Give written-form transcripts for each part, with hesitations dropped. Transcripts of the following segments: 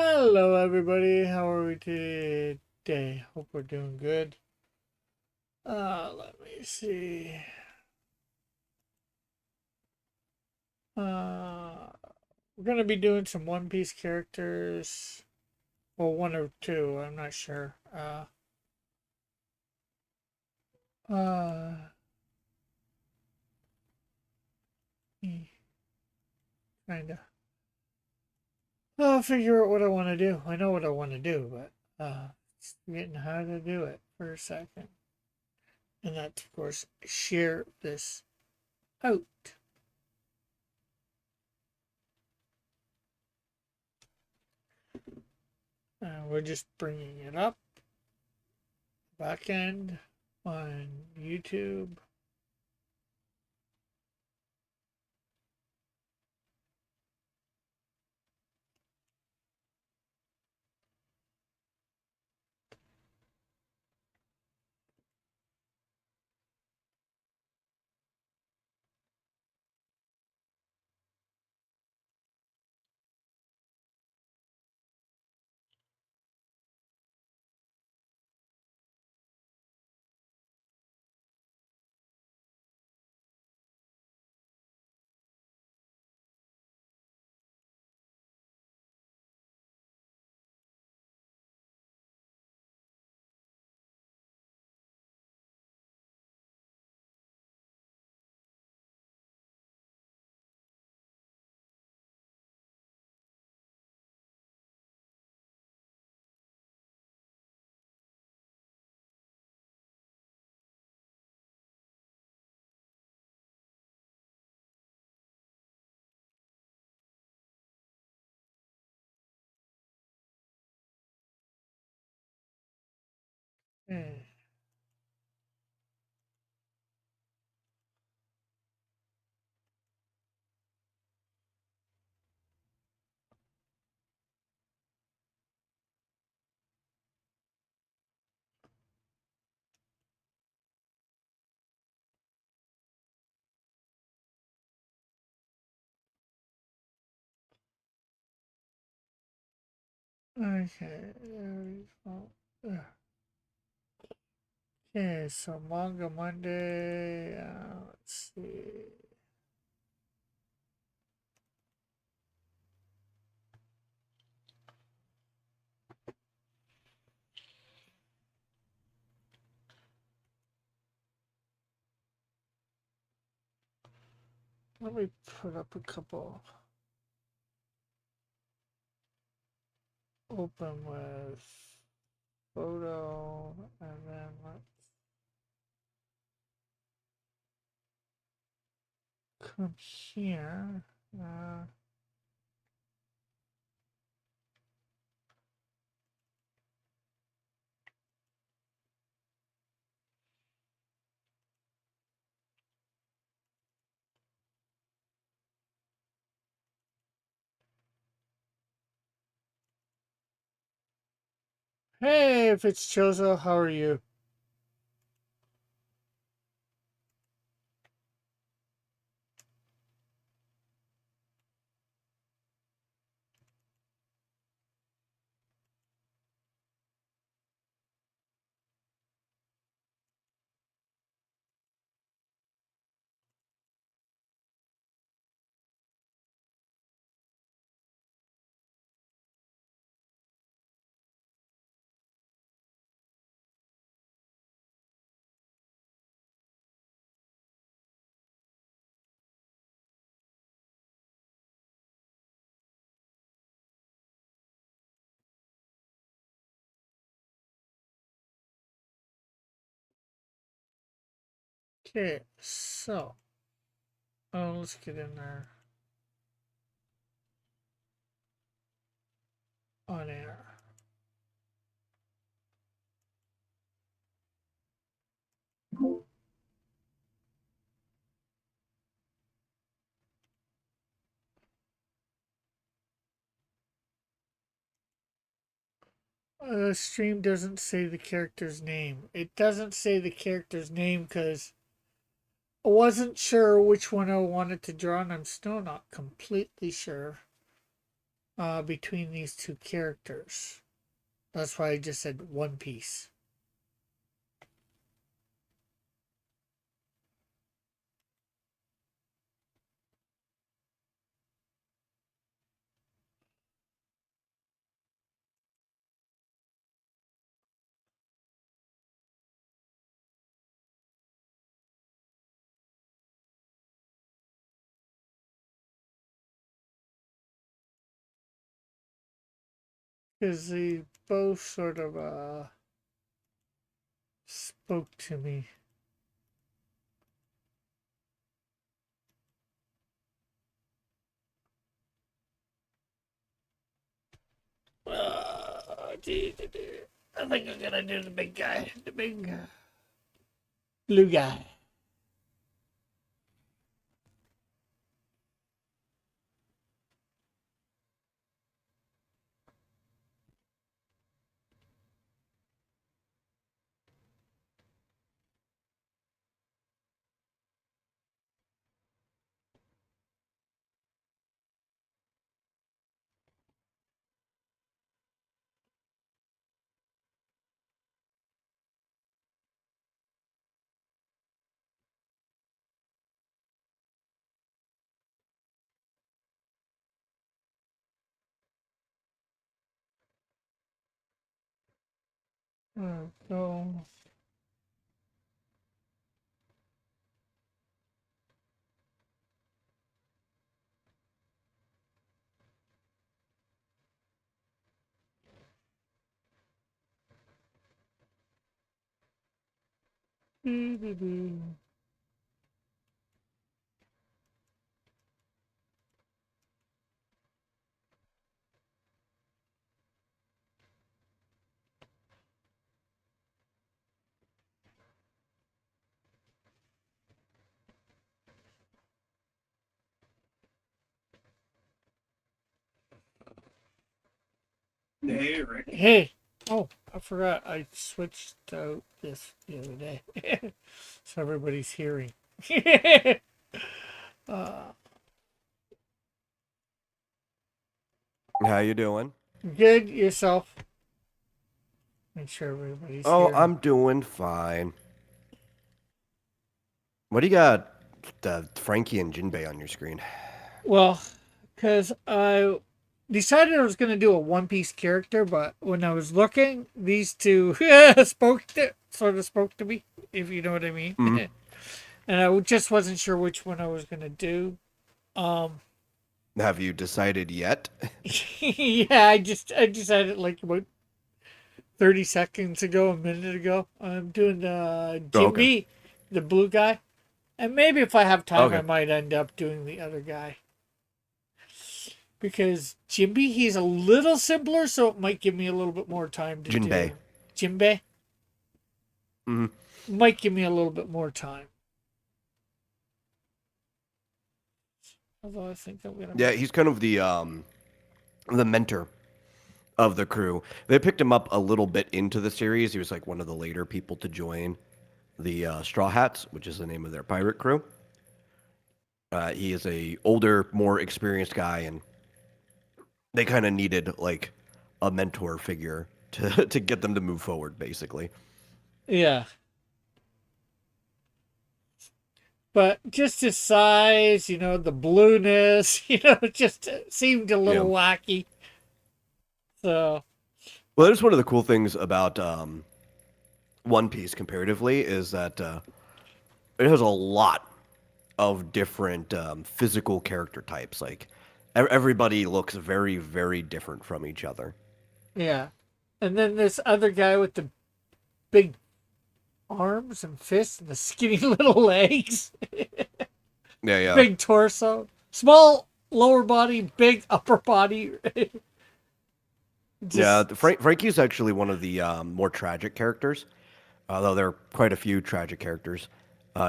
Hello, everybody. How are we today? Hope we're doing good. Let me see. Uh, we're gonna be doing some One Piece characters. Well, one or two. I'm not sure. Uh, Kinda. I'll figure out what I want to do. I know what I want to do, but it's getting how to do it for a second. And that's, of course, share this out. We're just bringing it up. Back end on YouTube. Okay, there we go. Okay, so Manga Monday. Let's see. Let me put up a couple. Open with photo, and then let's come here. Uh, hey, if it's Chozo, how are you? Okay, so let's get in there on air. Stream doesn't say the character's name. It doesn't say the character's name because I wasn't sure which one I wanted to draw, and I'm still not completely sure. between these two characters. That's why I just said One Piece. Because they both sort of spoke to me. I think I'm gonna do the big guy, the big blue guy. So Hey, Rick. hey, oh, I forgot I switched out this the other day, so everybody's hearing. uh, How you doing? Good yourself. Make sure everybody's Oh, hearing. I'm doing fine. What do you got, Frankie and Jinbei on your screen? Well, because I decided I was going to do a One Piece character, but when I was looking, these two sort of spoke to me, if you know what I mean. Mm. And I just wasn't sure which one I was going to do. Um, Have you decided yet? yeah, I decided like about 30 seconds ago, a minute ago. I'm doing Oh, okay. Jimby, the blue guy. And maybe if I have time, I Okay. might end up doing the other guy. Because Jimby, he's a little simpler, so it might give me a little bit more time to Jinbei. do. Jimbe Mm. might give me a little bit more time. Although I think I'm gonna Yeah, make. he's kind of the mentor of the crew. They picked him up a little bit into the series. He was like one of the later people to join the Straw Hats, which is the name of their pirate crew. He is a older, more experienced guy, and they kind of needed like a mentor figure to to get them to move forward, basically. Yeah, but just his size, the blueness, it just seemed a Yeah. little wacky. So Well, that's one of the cool things about One Piece comparatively is that it has a lot of different physical character types. Like everybody looks very, very different from each other. yeah, and then this other guy with the big arms and fists and the skinny little legs, Yeah, yeah, big torso, small lower body, big upper body. yeah. Just Frankie's actually one of the more tragic characters, although there are quite a few tragic characters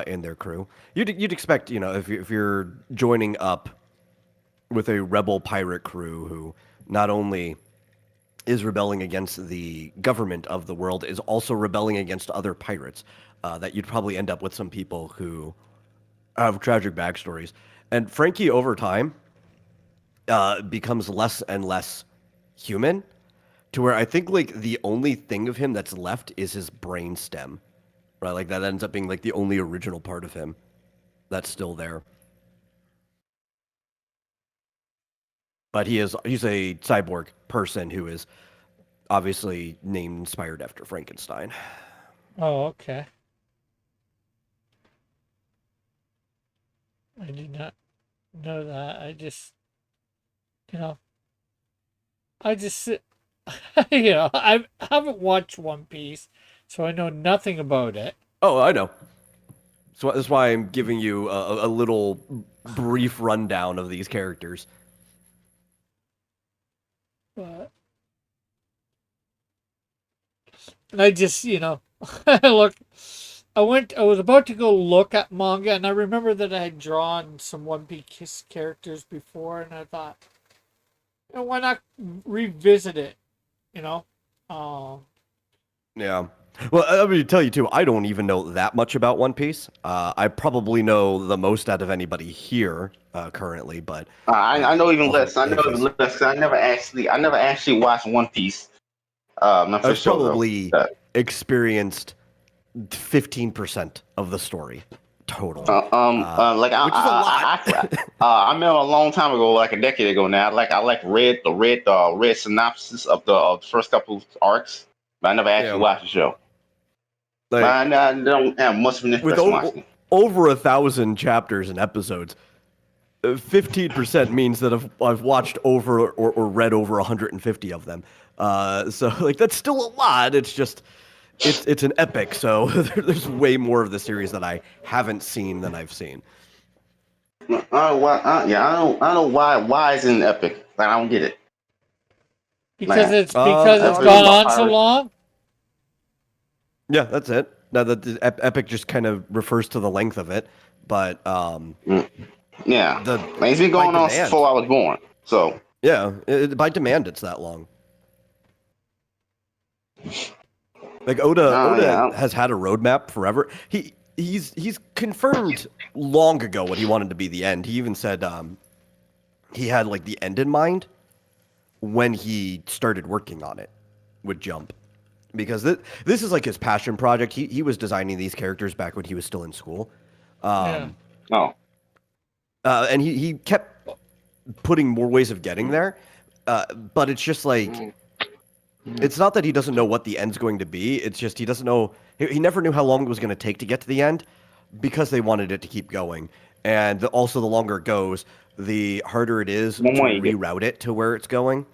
in their crew. You'd expect, if you're joining up with a rebel pirate crew who not only is rebelling against the government of the world, is also rebelling against other pirates. That you'd probably end up with some people who have tragic backstories. And Frankie, over time, becomes less and less human, to where I think like the only thing of him that's left is his brain stem, right? Like that ends up being like the only original part of him that's still there. But he's a cyborg person who is obviously named inspired after Frankenstein. Oh, okay. I did not know that. You know, I just, I haven't watched One Piece, so I know nothing about it. Oh, I know. So that's why I'm giving you a little brief rundown of these characters. But I just, look, I was about to go look at manga, and I remember that I had drawn some One Piece characters before, and I thought, why not revisit it? You know, um, Yeah. Well, I'm going to tell you too. I don't even know that much about One Piece. I probably know the most out of anybody here currently, but I know even also less. I know even Hafis. less because I never actually watched One Piece. My I've first show though. probably experienced 15% of the story total, Like which is a lot. I remember a long time ago, like a decade ago now. I read synopsis of the first couple arcs, but I never actually Yeah. watched the show. But Like I don't have much of an with interest in watching it. over 1,000 chapters and episodes, 15% means that I've watched over or read over 150 of them. So like that's still a lot. It's just it's an epic. So there's way more of the series that I haven't seen than I've seen. I don't know why. I don't know why it's in Epic. Like I don't get it. because Like it's I've heard gone about on so pirates. long. Yeah, that's it. Now that the epic just kind of refers to the length of it, but Mm, yeah, the like it's been by going on since demand, before I was born. So yeah, by demand it's that long. Like Oda yeah. has had a roadmap forever. He's confirmed long ago what he wanted to be the end. He even said he had like the end in mind when he started working on it with Jump. Because this is like his passion project. He was designing these characters back when he was still in school. Yeah, Oh, And he kept putting more ways of getting there. But it's just like it's not that he doesn't know what the end's going to be. It's just he doesn't know. He never knew how long it was going to take to get to the end because they wanted it to keep going. And also, the longer it goes, the harder it is more to money you get. reroute it to where it's going.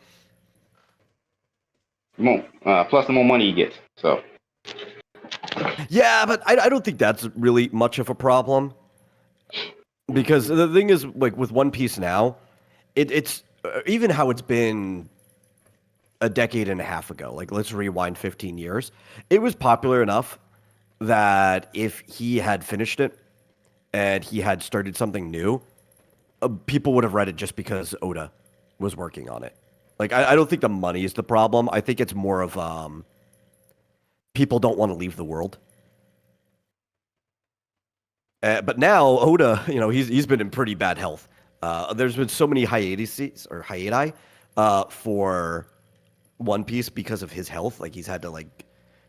Plus the more money you get. So Yeah, but I don't think that's really much of a problem because the thing is, like with One Piece now, it's even how it's been a decade and a half ago. Like let's rewind 15 years. It was popular enough that if he had finished it and he had started something new, people would have read it just because Oda was working on it. Like I don't think the money is the problem. I think it's more of people don't want to leave the world. But now Oda, he's been in pretty bad health. There's been so many hiatuses or hiati for One Piece because of his health. Like he's had to like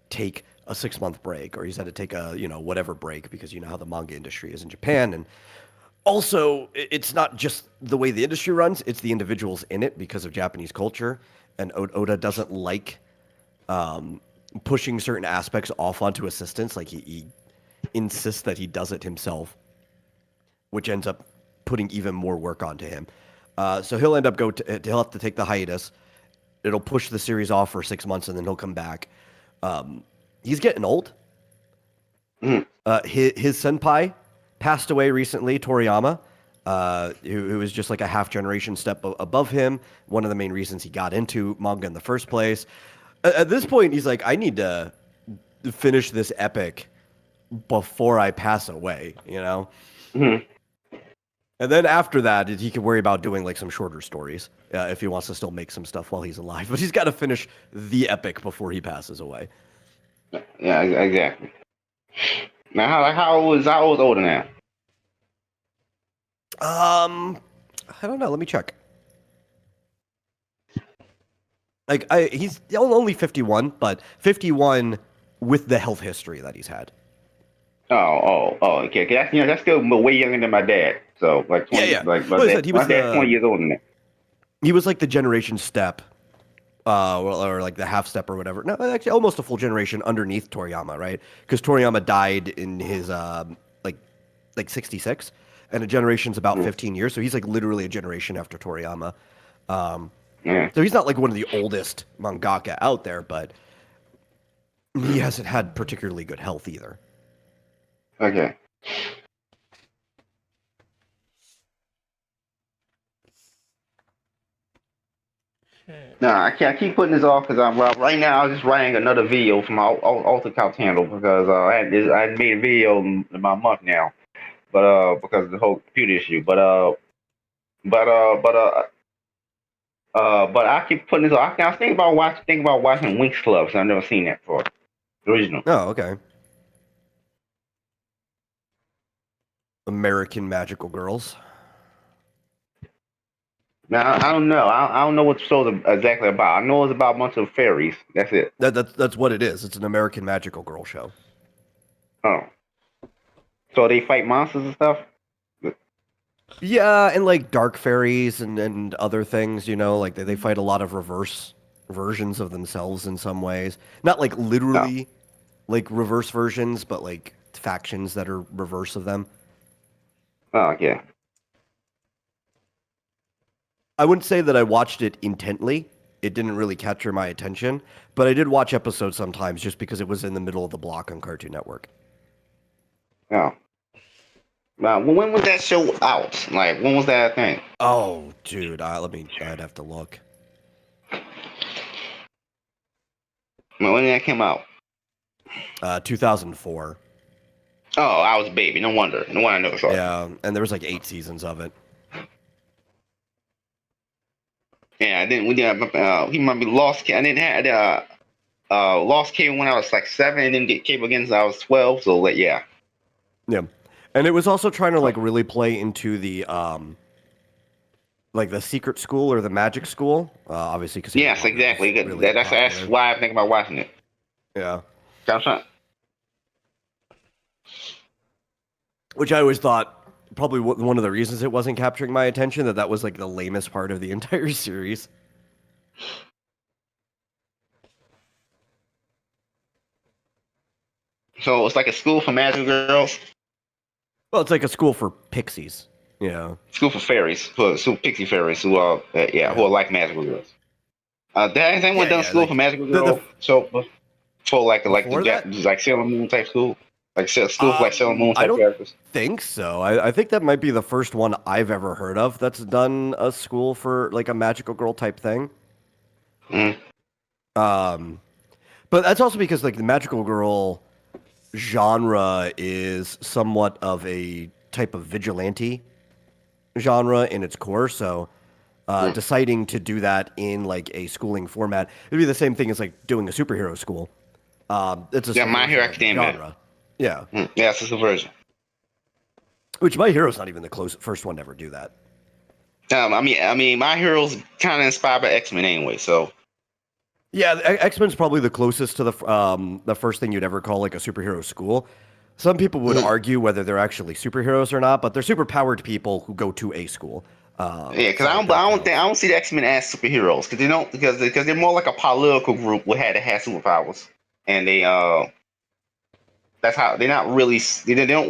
take a 6 month break, or he's had to take a whatever break because you know how the manga industry is in Japan, and also it's not just the way the industry runs; it's the individuals in it because of Japanese culture. And Oda doesn't like pushing certain aspects off onto assistants. Like he insists that he does it himself, which ends up putting even more work onto him. So he'll end up he'll have to take the hiatus. It'll push the series off for 6 months, and then he'll come back. He's getting old. mm, His senpai passed away recently, Toriyama, who was just like a half generation step above him. One of the main reasons he got into manga in the first place. At this point, he's like, I need to finish this epic before I pass away, you know? mhm. And then after that, he can worry about doing like some shorter stories if he wants to still make some stuff while he's alive. But he's got to finish the epic before he passes away. Yeah, exactly. Now, how old is Oda now? I don't know. Let me check. He's only 51, but 51 with the health history that he's had. Okay. That's that's still way younger than my dad. So like Yeah, 20, yeah. like Well, I said my dad's 20 years older than that. he was like the generation step, or like the half step or whatever. No, actually, almost a full generation underneath Toriyama, right? Because Toriyama died in his like 66, and a generation's about 15 years, so he's like literally a generation after Toriyama. Um, Yeah. so he's not like one of the oldest mangaka out there, but he hasn't had particularly good health either. Okay. No, I keep putting this off because I'm right now. I was just writing another video for my Alter Couch handle because I had made a video in about a month now, but because of the whole computer issue. But uh, but uh, but I keep putting this off. I was thinking about watching Winx Club. So I've never seen that before. The original. Oh, okay. American Magical Girls. Now I don't know. I don't know what the show's exactly about. I know it's about a bunch of fairies. That's it. That's what it is. It's an American Magical Girl show. Oh, so they fight monsters and stuff. Yeah, and like dark fairies and other things, like they fight a lot of reverse versions of themselves in some ways. Not like No. literally like reverse versions, but like factions that are reverse of them. Oh, yeah. I wouldn't say that I watched it intently. It didn't really capture my attention, but I did watch episodes sometimes just because it was in the middle of the block on Cartoon Network. Oh. Now, when was that show out? Like, when was that thing? Oh, dude, I'd have to look. When did that came out? 2004. Oh, I was a baby. No wonder. No wonder I never saw it. Yeah, and there was like 8 seasons of it. Yeah, I didn't. We didn't. He might be lost. I didn't have lost cable when I was like 7, and didn't get cable again until I was 12. So, like, yeah. Yeah. And it was also trying to like really play into the like the secret school or the magic school, obviously because Yes, exactly. really That's why I think about watching it. yeah. I'm trying. Which I always thought probably one of the reasons it wasn't capturing my attention, that was like the lamest part of the entire series. So it's like a school for magic girls, Well, it's like a school for pixies. Yeah. school for fairies, pixie fairies who are who are like magical girls. Has anyone done school like, for magical girls? So for like before that? like Sailor Moon type school, like school for like Sailor Moon I type don't characters. think so. I think that might be the first one I've ever heard of that's done a school for like a magical girl type thing. Mm. But that's also because like the magical girl genre is somewhat of a type of vigilante genre in its core. So deciding to do that in like a schooling format, it'd be the same thing as like doing a superhero school. It's a My Hero subversion of the Academia. genre. Yeah. Yeah, it's a subversion. Which My Hero's not even the first one to ever do that. I mean, My Hero's kind of inspired by X-Men anyway. So Yeah, X-Men's probably the closest to the first thing you'd ever call like a superhero school. Some people would argue whether they're actually superheroes or not, but they're super powered people who go to a school. yeah, because I don't see the X-Men as superheroes because they don't because they're more like a political group who had to have superpowers, and they that's how they're not really they don't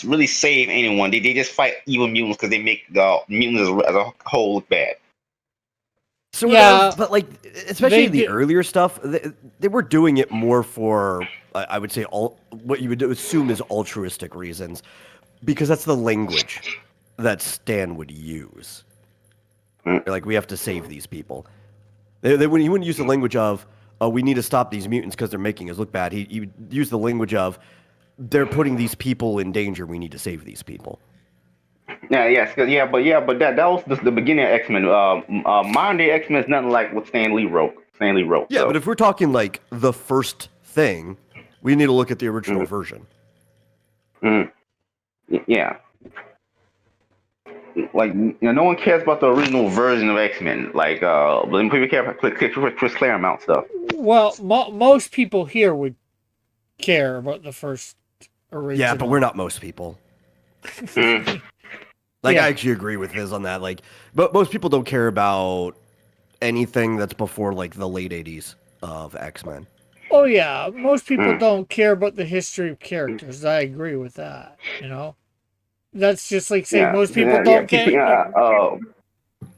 really save anyone. They just fight evil mutants because they make mutants as a whole look bad. Sort Yeah, of, but like especially they the do- earlier stuff, they were doing it more for I would say what you would assume is altruistic reasons, because that's the language that Stan would use. Like we have to save these people. He wouldn't use the language of we need to stop these mutants because they're making us look bad. He would use the language of they're putting these people in danger. We need to save these people. Yeah, yes, but that was just the beginning of X-Men. Modern day X-Men is nothing like what Stan Lee wrote. Yeah, so. but if we're talking like the first thing, we need to look at the original version. Yeah. no one cares about the original version of X-Men. When people care about Chris Claremont stuff. Well, most people here would care about the first original. Yeah, but we're not most people. I actually agree with Viz on that. But most people don't care about anything that's before the late '80s of X-Men. Oh yeah, most people don't care about the history of characters. I agree with that. That's just like saying most people don't care.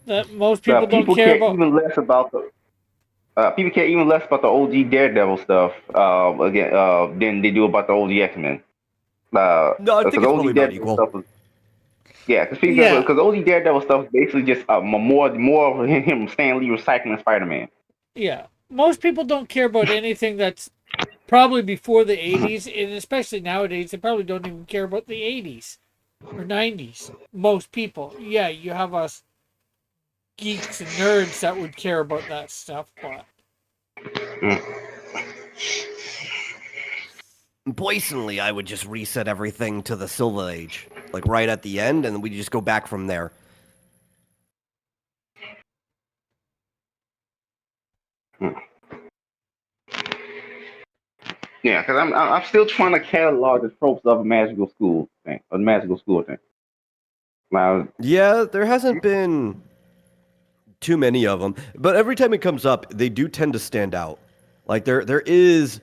That most people don't care about. Even less about the. People care even less about the OG Daredevil stuff than they do about the OG X-Men. No, I think it's probably about equal. Stuff was, because OG Daredevil stuff is basically just more of him Stan Lee recycling Spider-Man. Yeah, most people don't care about anything that's probably before the 80s, and especially nowadays, they probably don't even care about the 80s or 90s. Most people. Yeah, you have us geeks and nerds that would care about that stuff, but... Personally, I would just reset everything to the Silver Age, right at the end, and we just go back from there. Yeah, because I'm still trying to catalog the tropes of a magical school thing. Yeah, there hasn't been too many of them, but every time it comes up, they do tend to stand out. There is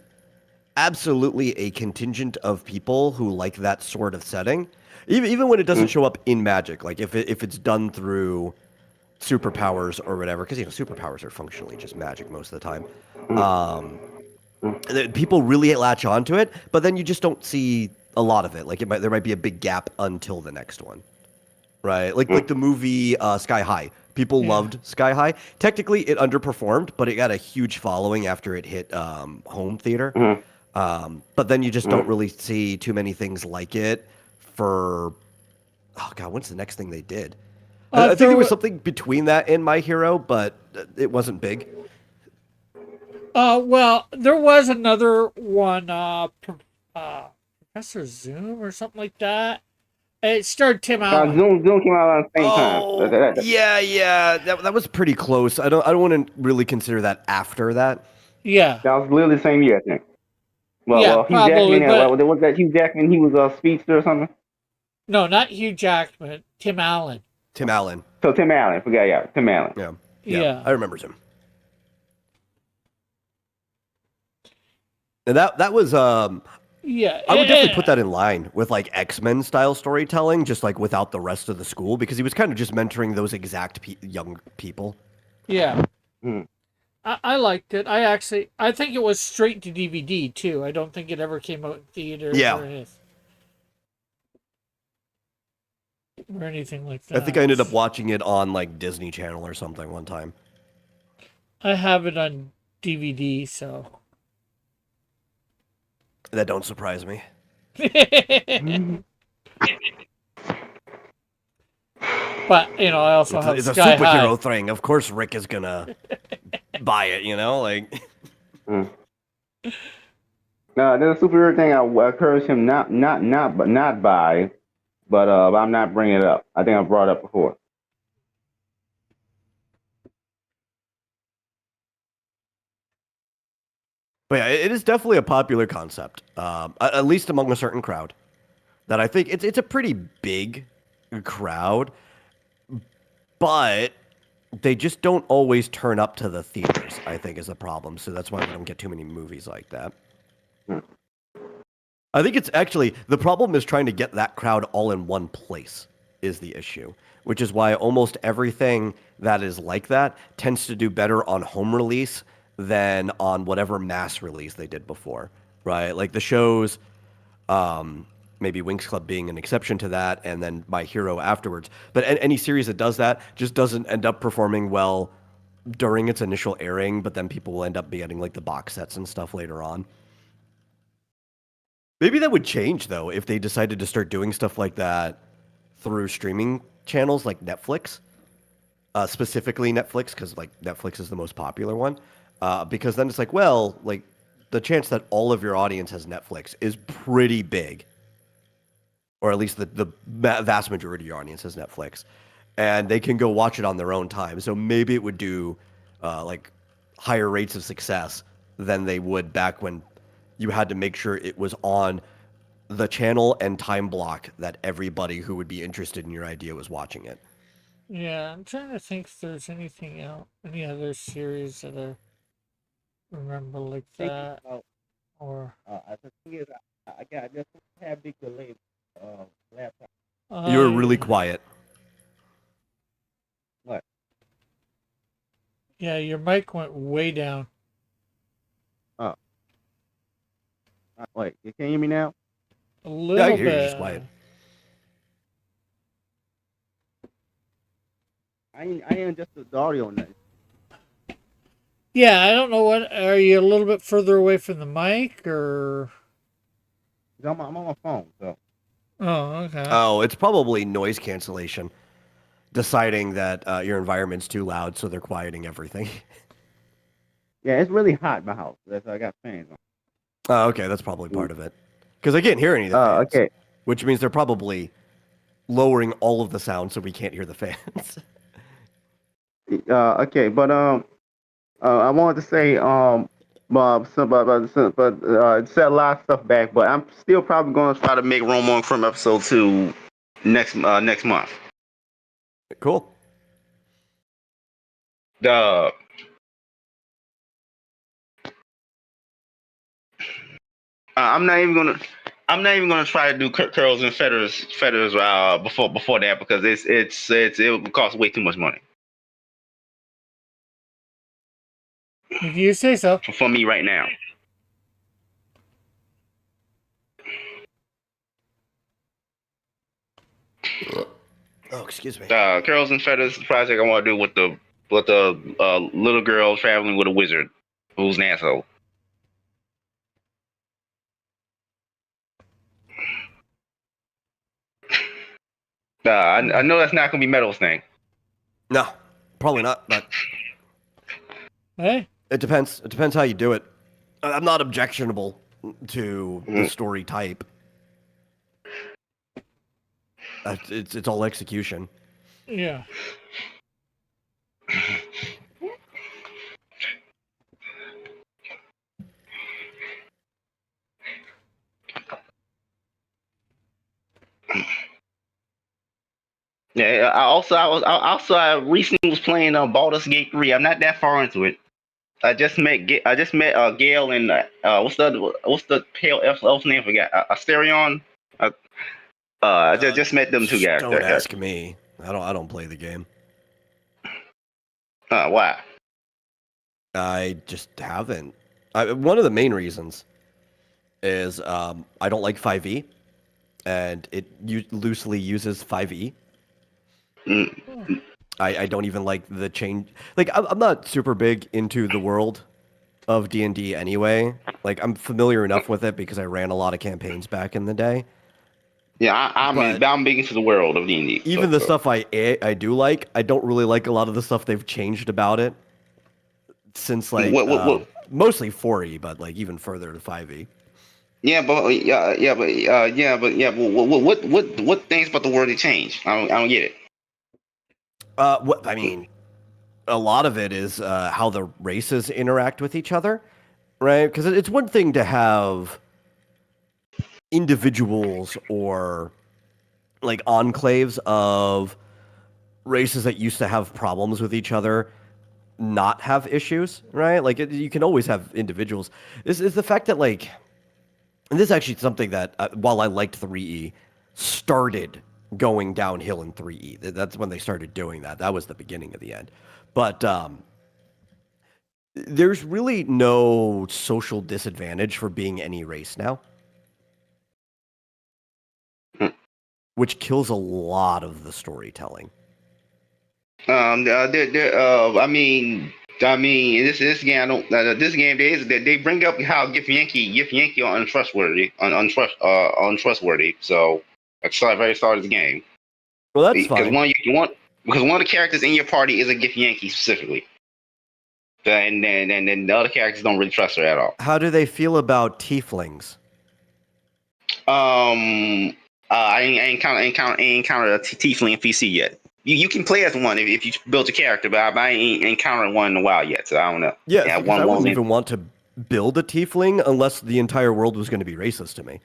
absolutely a contingent of people who like that sort of setting, even when it doesn't show up in magic. If it's done through superpowers or whatever, because superpowers are functionally just magic most of the time. People really latch onto it, but then you just don't see a lot of it. There might be a big gap until the next one, right? Like the movie Sky High. People loved Sky High. Technically, it underperformed, but it got a huge following after it hit home theater. But then you just don't really see too many things like it for... Oh, God, what's the next thing they did? I think there was something between that and My Hero, but it wasn't big. Well, there was another one, Professor Zoom or something like that. It starred Tim Allen. Zoom came out at the same time. Yeah. That was pretty close. I don't want to really consider that after that. Yeah. That was literally the same year, I think. Hugh probably, Jackman, was that Hugh Jackman? He was a speedster or something? No, not Hugh Jackman. Tim Allen. Tim Allen. So Tim Allen. Tim Allen. Yeah. I remember him. And that was I would definitely put that in line with X-Men style storytelling, just without the rest of the school, because he was kind of just mentoring those exact young people. Yeah. I liked it. I think it was straight to DVD too. I don't think it ever came out in theaters or anything like that. I think I ended up watching it on Disney Channel or something one time. I have it on DVD, so that don't surprise me. But I also have it's Sky a superhero High. thing. Of course, Rick is gonna buy it. No, there's a superhero thing I encourage him not buy, but I'm not bringing it up. I think I brought it up before. But yeah, it is definitely a popular concept, at least among a certain crowd. That I think it's a pretty big crowd, but they just don't always turn up to the theaters, I think, is the problem. So that's why we don't get too many movies like that. I think it's actually, the problem is trying to get that crowd all in one place is the issue, which is why almost everything that is like that tends to do better on home release than on whatever mass release they did before, right? Like the shows, maybe Winx Club being an exception to that, and then My Hero afterwards. But any series that does that just doesn't end up performing well during its initial airing, but then people will end up getting the box sets and stuff later on. Maybe that would change, though, if they decided to start doing stuff like that through streaming channels like Netflix. Specifically Netflix, because Netflix is the most popular one. Because then it's the chance that all of your audience has Netflix is pretty big. Or at least the vast majority of your audience has Netflix. and they can go watch it on their own time. So maybe it would do like higher rates of success than they would back when you had to make sure it was on the channel and time block that everybody who would be interested in your idea was watching it. Yeah, I'm trying to think if there's anything else, any other series that I remember like that, or The thing is, I got just have big delay laptop. You were I really quiet. What? yeah, your mic went way down. Wait, you can hear me now? A Yeah, I little can hear you bit. just quiet. I ain't just the audio on that. Yeah, I don't know what. Are you a little bit further away from the mic, or? I'm on my phone, so. Oh, okay. Oh, it's probably noise cancellation, deciding that your environment's too loud, so they're quieting everything. Yeah, it's really hot in my house. That's why I got fans on. Oh, okay, that's probably part of it. Because I can't hear any of the fans, Okay. which means they're probably lowering all of the sound so we can't hear the fans. Okay, but I wanted to say set a lot of stuff back, but I'm still probably going to try to make Rome on from episode 2 next month. Cool. The I'm not even gonna try to do curls and feathers before that because it would cost way too much money If you say so. for me right now. Oh, excuse me. Curls and feathers project I want to do with the little girl traveling with a wizard who's an asshole. I know that's not gonna be Metal's thing. No, probably not, but Hey, it depends. It depends how you do it. I'm not objectionable to the story type. It's all execution. yeah. Yeah, I recently was playing Baldur's Gate 3. I'm not that far into it. I just met Gale and what's the pale elf's name? I forgot. Asterion. I just met them two guys. Don't ask me. I don't play the game. Why? I just haven't. One of the main reasons is I don't like 5e, and it loosely uses 5e. Mm. I don't even like the change. Like I'm not super big into the world of D&D anyway. Like I'm familiar enough with it because I ran a lot of campaigns back in the day. Yeah, I'm big into the world of D&D. Even the stuff I do like, I don't really like a lot of the stuff they've changed about it since like mostly 4e, but like even further to 5e. What things about the world they changed? I don't get it. What I mean, a lot of it is how the races interact with each other, right? Because it's one thing to have individuals or like enclaves of races that used to have problems with each other not have issues, right? Like you can always have individuals. This is the fact that like, and this is actually something that while I liked 3e, started going downhill in 3e. That's when they started doing that. That was the beginning of the end. But there's really no social disadvantage for being any race now, which kills a lot of the storytelling. I mean, this game I don't. This game they bring up how Gith Yankee are untrustworthy. So that's the very start of the game. Well, that's because fine. because one of the characters in your party is a Gith Yankee specifically, and then the other characters don't really trust her at all. How do they feel about tieflings? I ain't encountered a tiefling in PC yet. You can play as one if you build a character, but I ain't encountered one in a while yet, so I don't know. Yeah, because I wouldn't even want to build a tiefling unless the entire world was going to be racist to me.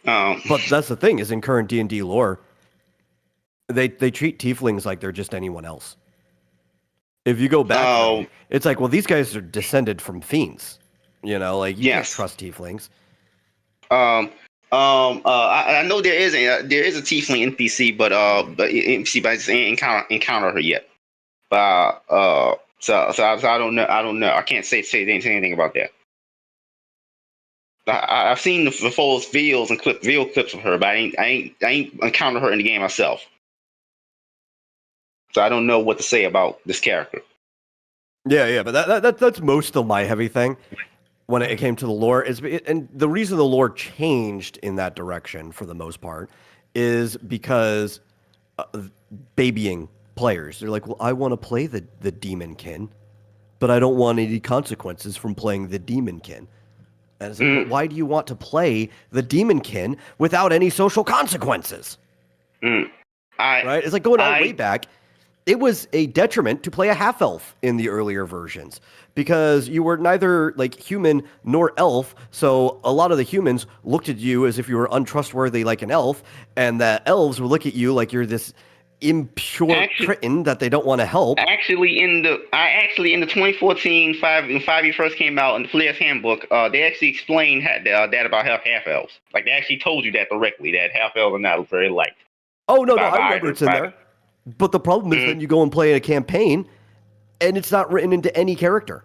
But that's the thing, is in current D&D lore, they treat tieflings like they're just anyone else. If you go back, though, it's like, well, these guys are descended from fiends. You know, like, you can't trust tieflings. I know there is a tiefling NPC, but NPC, but I just ain't encounter her yet. So I don't know. I can't say anything about that. I've seen the full videos and video clips of her, but I ain't encountered her in the game myself. So I don't know what to say about this character. Yeah, but that's most of my heavy thing when it came to the lore. And the reason the lore changed in that direction for the most part is because babying players. They're like, well, I want to play the demonkin, but I don't want any consequences from playing the demonkin. And it's like, well, why do you want to play the demonkin without any social consequences? Right? It's like going all the way back. It was a detriment to play a half-elf in the earlier versions because you were neither like human nor elf. So a lot of the humans looked at you as if you were untrustworthy like an elf, and the elves would look at you like you're this impure cretin that they don't want to help. Actually, in the 2014 when 5e first came out in the Player's Handbook, they actually explained that about half elves. Like, they actually told you that directly, that half elves are not very liked. Oh no, I remember it's in there. But the problem is then you go and play in a campaign, and it's not written into any character.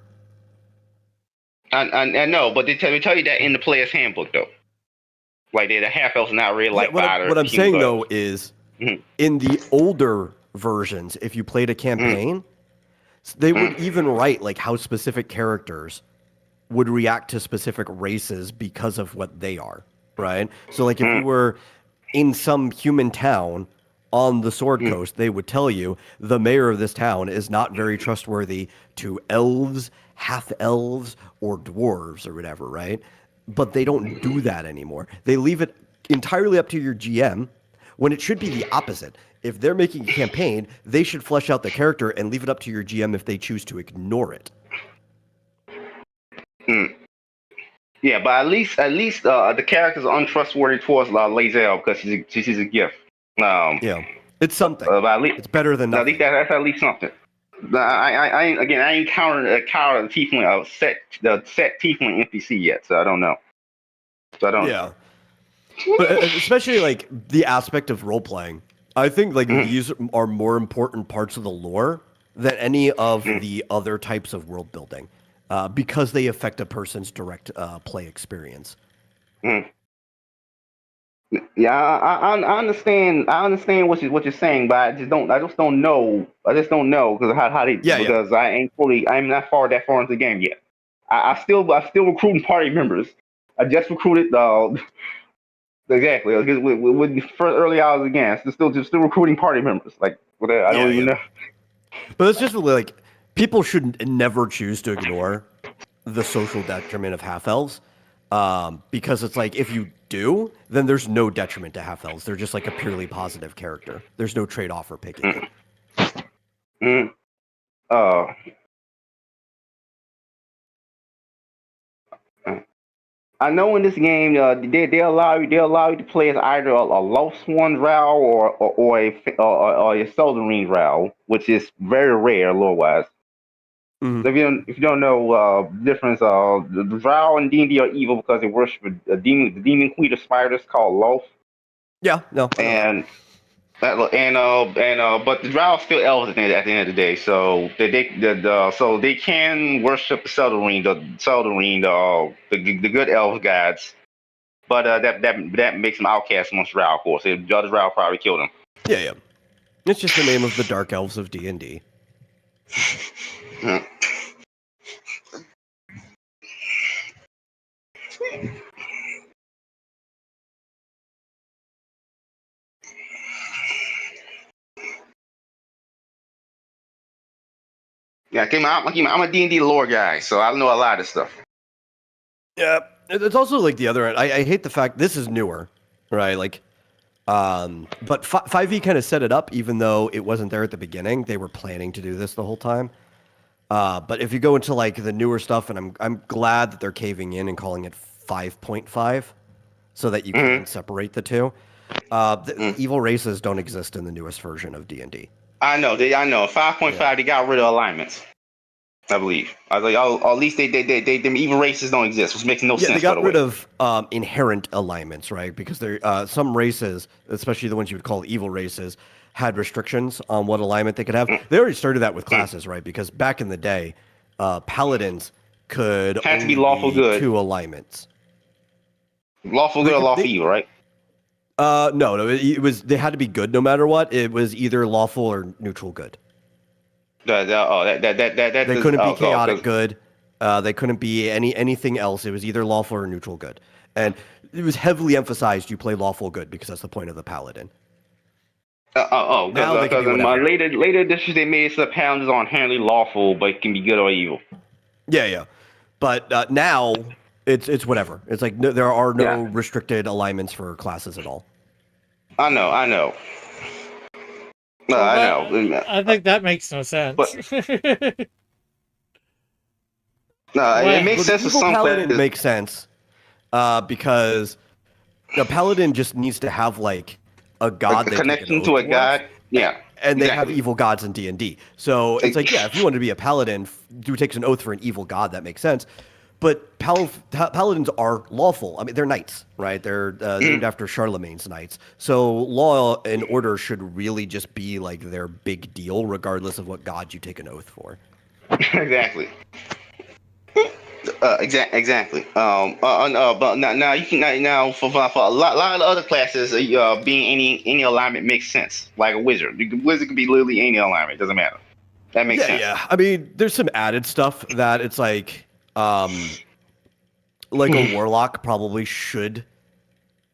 I know, but they tell you that in the Player's Handbook, though. Like, the half elves are not really liked by what I'm saying, though, is in the older versions, if you played a campaign, they would even write like how specific characters would react to specific races because of what they are, right? So like if you were in some human town on the Sword Coast, they would tell you the mayor of this town is not very trustworthy to elves, half-elves, or dwarves or whatever, right? But they don't do that anymore. They leave it entirely up to your GM when it should be the opposite. If they're making a campaign, they should flesh out the character and leave it up to your GM if they choose to ignore it. Yeah, but at least the characters are untrustworthy towards Lae'zel because she's a gift. Yeah, it's something. At least, it's better than nothing. At least that's at least something. I ain't encountered a tiefling, set tiefling NPC yet, so I don't know. Yeah, but especially like the aspect of role playing, I think like these are more important parts of the lore than any of the other types of world building, because they affect a person's direct play experience. Yeah, I understand. I understand what you're saying, but I just don't know. I just don't know because how they because I'm not that far into the game yet. I still recruiting party members. I just recruited exactly with the first early hours again. Still recruiting party members. Like whatever. I don't even know. But it's just like people should never choose to ignore the social detriment of half elves. Because it's like, if you do, then there's no detriment to half-elves. They're just like a purely positive character. There's no trade-off for picking it. I know in this game, they allow you to play as either a Lost One Drow or a Southern Drow, which is very rare lore-wise. So if you don't know the difference, the Drow and D&D are evil because they worship the demon queen of spiders called Loth. Yeah, no. But the Drow are still elves at the end of the day, so they can worship the Southern, the good elf gods. But that makes them outcast amongst Drow, of course. The other Drow probably killed them. Yeah. It's just the name of the dark elves of D&D. Yeah, I'm a D&D lore guy, so I know a lot of stuff. Yeah, it's also like the other end. I hate the fact this is newer, right? Like But 5e kind of set it up, even though it wasn't there at the beginning. They were planning to do this the whole time. But if you go into like the newer stuff, and I'm glad that they're caving in and calling it 5.5, so that you can separate the two. The evil races don't exist in the newest version of D&D. I know. I know. 5.5. They got rid of alignments. I believe. I was like, oh, at least them evil races don't exist, which makes no sense. Yeah, they got rid of inherent alignments, right? Because there some races, especially the ones you would call evil races, had restrictions on what alignment they could have. They already started that with classes, right? Because back in the day, paladins could Had to be only lawful good. 2 alignments. Lawful good or lawful evil, right? No, it was they had to be good no matter what. It was either lawful or neutral good. They couldn't be chaotic good. They couldn't be anything else. It was either lawful or neutral good. And it was heavily emphasized you play lawful good because that's the point of the paladin. Because in my later editions they made it so the paladins are inherently lawful, but it can be good or evil. Yeah. But now it's whatever. It's like there are no restricted alignments for classes at all. I know. I know. I think that makes no sense. It makes sense for some paladin. It makes sense because the paladin just needs to have like a god, a connection to a god. Yeah, and they have evil gods in D&D. So it's like, if you want to be a paladin who takes an oath for an evil god, that makes sense. But paladins are lawful. I mean, they're knights, right? They're named after Charlemagne's knights. So law and order should really just be like their big deal, regardless of what god you take an oath for. Exactly. Exactly. But now you can now for a lot of other classes, being any alignment makes sense. Like a wizard, the wizard can be literally any alignment. It doesn't matter. That makes sense. Yeah. I mean, there's some added stuff that it's like a warlock probably should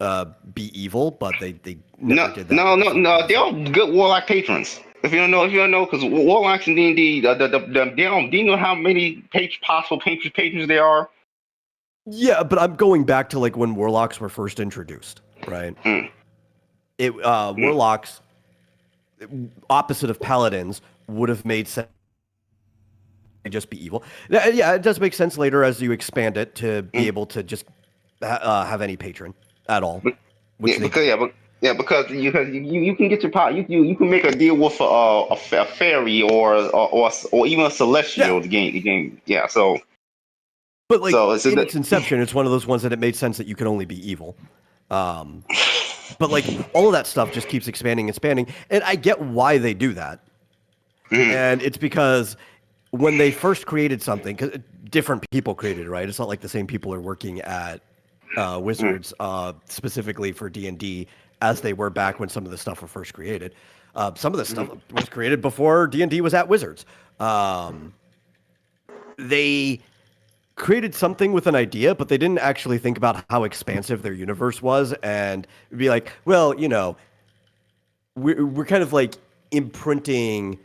be evil, but they never did that. No. They're all good warlock patrons. If you don't know, because warlocks in D&D, do you know how many possible patrons there are? Yeah, but I'm going back to like when warlocks were first introduced, right? Warlocks, opposite of paladins, would have made sense. Just be evil. Yeah, it does make sense later as you expand it to be able to just have any patron at all. Because you can get your power. You can make a deal with a fairy or even a celestial to gain the game. Yeah, so. But like in its inception, it's one of those ones that it made sense that you can only be evil. But like all of that stuff just keeps expanding, and I get why they do that. And it's because when they first created something, because different people created it, right? It's not like the same people are working at Wizards specifically for D&D as they were back when some of the stuff were first created. Some of the stuff was created before D&D was at Wizards. They created something with an idea, but they didn't actually think about how expansive their universe was, and be like, well, we're kind of like imprinting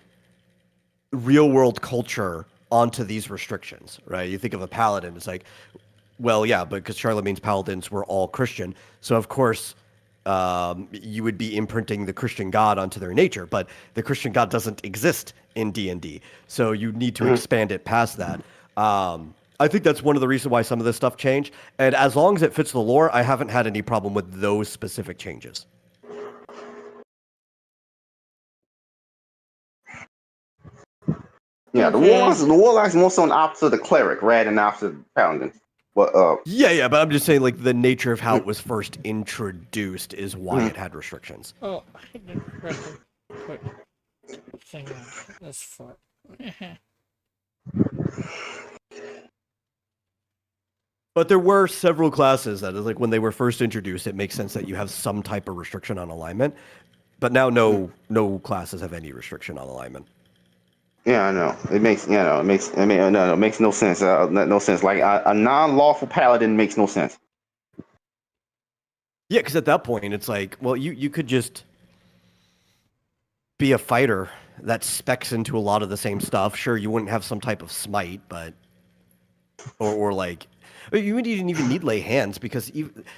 real world culture onto these restrictions, right? You think of a paladin, it's like, well, yeah, but because Charlemagne's paladins were all Christian, so of course you would be imprinting the Christian god onto their nature, but the Christian god doesn't exist in D&D, so you need to expand it past that. I think that's one of the reasons why some of this stuff changed, and as long as it fits the lore, I haven't had any problem with those specific changes. Yeah, the warlock's more so an opposite of the cleric rather than opposite of the paladin. But yeah, but I'm just saying, like, the nature of how it was first introduced is why it had restrictions. Oh, I didn't put thing on this foot. But there were several classes that, like, when they were first introduced, it makes sense that you have some type of restriction on alignment. But now, no classes have any restriction on alignment. Yeah, I know. It makes it makes no sense. No sense. Like a non-lawful paladin makes no sense. Yeah, because at that point, it's like, well, you could just be a fighter that specs into a lot of the same stuff. Sure, you wouldn't have some type of smite, but or like You didn't even need lay hands because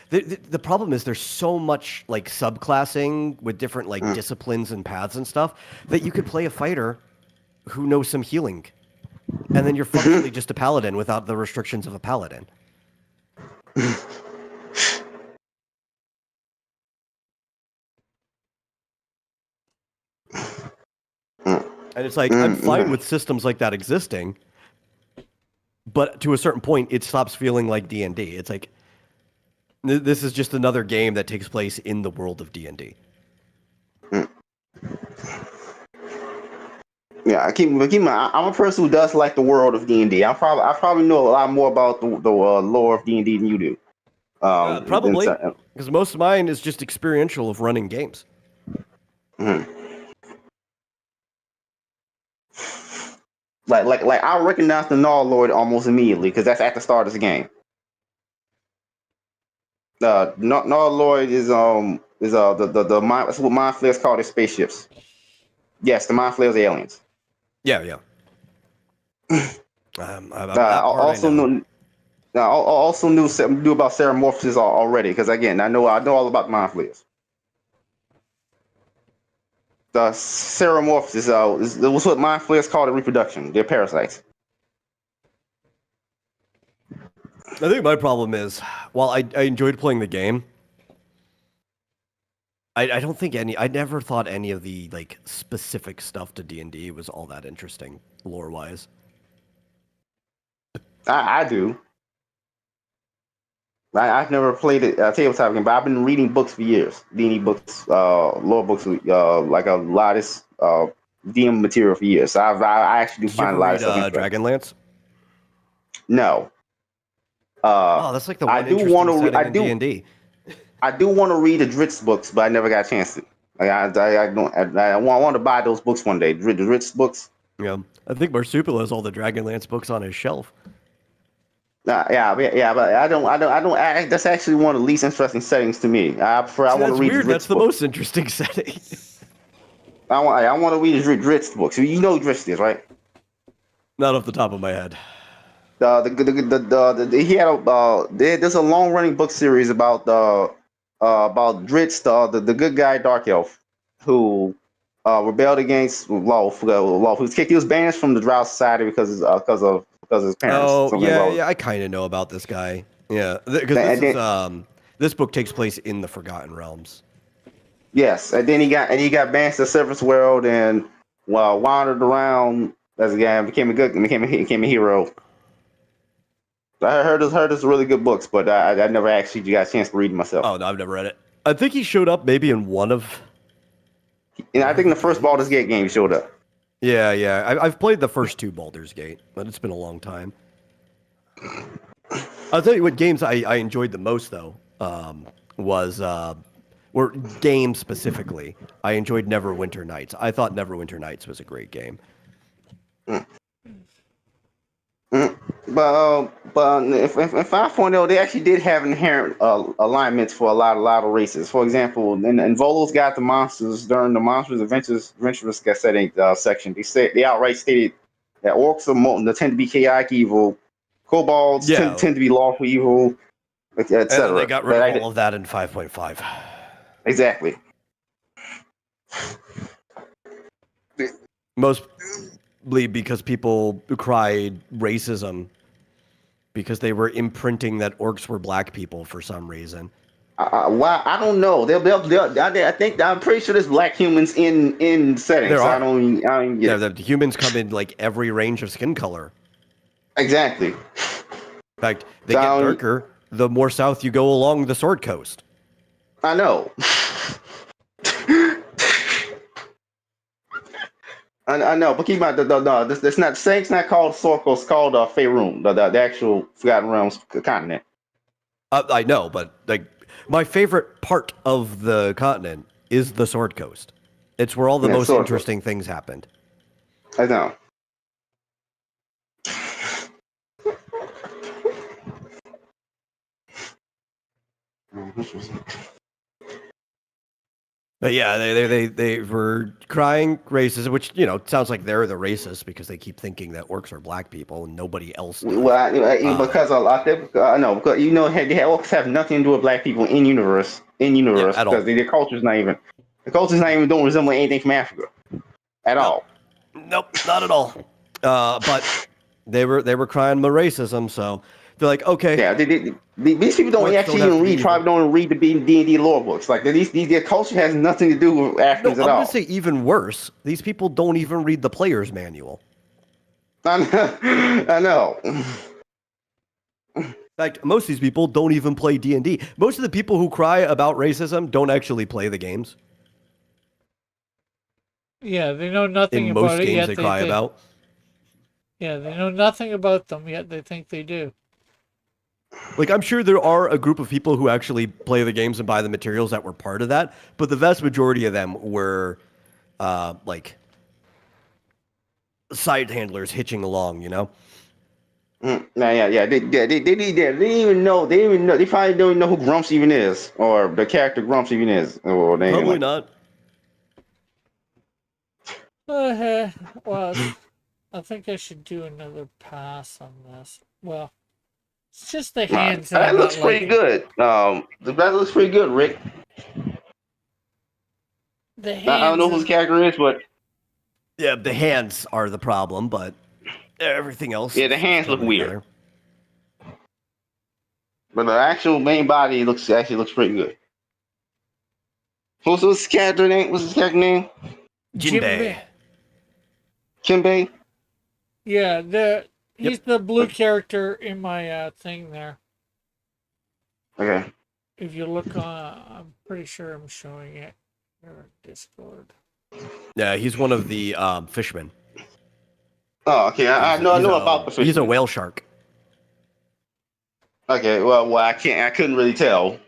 the problem is there's so much like subclassing with different like disciplines and paths and stuff that you could play a fighter who knows some healing, and then you're functionally just a paladin without the restrictions of a paladin. And it's like, I'm fine with systems like that existing, but to a certain point, it stops feeling like D&D. It's like, this is just another game that takes place in the world of D&D. Yeah, I'm a person who does like the world of D&D. I probably know a lot more about the lore of D&D than you do. Probably, because most of mine is just experiential of running games. Like I recognize the Null Lord almost immediately because that's at the start of the game. Null Lord is the mind, that's what Mind Flayers call their spaceships. Yes, the Mind Flayers are aliens. Yeah. Also knew about Ceramorphosis already because again I know all about the Mind Flayers. The Ceramorphosis is what Mind Flayers call the reproduction. They're parasites. I think my problem is, while I enjoyed playing the game, I don't think I never thought any of the like specific stuff to D&D was all that interesting lore wise. I do. I've never played a tabletop game, but I've been reading books for years. D&D books, lore books, like a lot of DM material for years. So I actually do find a lot of stuff interesting. Dragonlance? No. That's like the one interesting setting in D&D. I do want to read the Dritz books, but I never got a chance to. Like I want to buy those books one day. The Dritz books. Yeah, I think Marsupial has all the Dragonlance books on his shelf. But I don't. That's actually one of the least interesting settings to me. I want to read. Weird. That's the most interesting setting. I want to read the Dritz books. You know Dritz is, right? Not off the top of my head. He had there's a long running book series about Dritz, the good guy Dark Elf, who rebelled against Lolf. He was banished from the Drow Society because his parents. Oh yeah, I kind of know about this guy. Yeah, because this book takes place in the Forgotten Realms. Yes, and then he got banished to the surface world and wandered around as a guy, became a hero. I heard this really good books, but I never actually got a chance to read them myself. Oh no, I've never read it. I think he showed up maybe in one of. I think the first Baldur's Gate game showed up. Yeah. I've played the first 2 Baldur's Gate, but it's been a long time. I'll tell you what games I enjoyed the most though were games specifically. I enjoyed Neverwinter Nights. I thought Neverwinter Nights was a great game. But in 5.0, they actually did have inherent alignments for a lot of races. For example, in Volo's Guide to Monsters, during the Monsters Adventurous setting section, they outright stated that orcs tend to be chaotic evil, kobolds tend to be lawful evil, etc. And they got rid of all of that in 5.5. Exactly. Mostly because people cried racism because they were imprinting that orcs were black people for some reason. Why? I don't know. I'm pretty sure there's black humans in settings. There are. I don't even get it. The humans come in like every range of skin color. Exactly. In fact, they get darker the more south you go along the Sword Coast. I know. I know, but keep in mind, it's not saying it's not called Sword Coast. It's called Faerun, the actual Forgotten Realms continent. I know, but like my favorite part of the continent is the Sword Coast. It's where all the most interesting things happened. I know. But yeah, they were crying racist, which sounds like they're the racist because they keep thinking that orcs are black people and nobody else does. Well, because I think I know because orcs have nothing to do with black people in universe at all. because their culture's not even don't resemble anything from Africa at all. Nope, not at all. But they were crying my racism, so they're like, okay. Yeah, these people don't actually even read. Probably don't read the D&D lore books. Like their culture has nothing to do with Africans at all. I'm gonna say even worse. These people don't even read the player's manual. I know. In fact, most of these people don't even play D&D. Most of the people who cry about racism don't actually play the games. Yeah, they know nothing In about most it games yet. they cry about. Yeah, they know nothing about them yet. They think they do. Like, I'm sure there are a group of people who actually play the games and buy the materials that were part of that, but the vast majority of them were, like, side handlers hitching along, Yeah. They didn't even know. They didn't even know. They probably don't even know who Grumps even is, or the character Grumps even is. Or they Probably not. Well, I think I should do another pass on this. Well, it's just the hands that looks pretty good. That looks pretty good, Rick. The hands. I don't know who his character is, but yeah, the hands are the problem, but everything else. Yeah, the hands look weird. But the actual main body actually looks pretty good. What's his character name? What's his character name? Jinbei. Jinbei? Yeah, he's the blue character in my thing there. Okay. If you look on, I'm pretty sure I'm showing it here on Discord. Yeah, he's one of the fishermen. Oh, okay. I know about the fisherman. He's a whale shark. Okay, well, I couldn't really tell.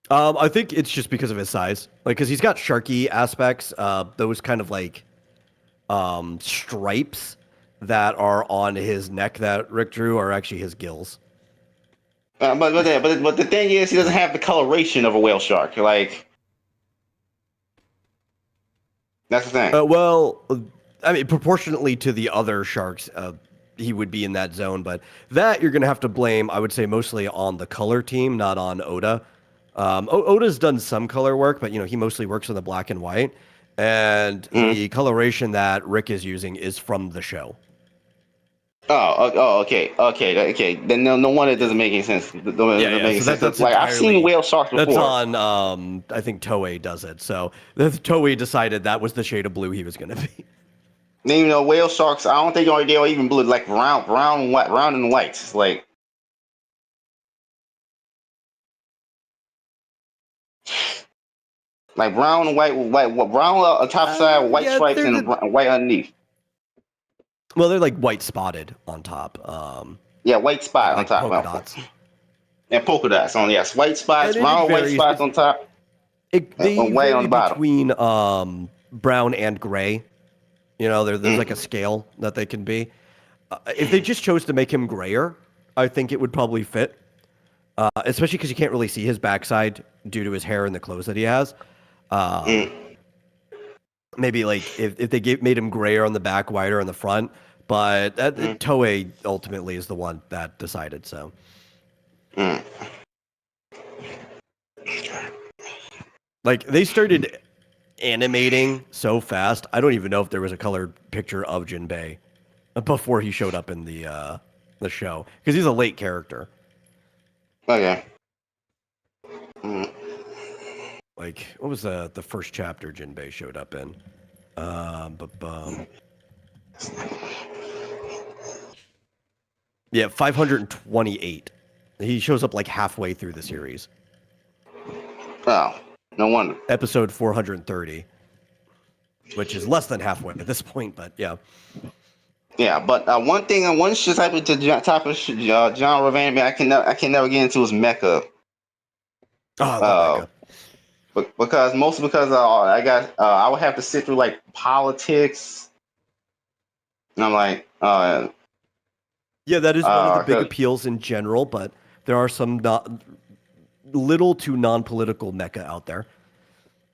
I think it's just because of his size, like because he's got sharky aspects. Those kind of like stripes that are on his neck that Rick drew are actually his gills. But the thing is, he doesn't have the coloration of a whale shark. Like that's the thing. Well, I mean, proportionately to the other sharks, he would be in that zone. But that you're gonna have to blame, I would say, mostly on the color team, not on Oda. Oda's done some color work, but he mostly works on the black and white, and the coloration that Rick is using is from the show. Okay. Then no wonder it doesn't make any sense. That's like I've seen whale sharks before. That's on. I think Toei does it. So Toei decided that was the shade of blue he was going to be. Whale sharks. I don't think they're even blue. Like brown and white. It's like. Like brown and white, brown on top side, white stripes, and white underneath. Well, they're like white spotted on top. White spot like on top. Polka dots. And polka dots on, yes. White spots, round white spots on top. They white on the bottom. Between brown and gray. There's like a scale that they can be. If they just chose to make him grayer, I think it would probably fit. Especially because you can't really see his backside due to his hair and the clothes that he has. Maybe like if they made him grayer on the back, whiter on the front, but Toei ultimately is the one that decided. So, like they started animating so fast, I don't even know if there was a colored picture of Jinbei before he showed up in the show because he's a late character. Okay. Like, what was the first chapter Jinbei showed up in? Yeah, 528. He shows up like halfway through the series. Oh, no wonder. Episode 430, which is less than halfway at this point, but yeah. Yeah, but one type of genre of anime I can never get into is mecha. Mecha. Because I would have to sit through like politics, and I'm like, yeah, that is one of the big appeals in general, but there are some little to non-political mecha out there.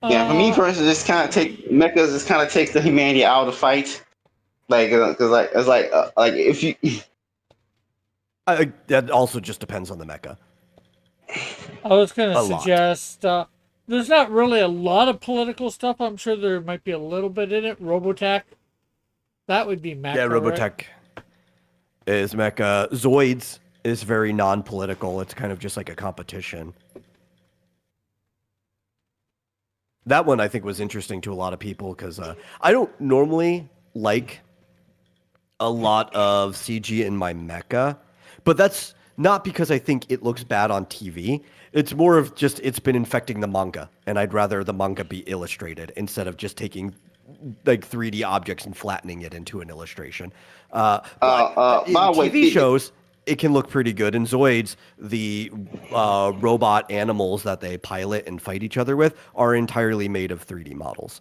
Yeah, for me Uh, personally, this kind of take mechas. This kind of takes the humanity out of the fight. Like, cause like it's like if you That also just depends on the mecha. I was gonna A lot. suggest. There's not really a lot of political stuff. I'm sure there might be a little bit in it. Robotech, that would be Yeah, mecha, right? Robotech is mecha. Zoids is very non-political. It's kind of just like a competition. That one I think was interesting to a lot of people because I don't normally like a lot of CG in my mecha, but that's not because I think it looks bad on TV. It's more of just it's been infecting the manga, and I'd rather the manga be illustrated instead of just taking like 3D objects and flattening it into an illustration. But by in the way, TV shows, it can look pretty good. In Zoids, the robot animals that they pilot and fight each other with are entirely made of 3D models.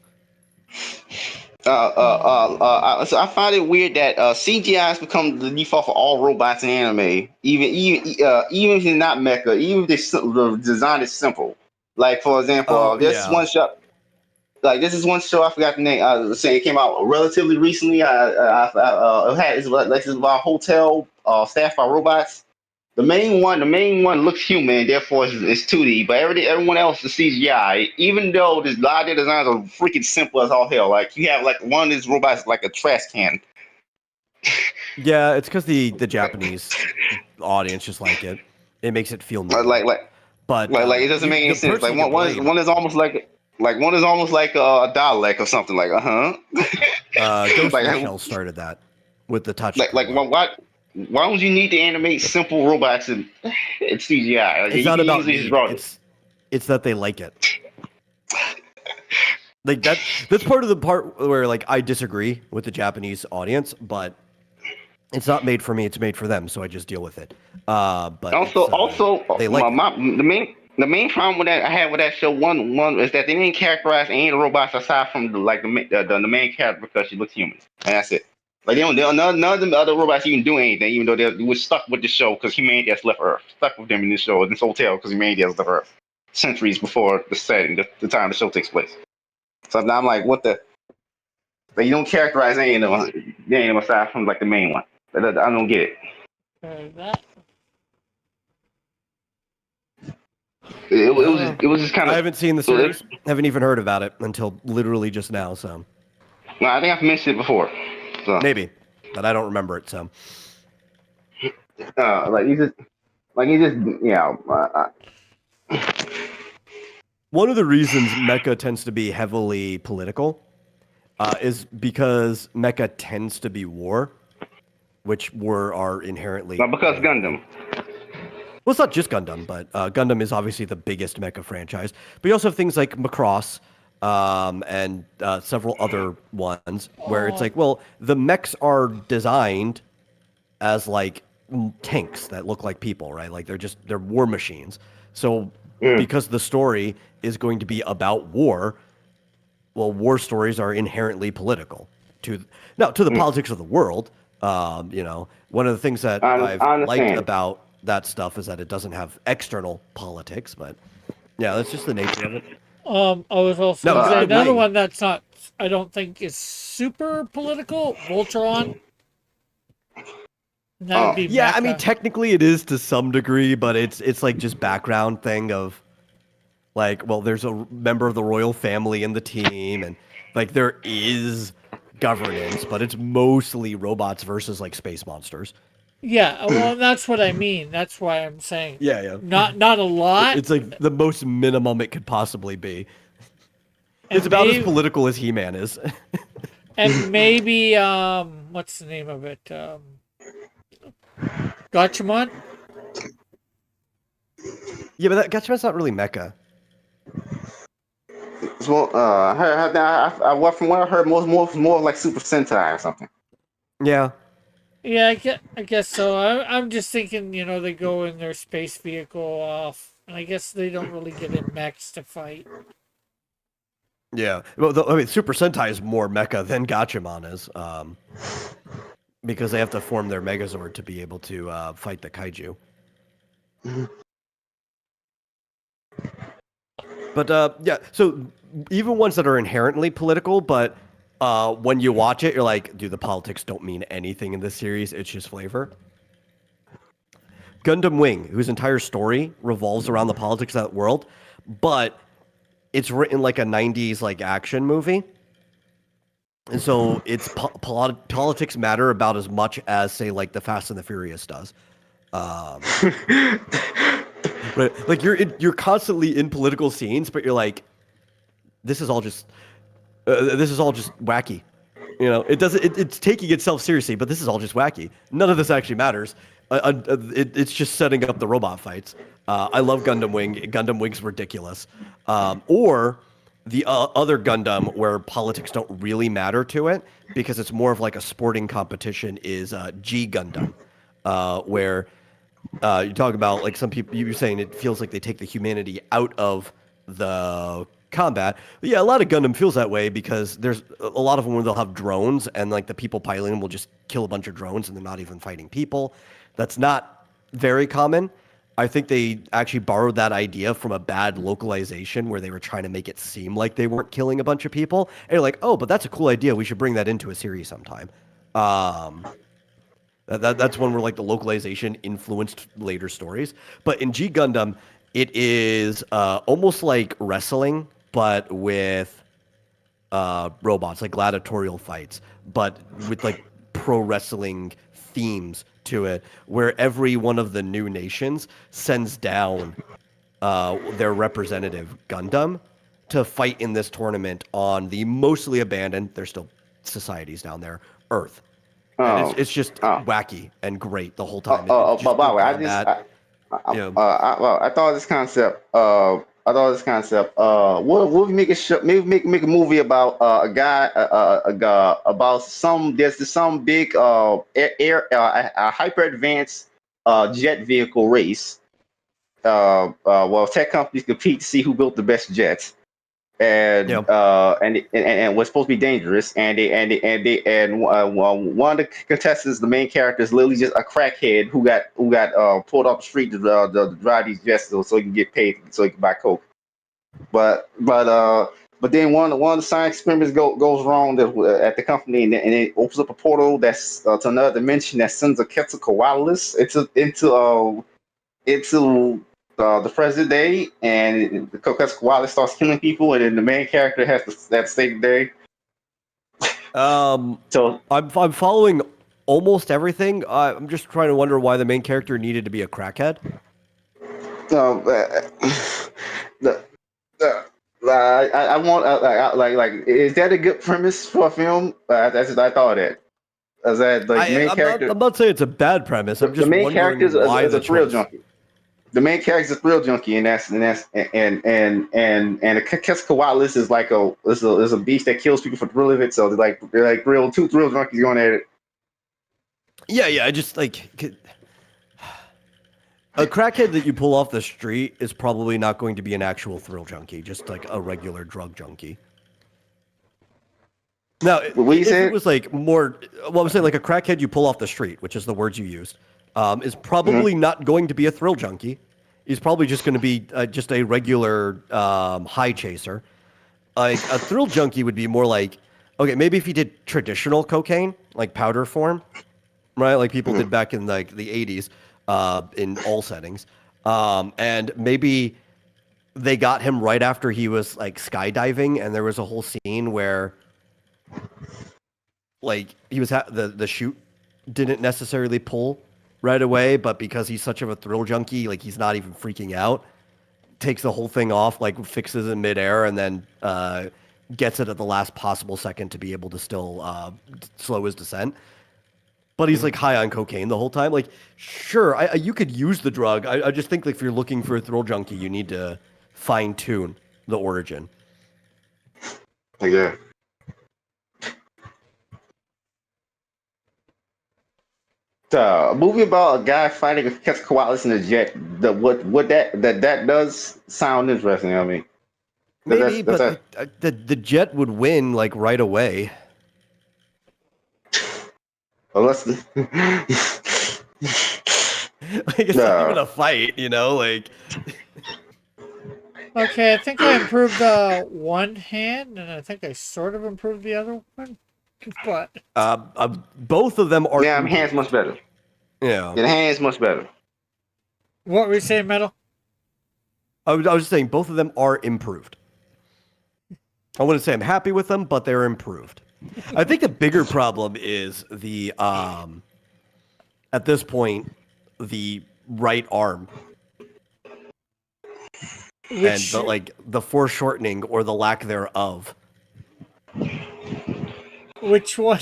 so I find it weird that CGI has become the default for all robots in anime. Even if it's not mecha, even if the design is simple. Like for example, Oh this yeah, one shot. Like this is one show I forgot the name. Saying it came out relatively recently. It had it's about a hotel staffed by robots. The main one looks human, therefore it's 2D. But everyone else is CGI. Even though a lot of their designs are freaking simple as all hell. Like you have like one of these robots like a trash can. yeah. It's because the Like Japanese audience just like it. It makes it feel like normal. like But like it doesn't make any the sense. person Like you can blame, one is almost like one is almost like a Dalek or something. Like Ghost in like the Shell started that with the touch like promo. why don't you need to animate simple robots in CGI? Like, It's you not can about easily just need. draw it. It's that they like it. Like that's part of the part where like I disagree with the Japanese audience, but it's not made for me, it's made for them, so I just deal with it. But it's they like it. The main problem with that I had with that show one is that they didn't characterize any of the robots aside from the main character because she looks human, and that's it. Like none of the other robots even do anything, even though they were stuck with the show because humanity has left Earth, stuck with them in this show, in this hotel because humanity has left Earth centuries before the setting, the time the show takes place. So now I'm like, what the? But you don't characterize any of them aside from like the main one. I don't get it. That. It was just kind I of. haven't seen the series. Haven't even heard about it until literally just now, so No, I think I've mentioned it before. So maybe. But I don't remember it, so like you just one of the reasons mecha tends to be heavily political is because mecha tends to be war, which war are inherently because political. Gundam. Well, it's not just Gundam, but Gundam is obviously the biggest mecha franchise. But you also have things like Macross and several other ones where it's like, well, the mechs are designed as like tanks that look like people, right? Like they're war machines. So Mm, because the story is going to be about war, well, war stories are inherently political to the mm. politics of the world. One of the things that I've I liked understand. about that stuff is that it doesn't have external politics, but yeah, that's just the nature of it. I was also No, gonna good, say Uh, good another wing. one that's not. I don't think is super political. Voltron. And that would uh, be Yeah, I mean, mecha. technically it is to some degree, but it's like just background thing of like, well, there's a member of the royal family in the team, and like there is governance, but it's mostly robots versus like space monsters. Yeah, well, that's what I mean. That's why I'm saying Yeah, yeah. not a lot, It's like the most minimum it could possibly be. It's and about as maybe political as He-Man is. what's the name of it? Gotchamon. Yeah, but that Gatchaman's not really mecha. so, from what I heard, more like Super Sentai or something. Yeah. Yeah, I guess so. I'm just thinking, they go in their space vehicle off, and I guess they don't really get in mechs to fight. Yeah. Well, I mean, Super Sentai is more mecha than Gatchaman is, because they have to form their Megazord to be able to fight the kaiju. But yeah, so even ones that are inherently political, but when you watch it, you're like, dude, the politics don't mean anything in this series. It's just flavor. Gundam Wing, whose entire story revolves around the politics of that world, but it's written like a 90s like action movie. And so it's politics matter about as much as say like the Fast and the Furious does. Right? Like you're constantly in political scenes, but you're like, this is all just wacky. You know, it doesn't. It's taking itself seriously, but this is all just wacky. None of this actually matters. It's just setting up the robot fights. I love Gundam Wing. Gundam Wing's ridiculous. Or the other Gundam where politics don't really matter to it because it's more of like a sporting competition is G Gundam, where you talk about like some people. You're saying it feels like they take the humanity out of the combat. But yeah, a lot of Gundam feels that way because there's a lot of them where they'll have drones and like the people piloting them will just kill a bunch of drones and they're not even fighting people. That's not very common. I think they actually borrowed that idea from a bad localization where they were trying to make it seem like they weren't killing a bunch of people. And you're like, oh, but that's a cool idea. We should bring that into a series sometime. That's one where like the localization influenced later stories. But in G Gundam, it is almost like wrestling, but with robots, like gladiatorial fights, but with like pro wrestling themes to it, where every one of the new nations sends down their representative Gundam to fight in this tournament on the mostly abandoned, there's still societies down there, Earth. And it's just wacky and great the whole time. But by the way, I thought this concept. What if we make a show, maybe make a movie about a guy about some big a hyper advanced jet vehicle race. Well, tech companies compete to see who built the best jets, and Yeah. and was supposed to be dangerous, one of the contestants, the main character, is literally just a crackhead who got pulled off the street to drive these jets so he can get paid so he can buy coke. But then one of the science experiments goes wrong at the company, and it opens up a portal that's to another dimension that sends a Quetzalcoatlus into the present day, and the Quetzalcoatlus starts killing people, and then the main character has to save the day. So I'm following almost everything. I'm just trying to wonder why the main character needed to be a crackhead. I want like is that a good premise for a film? That's what I thought it. Is that like main character? I'm not saying it's a bad premise. I'm just the main wondering character why is a the thrill choice. junkie. The main character is a thrill junkie, and a Quetzalcoatlus is like a beast that kills people for the thrill of it. So they're like two thrill junkies going at it. Yeah. I just like a crackhead that you pull off the street is probably not going to be an actual thrill junkie, just like a regular drug junkie. Now, if it was like more, well, I'm saying like a crackhead you pull off the street, which is the words you used, is probably not going to be a thrill junkie. He's probably just going to be just a regular high chaser. Like a thrill junkie would be more like, okay, maybe if he did traditional cocaine, like powder form, right? Like people did back in like the 80s in all settings. And maybe they got him right after he was like skydiving, and there was a whole scene where like he was the chute didn't necessarily pull right away, but because he's such of a thrill junkie, like he's not even freaking out, takes the whole thing off, like fixes it in midair, and then gets it at the last possible second to be able to still slow his descent. But he's like high on cocaine the whole time. Like, sure, you could use the drug. I just think like if you're looking for a thrill junkie, you need to fine tune the origin. Yeah. A movie about a guy fighting a Quetzalcoatlus in a jet. What that does sound interesting. I mean, maybe, but the jet would win like right away. Unless like it's not even a fight, you know, like Okay, I think I improved the one hand, and I think I sort of improved the other one. But Both of them are Yeah, my hand's much improved. better. Yeah. Yeah, the hand's much better. what were you saying, Metal? I was just saying both of them are improved. I wouldn't say I'm happy with them, but they're improved. I think the bigger problem is the at this point the right arm and Which the foreshortening or the lack thereof. which one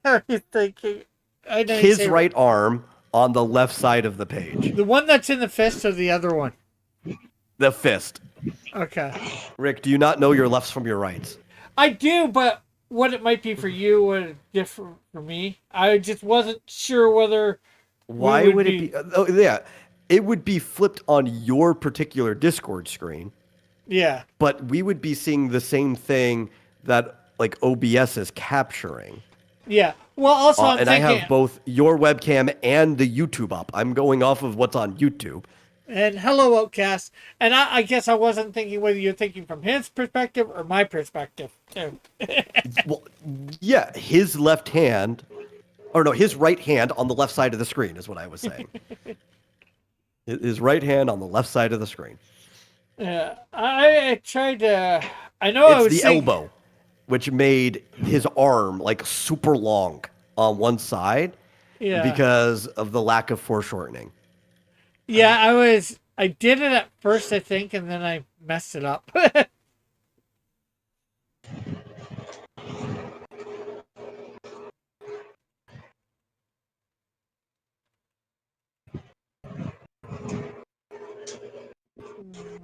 are you thinking? I know you His say right arm on the left side of the page. the one that's in the fist or the other one. The fist. Okay, Rick, do you not know your lefts from your rights? I do, but what it might be for you would differ for me. I just wasn't sure whether we Why would would it be. be? Oh, yeah, it would be flipped on your particular Discord screen, Yeah, but we would be seeing the same thing that like OBS is capturing. yeah. Well, also I'm And I thinking, have both your webcam and the YouTube up. I'm going off of what's on YouTube. and hello, Outcast. And I guess I wasn't thinking whether you're thinking from his perspective or my perspective too. Well, yeah, his left hand, or no, his right hand on the left side of the screen is what I was saying. His right hand on the left side of the screen. Yeah, I tried to. I know I It's was the saying, elbow, which made his arm like super long on one side Yeah, because of the lack of foreshortening. yeah. I did it at first, I think, and then I messed it up.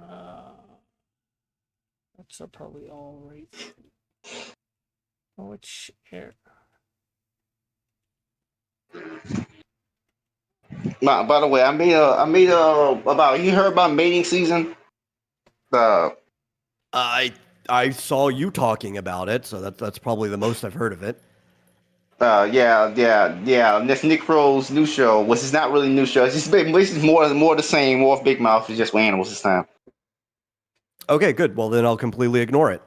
uh, that's probably all right. Which here? By the way, I made a about you heard about mating season? Uh, I I saw you talking about it, so that's probably the most I've heard of it. yeah. And that's Nick Crow's new show, which is not really a new show. It's just more the same. More of Big Mouth is just with animals this time. Okay, good. Well, then I'll completely ignore it.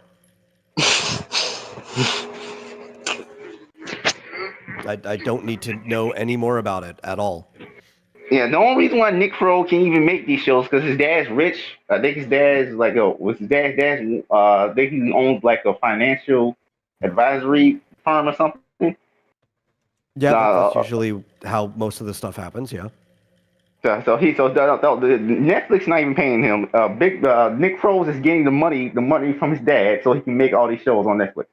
I don't need to know any more about it at all. Yeah, the only reason why Nick Crow can even make these shows because his dad's rich. I think his dad's like was his dad's I think he owns like a financial advisory firm or something. Yeah, that's Uh, usually how most of this stuff happens. Yeah. so Netflix not even paying him. Big Nick Crow is getting the money from his dad, so he can make all these shows on Netflix.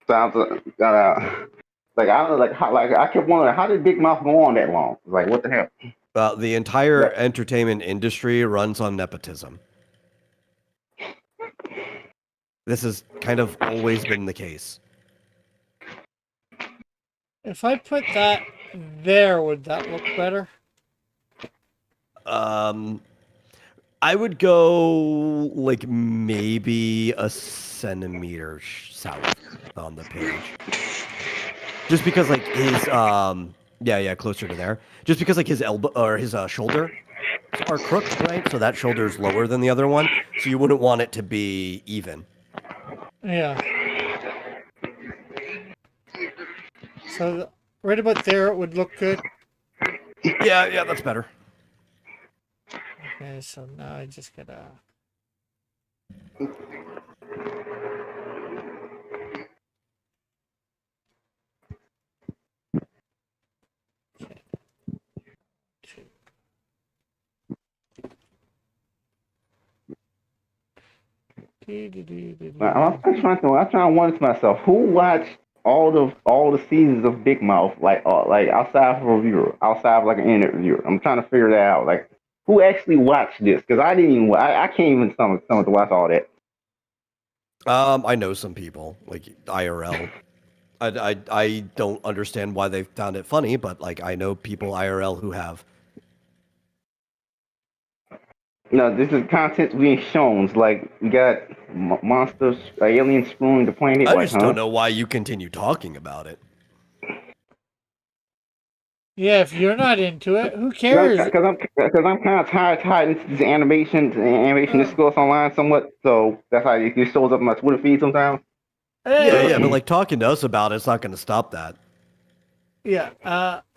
So I was, I kept wondering how did Big Mouth go on that long? Like what the hell? The entire That, entertainment industry runs on nepotism. This has kind of always been the case. If I put that there, would that look better? I would go like maybe a centimeter south on the page. Just because like his yeah, closer to there. Just because like his elbow or his shoulder are crooked, right? So that shoulder is lower than the other one. So you wouldn't want it to be even. Yeah. So right about there, it would look good. Yeah, that's better. Okay, so now I just gotta. Okay. I'm trying to wonder to myself who watched all the seasons of Big Mouth like outside of a reviewer, outside of like an interviewer. I'm trying to figure that out. Like who actually watched this? Because I didn't even I can't even stomach to watch all that. I know some people like IRL. I don't understand why they found it funny, but like I know people IRL who have. No, this is content being shown. It's like we got monsters, aliens screwing the planet. I Like, just don't huh? know why you continue talking about it. Yeah, if you're not into it, who cares? Because I'm kind of tired into these animation Uh, discourse online somewhat. So that's how it shows up on my Twitter feed sometimes. Yeah, but hey, like talking to us about it's not going to stop that. yeah.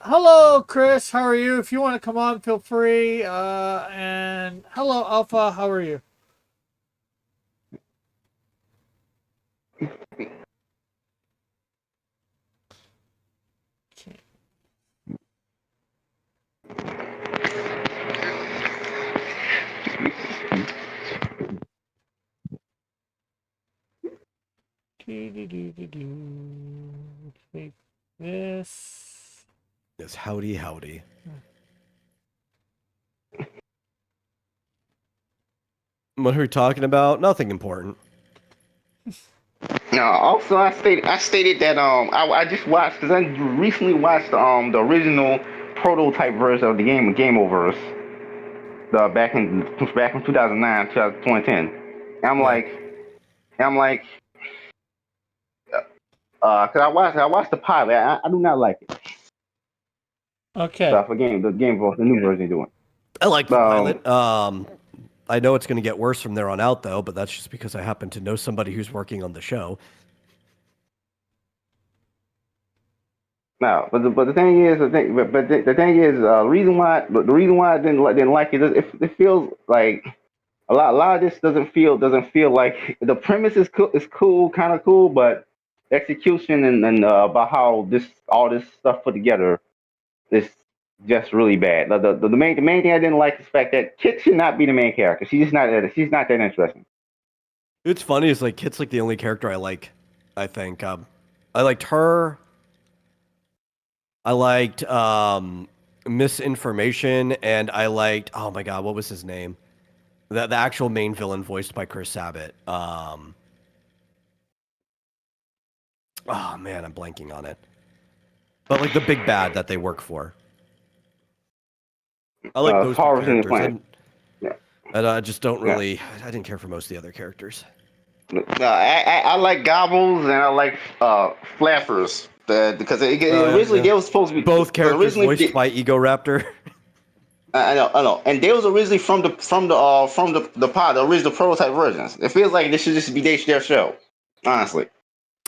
Hello, Chris. How are you? If you want to come on, feel free. And hello, Alpha. How are you? Take this. Yes, howdy, howdy. What are we talking about? Nothing important. Now, also, I stated that I just watched because I recently watched the original prototype version of the game Overs back in 2009 2010. And I'm Yeah. like I'm like because I watched the pilot. I do not like it. Okay. The new version they're doing. I like the Um, pilot. I know it's going to get worse from there on out, though, but that's just because I happen to know somebody who's working on the show. No, but the thing is, the thing is, the reason why I didn't like it is it feels like a lot of this doesn't feel like the premise is cool, kind of cool, but execution and about how all this stuff put together is just really bad. The main thing I didn't like is the fact that Kit should not be the main character. She's not that interesting. It's funny. It's like Kit's like the only character I like. I think I liked her. I liked Misinformation, and I liked oh my god, what was his name? The actual main villain voiced by Chris Sabat. Oh man, I'm blanking on it. But like the big bad that they work for. I like those two Horrors in the characters. planet. Yeah. And I just don't Yeah. really. I didn't care for most of the other characters. I like gobbles and I like flappers. Because Oh yeah, originally yeah. they were supposed to be Both characters originally voiced by Ego Raptor. I know, and they was originally from the pod, the original prototype versions. It feels like this should just be their show, honestly.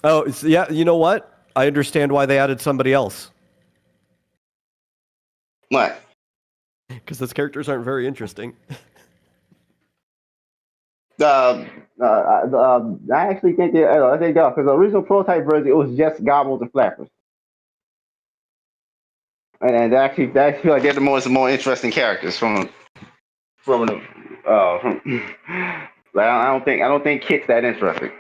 Oh yeah, you know what? I understand why they added somebody else. What? Because those characters aren't very interesting. I actually think I think because the original prototype version it was just gobbles and flappers, and I feel like they're the more interesting characters from the from. Like, I don't think Kit's that interesting.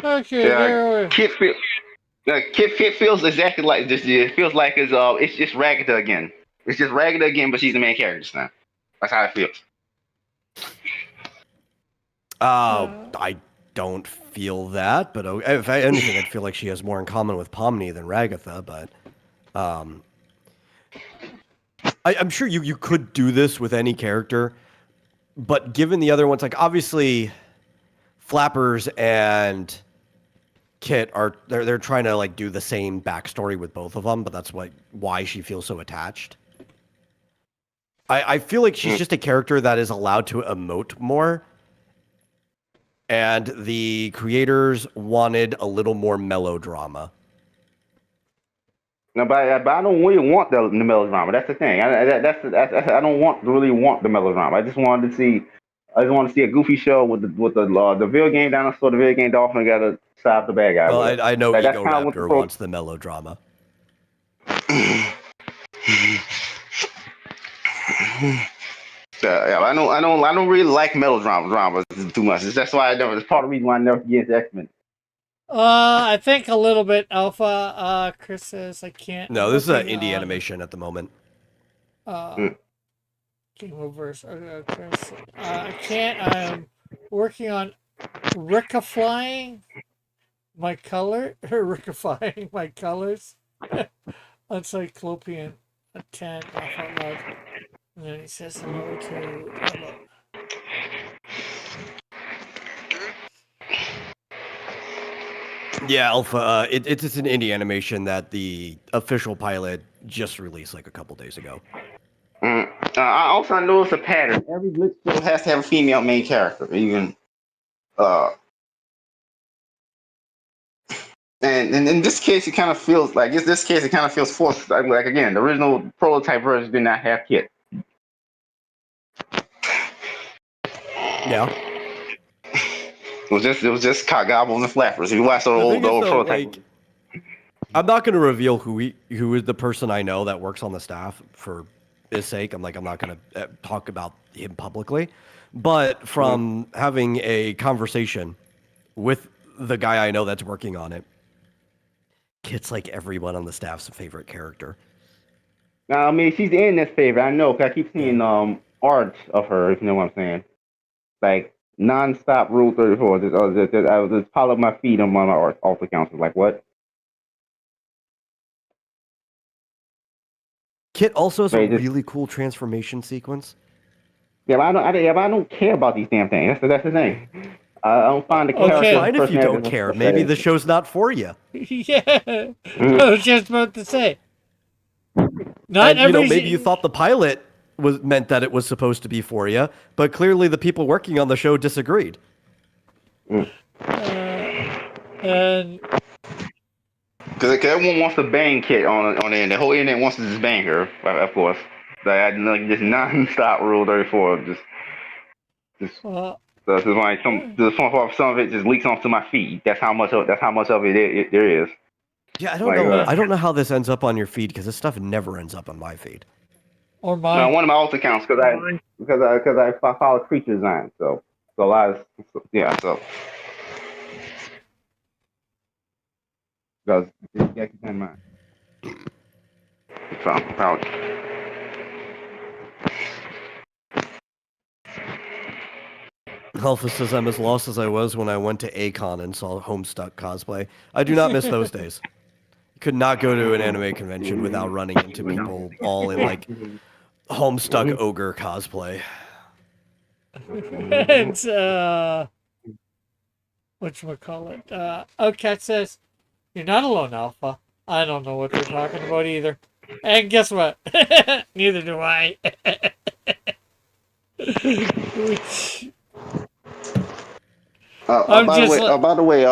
Okay, Yeah, there. Kit feels exactly like this. It feels like it's just Ragatha again. It's just Ragatha again, but she's the main character this time. That's how it feels. I don't feel that, but if anything, I'd feel like she has more in common with Pomni than Ragatha. But I'm sure you could do this with any character, but given the other ones, like obviously, Flappers and Kit are they're trying to like do the same backstory with both of them, but that's why she feels so attached. I feel like she's just a character that is allowed to emote more. And the creators wanted a little more melodrama. No, but I don't really want the melodrama. That's the thing. I don't really want the melodrama. I just want to see a goofy show with the video game dinosaur, the video game dolphin got to stop the bad guy Well, with it. I know That's Ego kind of what Raptor wants the melodrama. Yeah, I don't really like melodrama too much. That's why it's part of the reason why I never get into X-Men. I think a little bit alpha. Chris says I can't. No, I'm this is an working indie on, animation at the moment. Game Overs. Chris. I can't. I'm working on rickifying my color. Rickifying my colors. On Cyclopean 10 laugh out loud. And then he says hello to Emma. Yeah, Alpha. It's an indie animation that the official pilot just released like a couple days ago. I also noticed a pattern. Every Blitz show has to have a female main character, even and in this case, it kind of feels like it kind of feels forced. Like again, the original prototype version did not have Kit. Yeah. It was just cock gobbles and flappers. If you watch the The thing is, old though, prototype, like, I'm not going to reveal who is the person I know that works on the staff for his sake. I'm not going to talk about him publicly. But from having a conversation with the guy I know that's working on it, Kit's like everyone on the staff's favorite character. now I mean she's in this favorite. I know 'cause I keep seeing art of her. If you know what I'm saying, like nonstop Rule 34. I was just pile up my feed on one of my alt accounts. Like what? Kit also has a Wait, really cool transformation sequence. Yeah, but I don't care about these damn things. That's the thing. I don't find the Well, character. it's fine if you don't care. Maybe the show's not for you. Yeah, I was just about to say. Not And, every. maybe you thought the pilot meant that it was supposed to be for you, but clearly the people working on the show disagreed. Because And everyone wants to bang Kit on the internet. The whole internet wants to just bang her, of course. Like just non-stop Rule 34. well, This is why some of it just leaks onto my feed. That's how much of it there is. Yeah, I don't know. I don't know how this ends up on your feed because this stuff never ends up on my feed. or mine. One of my alt accounts because I follow creature design. So a lot of so. Because you keep in mind. So, Alpha says, I'm as lost as I was when I went to Acon and saw Homestuck cosplay. I do not miss those days. Could not go to an anime convention without running into people all in, like, Homestuck ogre cosplay. It's, whatchamacallit? Cat says, you're not alone, Alpha. I don't know what they're talking about either. And guess what? Neither do I. Which... by the way,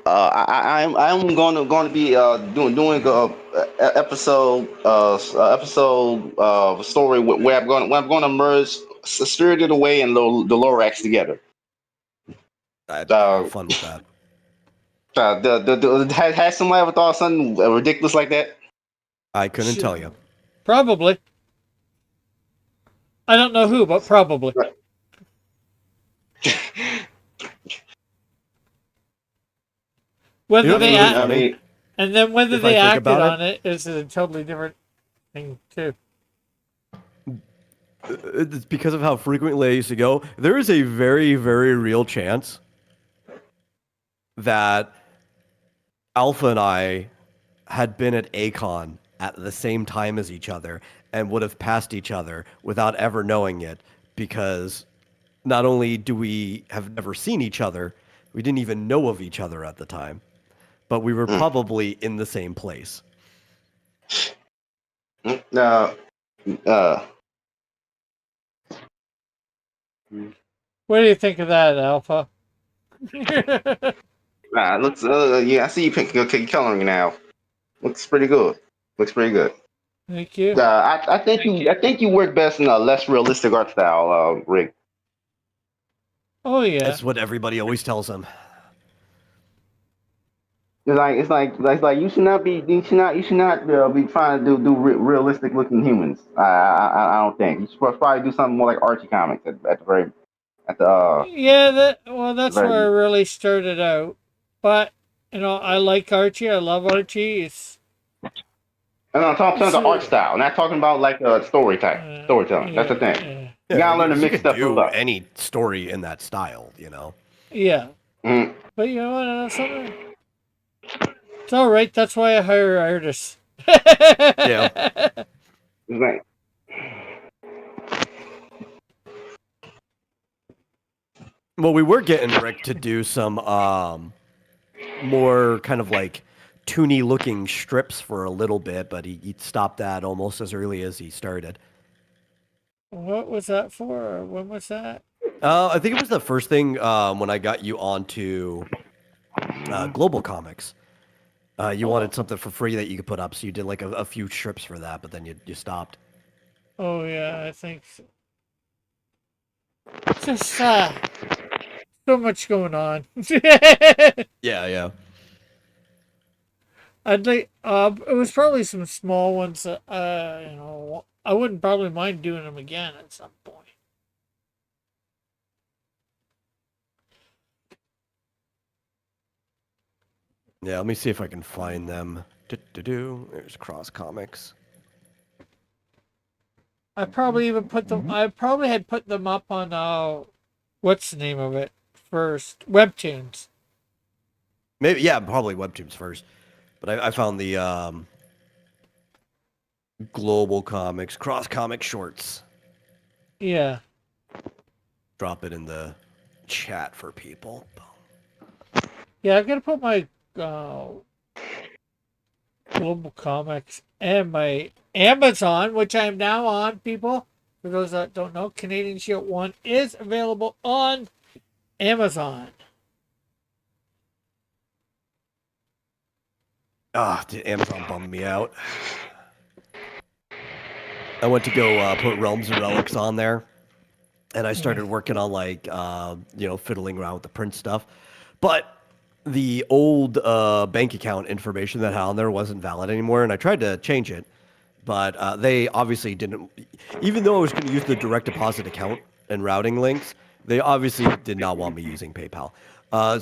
I'm going to be doing episode story where I'm going to merge Spirited Away and the Lorax together. Have fun with that. Has somebody ever thought of something ridiculous like that? I couldn't tell you. Probably. I don't know who, but probably. Whether they act, and then whether they acted on it is a totally different thing too. It's because of how frequently I used to go. There is a very, very real chance that Alpha and I had been at Acon at the same time as each other and would have passed each other without ever knowing it, because not only do we have never seen each other, we didn't even know of each other at the time, but we were probably in the same place. What do you think of that, Alpha? Looks I see you coloring now. Looks pretty good. Thank you. I think you work best in a less realistic art style, Rick. Oh yeah. That's what everybody always tells him. It's like you should not be trying to do realistic looking humans. I don't think you should probably do something more like Archie comics at the Yeah, that's where I really started out. But I like Archie. I love Archie. And I'm talking about the art style, not talking about like storytelling. Yeah, That's the thing. Yeah. You gotta learn to mix stuff up. Any story in that style, Yeah. Mm-hmm. But you know what? Something. It's all right. That's why I hire artists. Yeah. Right. Well, we were getting Rick to do some more kind of like toony looking strips for a little bit, but he stopped that almost as early as he started. What was that for? Or when was that? I think it was the first thing when I got you onto Global Comics. You wanted something for free that you could put up, so you did like a few strips for that, but then you stopped. Oh yeah, I think so. Just so much going on. Yeah. I'd like it was probably some small ones that I wouldn't probably mind doing them again at some point. Yeah, let me see if I can find them. There's Cross Comics. I probably even put them. I probably had put them up on what's the name of it first? Webtoons. Maybe yeah, probably Webtoons first. But I found the Global Comics, Cross Comic Shorts. Yeah. Drop it in the chat for people. Yeah, I'm gonna put my Global Comics and my Amazon, which I am now on, people. For those that don't know, Canadian Shield 1 is available on Amazon. Did Amazon bummed me out. I went to go put Realms and Relics on there, and I started working on like fiddling around with the print stuff, but the old bank account information that I had on there wasn't valid anymore, and I tried to change it, but they obviously didn't. Even though I was going to use the direct deposit account and routing links, they obviously did not want me using PayPal.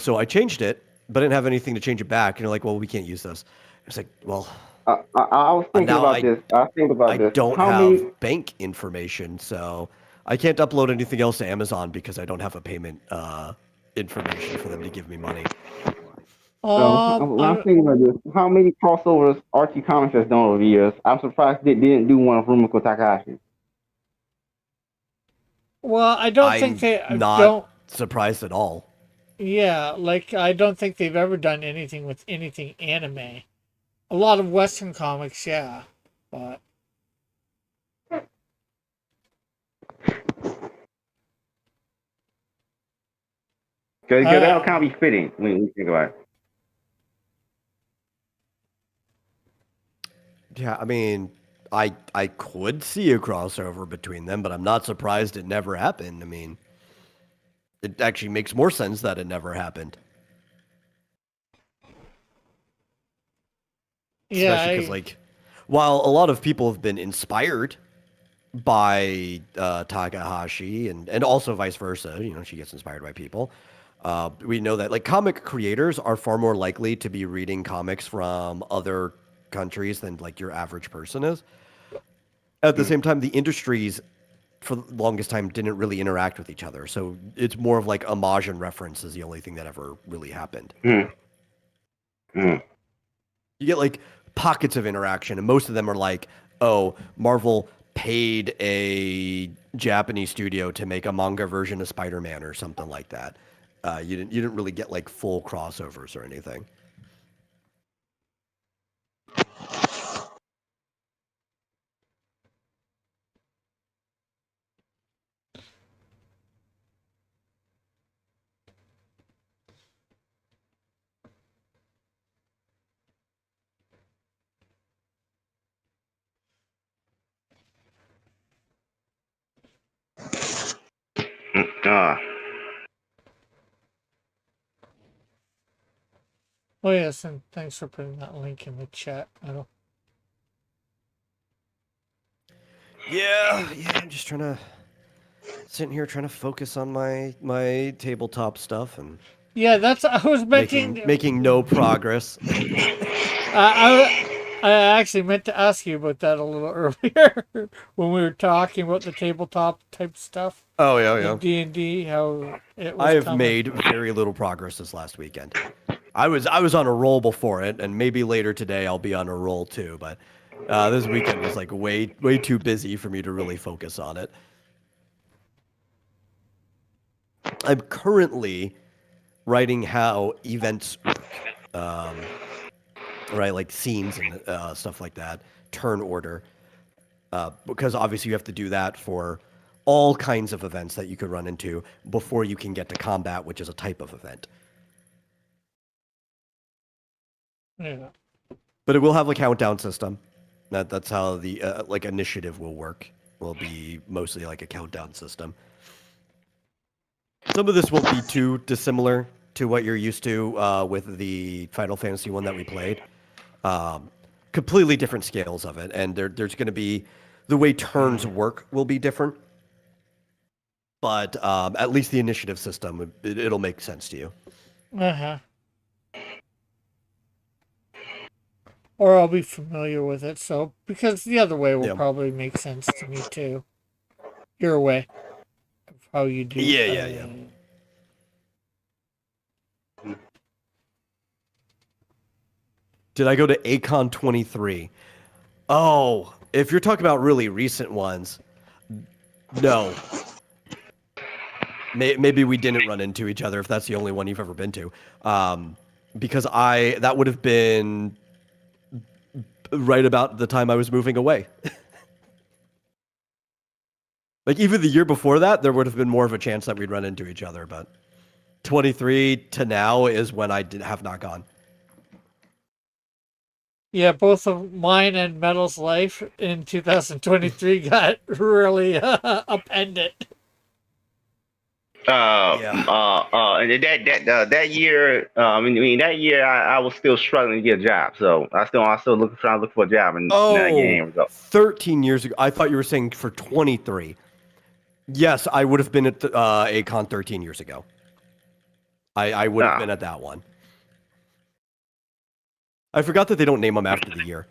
So I changed it, but didn't have anything to change it back. And they're like, "Well, we can't use this." It's like, well, I was thinking now about this. I think about I this. don't How have many? bank information, so I can't upload anything else to Amazon because I don't have a payment information for them to give me money. When I'm thinking about this, how many crossovers Archie Comics has done over the years? I'm surprised they didn't do one of Rumiko Takahashi. Well, I don't think I'm they not don't. surprised at all. Yeah, like I don't think they've ever done anything with anything anime. A lot of Western comics, yeah, but Because that I kind of be fitting when you think about it. Yeah, I mean, I could see a crossover between them, but I'm not surprised it never happened. I mean, it actually makes more sense that it never happened. yeah, Especially because, like, while a lot of people have been inspired by Takahashi and also vice versa, she gets inspired by people. We know that, like, comic creators are far more likely to be reading comics from other countries than, like, your average person is. At the same time, the industries for the longest time didn't really interact with each other. So it's more of like homage and reference is the only thing that ever really happened. You get like pockets of interaction, and most of them are like, oh, Marvel paid a Japanese studio to make a manga version of Spider-Man or something like that. You didn't really get like full crossovers or anything. oh yes, and thanks for putting that link in the chat. I don't. Yeah, I'm just sitting here trying to focus on my tabletop stuff and Yeah, that's I was mentioning. making no progress. I actually meant to ask you about that a little earlier when we were talking about the tabletop type stuff. Oh yeah. In D&D, how it was I have coming. made very little progress this last weekend. I was on a roll before it, and maybe later today I'll be on a roll too. But this weekend was like way too busy for me to really focus on it. I'm currently writing how events work. right? Like scenes and stuff like that, turn order. Because obviously you have to do that for all kinds of events that you could run into before you can get to combat, which is a type of event. Yeah. But it will have a countdown system. That's how the like initiative will work. Will be mostly like a countdown system. Some of this won't be too dissimilar to what you're used to with the Final Fantasy one that we played. Completely different scales of it, and there's going to be the way turns work will be different. But at least the initiative system, it'll make sense to you. Uh-huh. Or I'll be familiar with it, so because the other way will Yeah. probably make sense to me too. Your way of how you do. Yeah. Did I go to Acon 23? Oh, if you're talking about really recent ones, no. Maybe we didn't run into each other if that's the only one you've ever been to. Because that would have been right about the time I was moving away. Like even the year before that, there would have been more of a chance that we'd run into each other. But 23 to now is when I have not gone. Yeah, both of mine and Metal's life in 2023 got really upended. And that year, that year I was still struggling to get a job, so I still trying to look for a job, and then again, 13 years ago. I thought you were saying for 23. Yes, I would have been at Acon 13 years ago. I would have been at that one. I forgot that they don't name them after the year.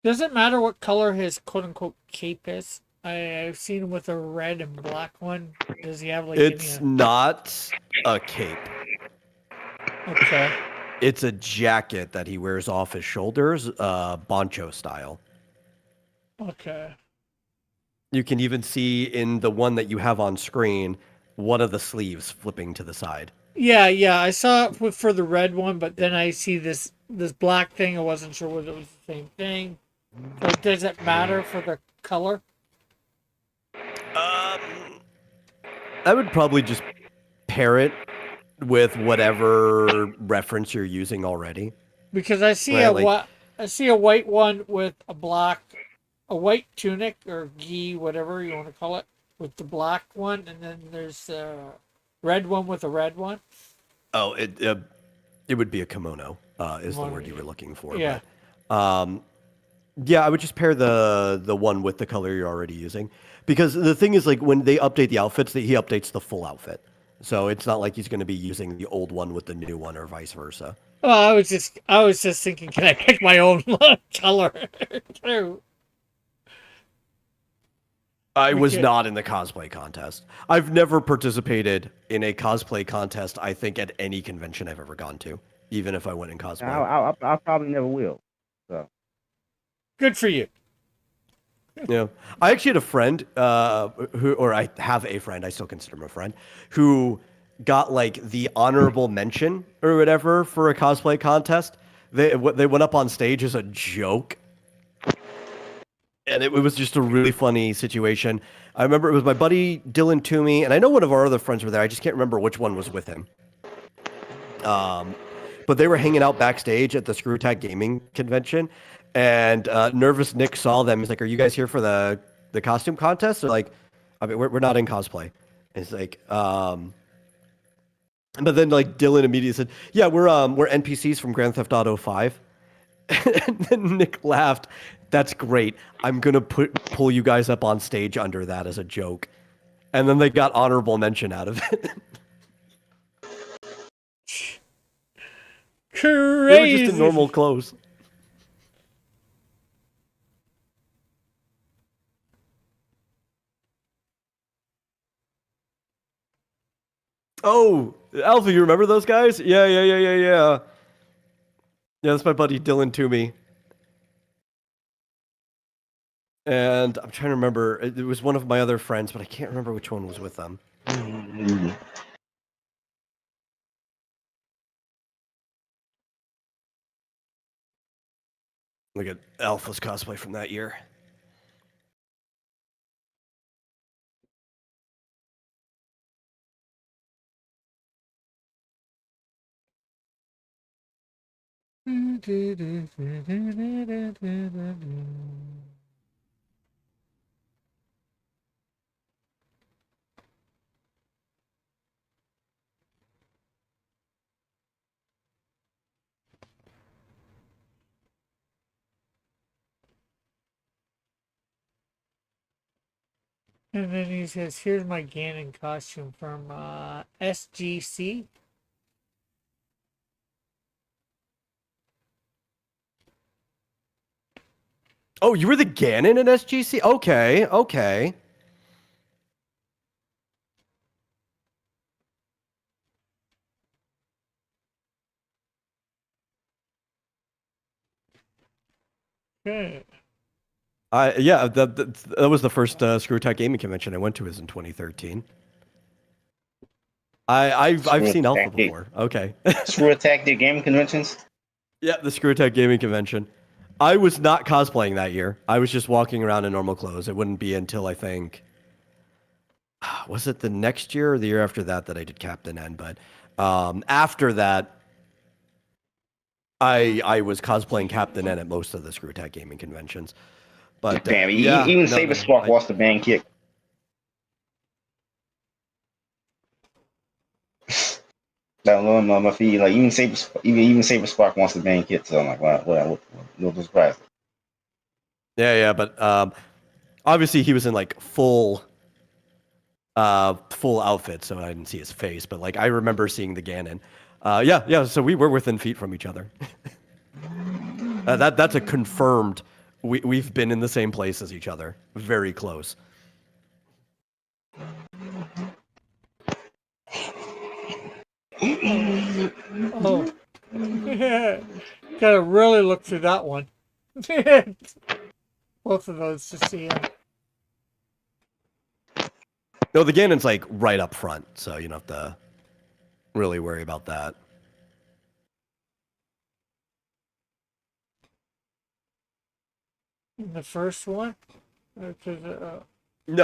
Does it matter what color his quote unquote cape is? I've seen him with a red and black one. Does he have like It's not a cape. Okay. It's a jacket that he wears off his shoulders, boncho style. Okay. You can even see in the one that you have on screen one of the sleeves flipping to the side. Yeah, I saw it for the red one, but then I see this black thing. I wasn't sure whether it was the same thing. So does it matter for the color? I would probably just pair it with whatever reference you're using already. Because I see I see a white one with a white tunic or gi, whatever you want to call it, with the black one, and then there's a red one with a red one. Oh, it would be a kimono, is the word you were looking for. Yeah. But, yeah, I would just pair the one with the color you're already using. Because the thing is, like, when they update the outfits, he updates the full outfit. So it's not like he's going to be using the old one with the new one or vice versa. Oh, I was just thinking, can I pick my own color too? I was not in the cosplay contest. I've never participated in a cosplay contest, I think, at any convention I've ever gone to, even if I went in cosplay. I probably never will. So good for you. Yeah, I actually had a friend I have a friend, I still consider him a friend, who got like the honorable mention or whatever for a cosplay contest. They went up on stage as a joke, and it was just a really funny situation. I remember it was my buddy Dylan Toomey, and I know one of our other friends were there. I just can't remember which one was with him. But they were hanging out backstage at the Screw Attack Gaming convention, and Nervous Nick saw them. He's like, "Are you guys here for the costume contest?" They're like, "I mean, we're not in cosplay." And it's like, but then like Dylan immediately said, "Yeah, we're NPCs from Grand Theft Auto 5." And then Nick laughed. "That's great. I'm gonna pull you guys up on stage under that as a joke." And then they got honorable mention out of it. Crazy. They were just in normal clothes. Oh, Alpha, you remember those guys? Yeah, yeah, yeah, yeah, yeah. Yeah, that's my buddy Dylan Toomey. And I'm trying to remember. It was one of my other friends, but I can't remember which one was with them. Look at Alpha's cosplay from that year. And then he says, "Here's my Ganon costume from SGC." Oh, you were the Ganon in SGC? Okay, okay. Okay. Yeah, that was the first Screw Attack Gaming Convention I went to was in 2013. I've seen Alpha before. Okay. Screw Attack did gaming conventions? Yeah, the Screw Attack Gaming Convention. I was not cosplaying that year. I was just walking around in normal clothes. It wouldn't be until I think, was it the next year or the year after that I did Captain N? But after that, I was cosplaying Captain N at most of the Screw Attack Gaming conventions. But damn, yeah, even Saber Spark lost the band kick. That on my feed, like even Saber Spark wants the band kit, so I'm like, well, no surprise. Yeah, but obviously he was in like full outfit, so I didn't see his face. But like I remember seeing the Ganon. Yeah. So we were within feet from each other. That's a confirmed. We've been in the same place as each other, very close. Oh. Gotta really look through that one. Both of those to see him. No, the Ganon's like right up front, so you don't have to really worry about that. In the first one? No,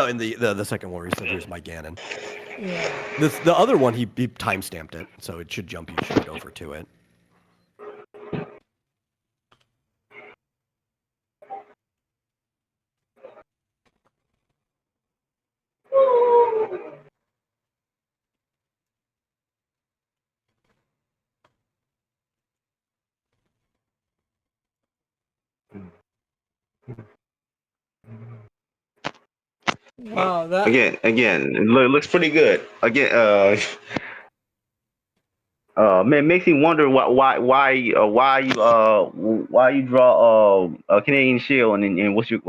in the second one, he said, "Here's my Ganon." Yeah. The other one, he time stamped it, so it should jump you straight over to it. Wow, that again, it looks pretty good. Again, man, makes me wonder why you draw a Canadian shield and what's your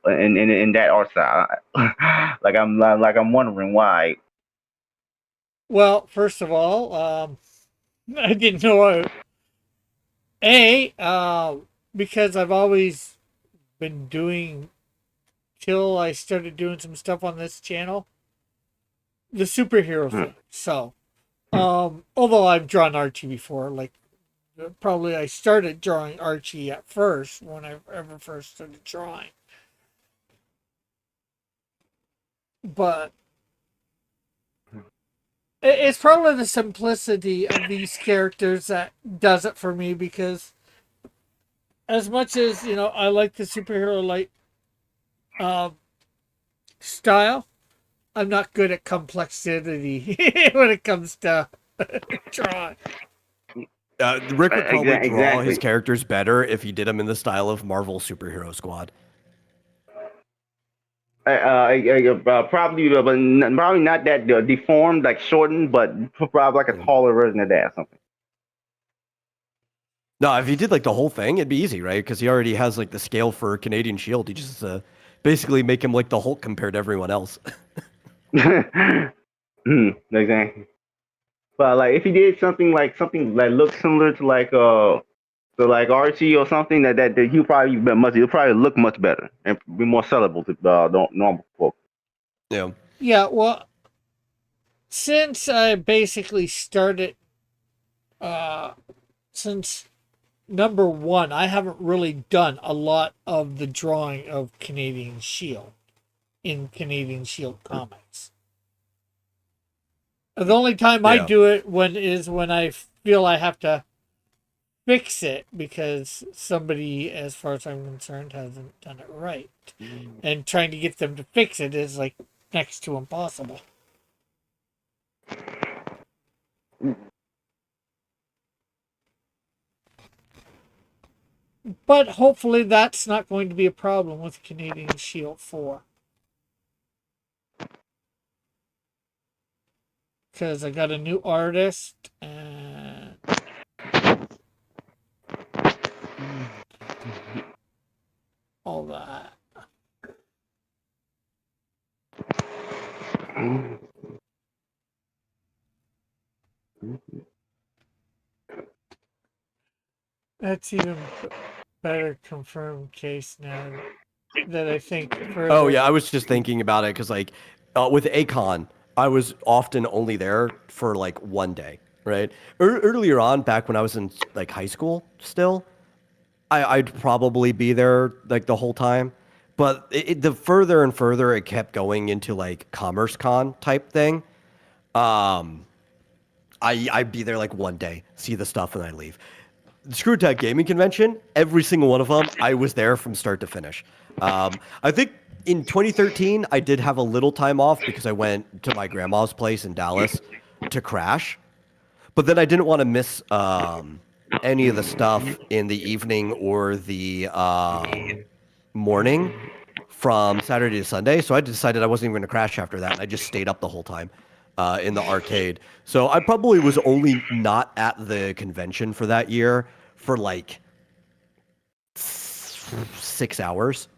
in that art style. I'm wondering why. well, first of all, I didn't know because I've always been doing till I started doing some stuff on this channel, the superhero thing. So, although I've drawn Archie before, like probably I started drawing Archie at first when I ever first started drawing. But it's probably the simplicity of these characters that does it for me, because as much as, you know, I like the superhero light style, I'm not good at complexity when it comes to drawing. Rick would probably draw his Exactly. characters better if he did them in the style of Marvel Superhero Squad. Probably, but probably not that deformed, like shortened, but probably like a taller version of that or something. No, if he did like the whole thing, it'd be easy, right? Because he already has like the scale for Canadian Shield. He just basically make him like the Hulk compared to everyone else. Exactly. But like if he did something that looks similar to like Archie or something that he'll probably be much. He'll probably look much better and be more sellable to normal folk. Yeah. Yeah, well, since I basically started, since number one, I haven't really done a lot of the drawing of Canadian Shield in Canadian Shield comics. The only time I Yeah. do it when I feel I have to fix it because somebody, as far as I'm concerned, hasn't done it right. And trying to get them to fix it is like next to impossible. But hopefully that's not going to be a problem with Canadian Shield 4. Because I got a new artist and all that. That's even better confirmed case now that I think further. Oh yeah, I was just thinking about it because like with Akon, I was often only there for like one day, right? Earlier on, back when I was in like high school, still, I'd probably be there like the whole time. But the further and further it kept going into like Commerce Con type thing, um, I'd be there like one day, see the stuff, and I leave. The Screw Attack Gaming Convention, every single one of them, I was there from start to finish. I think in 2013, I did have a little time off because I went to my grandma's place in Dallas to crash. But then I didn't want to miss any of the stuff in the evening or the morning from Saturday to Sunday. So I decided I wasn't even going to crash after that. And I just stayed up the whole time in the arcade. So I probably was only not at the convention for that year for like 6 hours.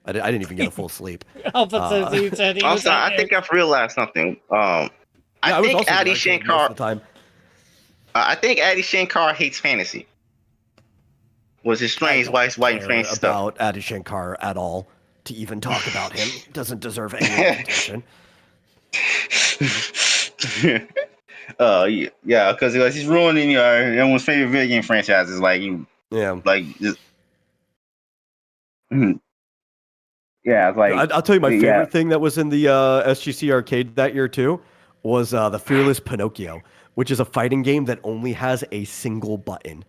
I didn't even get a full sleep. Also, I think I've realized something. I think Adi Shankar. I think Adi Shankar hates fantasy. Was his strange white strange stuff about Adi Shankar at all to even talk about him? He doesn't deserve any attention. Yeah, because he's ruining everyone's favorite video game franchises. Like you, like just. Yeah, it's like I'll tell you my favorite thing that was in the SGC arcade that year too was the Fearless Pinocchio, which is a fighting game that only has a single button.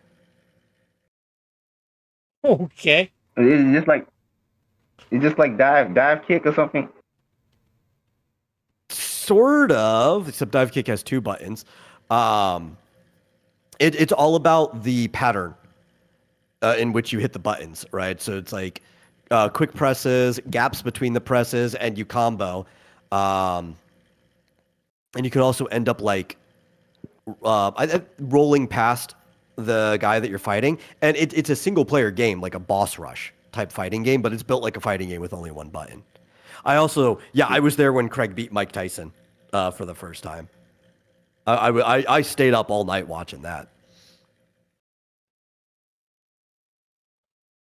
Okay. It's just like dive kick or something. Sort of, except dive kick has 2 buttons. It's all about the pattern in which you hit the buttons, right? So it's like quick presses, gaps between the presses, and you combo. And you can also end up like rolling past the guy that you're fighting. And it's a single player game, like a boss rush type fighting game, but it's built like a fighting game with only 1 button. I was there when Craig beat Mike Tyson for the first time. I stayed up all night watching that.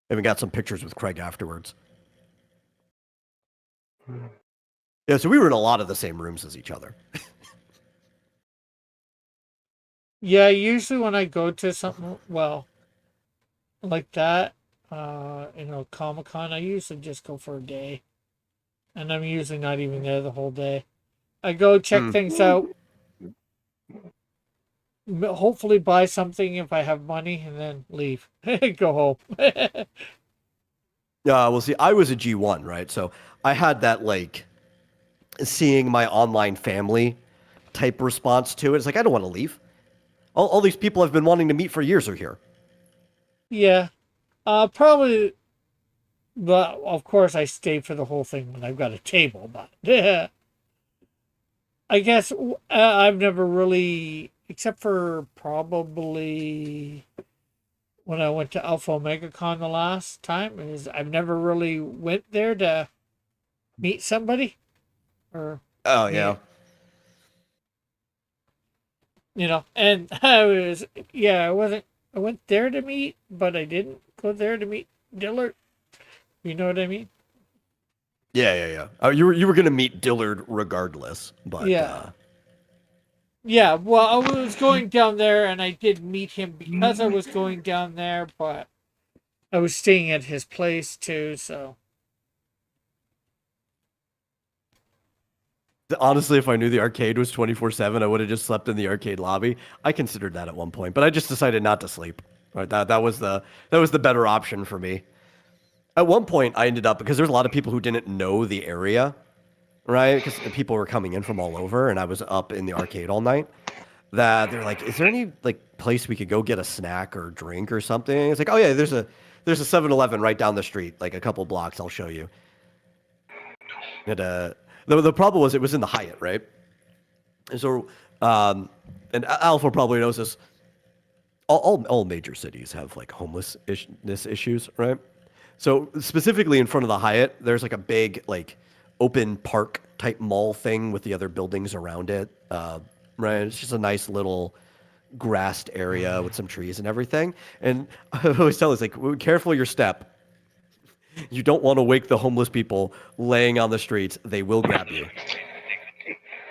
Even got some pictures with Craig afterwards. Yeah, so we were in a lot of the same rooms as each other. Yeah, usually when I go to something, like that, Comic-Con, I usually just go for a day. And I'm usually not even there the whole day. I go check things out, hopefully buy something if I have money, and then leave. Go home. Yeah, well, see, I was a G1, right? So I had that, like, seeing my online family type response to it. It's like, I don't want to leave. All these people I've been wanting to meet for years are here. Yeah. Probably, but of course I stay for the whole thing when I've got a table, but I guess I've never really, except for probably when I went to Alpha Omega Con the last time, I've never really went there to meet somebody. Oh, yeah. And I went there to meet, but I didn't go there to meet Dillard. You know what I mean? Yeah. You were gonna meet Dillard regardless, but Yeah. Yeah, well, I was going down there and I did meet him because I was going down there, but I was staying at his place too, so. honestly, if I knew the arcade was 24/7, I would have just slept in the arcade lobby. I considered that at one point, but I just decided not to sleep. Right, that was the better option for me. At one point, I ended up because there's a lot of people who didn't know the area, right? Because people were coming in from all over, and I was up in the arcade all night. That they're like, "Is there any like place we could go get a snack or drink or something?" It's like, "Oh yeah, there's a 7-Eleven right down the street, like a couple blocks. I'll show you." And the problem was it was in the Hyatt, right? And so, and Alpha probably knows this. All major cities have like homelessness issues, right? So specifically in front of the Hyatt, there's like a big like open park type mall thing with the other buildings around it. Right, it's just a nice little grassed area with some trees and everything. And I always tell us like, careful your step. You don't want to wake the homeless people laying on the streets. They will grab you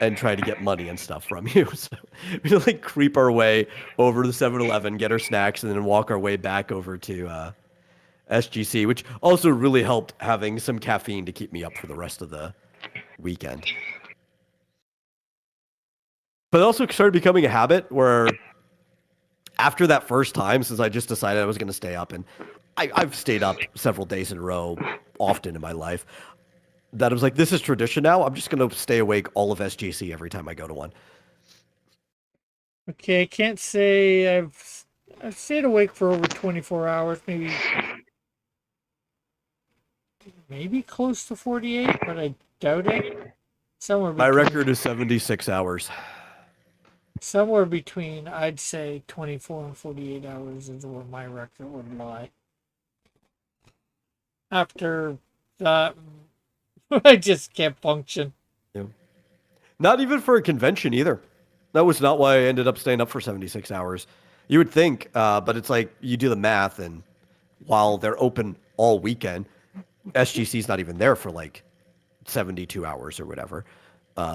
and try to get money and stuff from you. So we like creep our way over to 7-Eleven, get our snacks, and then walk our way back over to SGC, which also really helped having some caffeine to keep me up for the rest of the weekend. But it also started becoming a habit where after that first time, since I just decided I was going to stay up, and I've stayed up several days in a row often in my life, that I was like, this is tradition now. I'm just going to stay awake all of SGC every time I go to one. Okay, I can't say I've stayed awake for over 24 hours, maybe close to 48, but I doubt it. My record is 76 hours. Somewhere between, I'd say, 24 and 48 hours is where my record would lie. After that, I just can't function. Yeah. Not even for a convention either. That was not why I ended up staying up for 76 hours. You would think, but it's like you do the math, and while they're open all weekend, SGC's not even there for like 72 hours or whatever.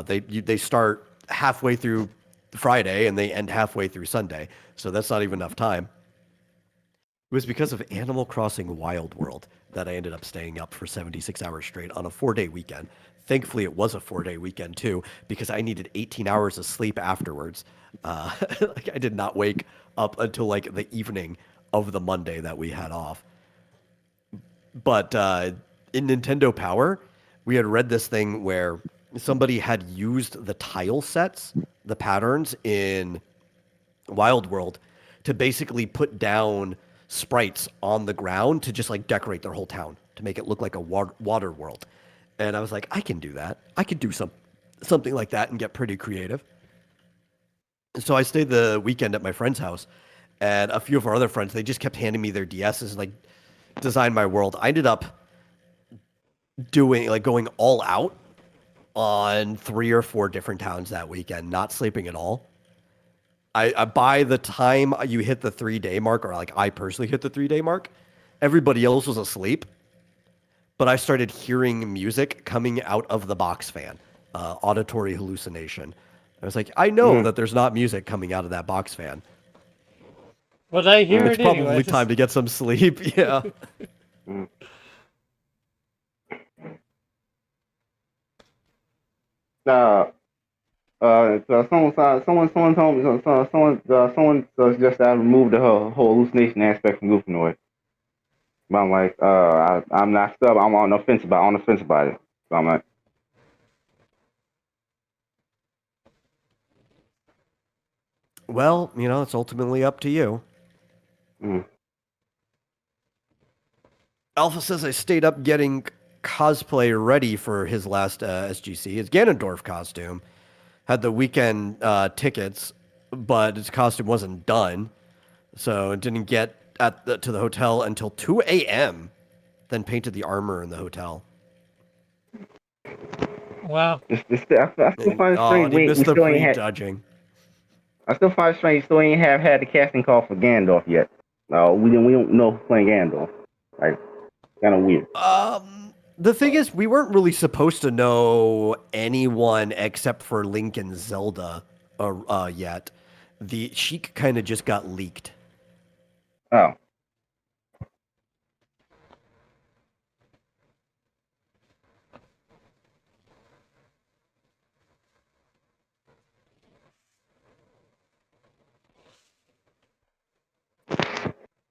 They start halfway through Friday and they end halfway through Sunday, so that's not even enough time. It was because of Animal Crossing Wild World that I ended up staying up for 76 hours straight on a 4-day weekend. Thankfully, it was a 4-day weekend too, because I needed 18 hours of sleep afterwards. Like I did not wake up until like the evening of the Monday that we had off. But in Nintendo Power, we had read this thing where somebody had used the tile sets, the patterns in Wild World, to basically put down sprites on the ground to just like decorate their whole town to make it look like a water world. And I was like, I can do that. I could do something like that and get pretty creative. So I stayed the weekend at my friend's house, and a few of our other friends, they just kept handing me their DSs and like design my world. I ended up going all out on 3 or 4 different towns that weekend, not sleeping at all. I by the time you hit the 3-day mark, or like I personally hit the 3-day mark, everybody else was asleep. But I started hearing music coming out of the box fan, auditory hallucination. I was like, I know that there's not music coming out of that box fan. But I hear it's it probably anyway. time to get some sleep. Yeah. Someone told me, someone suggested I remove the whole hallucination aspect from Goofanoid. But I'm like, I'm not stubborn. I'm on the fence about it. So I'm like, Well, it's ultimately up to you. Alpha says I stayed up getting cosplay ready for his last SGC. His Ganondorf costume had the weekend tickets, but his costume wasn't done, so it didn't get to the hotel until 2 a.m. Then painted the armor in the hotel. Wow. I still find it strange. He missed the prejudging. I still find it strange. Still ain't have had the casting call for Gandalf yet. We don't know who's playing Gandalf. Like, kind of weird. The thing is, we weren't really supposed to know anyone except for Link and Zelda yet. The Sheik kind of just got leaked. Oh.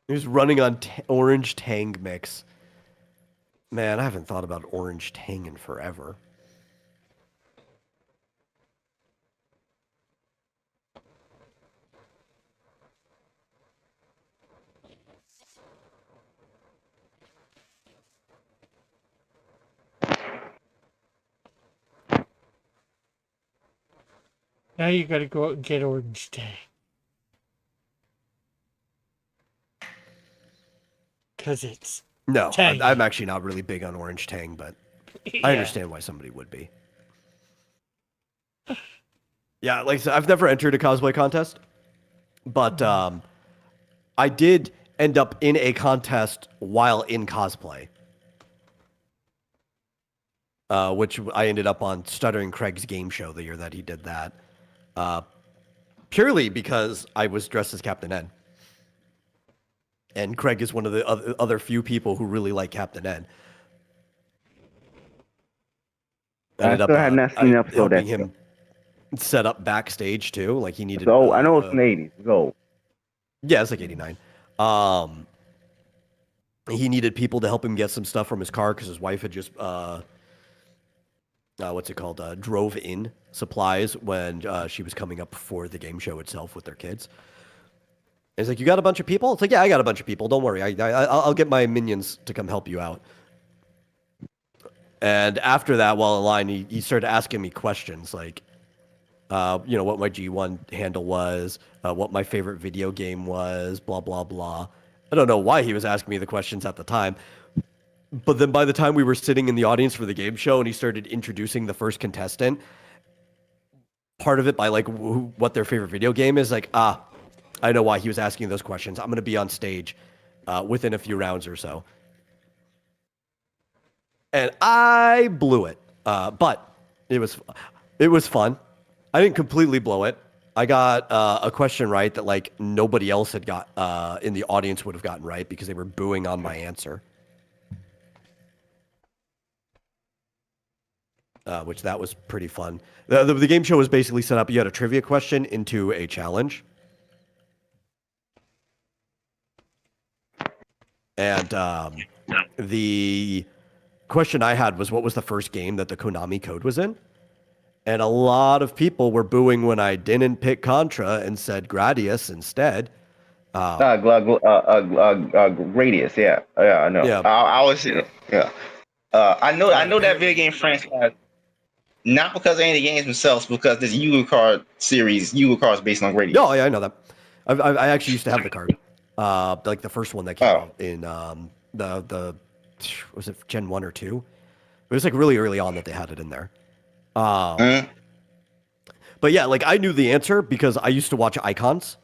He was running on Orange Tang mix. Man, I haven't thought about Orange Tang in forever. Now you gotta go out and get Orange Tang. Because it's No, tangy. I'm actually not really big on Orange Tang, but I understand why somebody would be. Yeah, like I said, I've never entered a cosplay contest, but I did end up in a contest while in cosplay, which I ended up on Stuttering Craig's game show the year that he did that, purely because I was dressed as Captain N. And Craig is one of the other few people who really like Captain N. I still have not seen enough of that. Helping him set up backstage too. Like he needed. So I know it's in the 80s. Go. Yeah, it's like 89. He needed people to help him get some stuff from his car because his wife had just what's it called? Drove in supplies when she was coming up for the game show itself with their kids. He's like, "You got a bunch of people?" It's like, "Yeah, I got a bunch of people. Don't worry. I'll get my minions to come help you out." And after that, while in line, he started asking me questions like, what my G1 handle was, what my favorite video game was, blah, blah, blah. I don't know why he was asking me the questions at the time. But then by the time we were sitting in the audience for the game show and he started introducing the first contestant, part of it by like what their favorite video game is, like, I know why he was asking those questions. I'm going to be on stage within a few rounds or so. And I blew it. But it was fun. I didn't completely blow it. I got a question right that like nobody else had got in the audience would have gotten right because they were booing on my answer. Which that was pretty fun. The game show was basically set up. You had a trivia question into a challenge. And the question I had was, what was the first game that the Konami code was in? And a lot of people were booing when I didn't pick Contra and said Gradius instead. Gradius, yeah, I know. Yeah. I was, yeah. I know that video game franchise. Not because of any of the games themselves, because this Yu-Gi card series, Yu-Gi cards based on Gradius. No, yeah, I know that. I actually used to have the card, like the first one that came out in the was it Gen 1 or 2? It was like really early on that they had it in there. But yeah, like I knew the answer because I used to watch Icons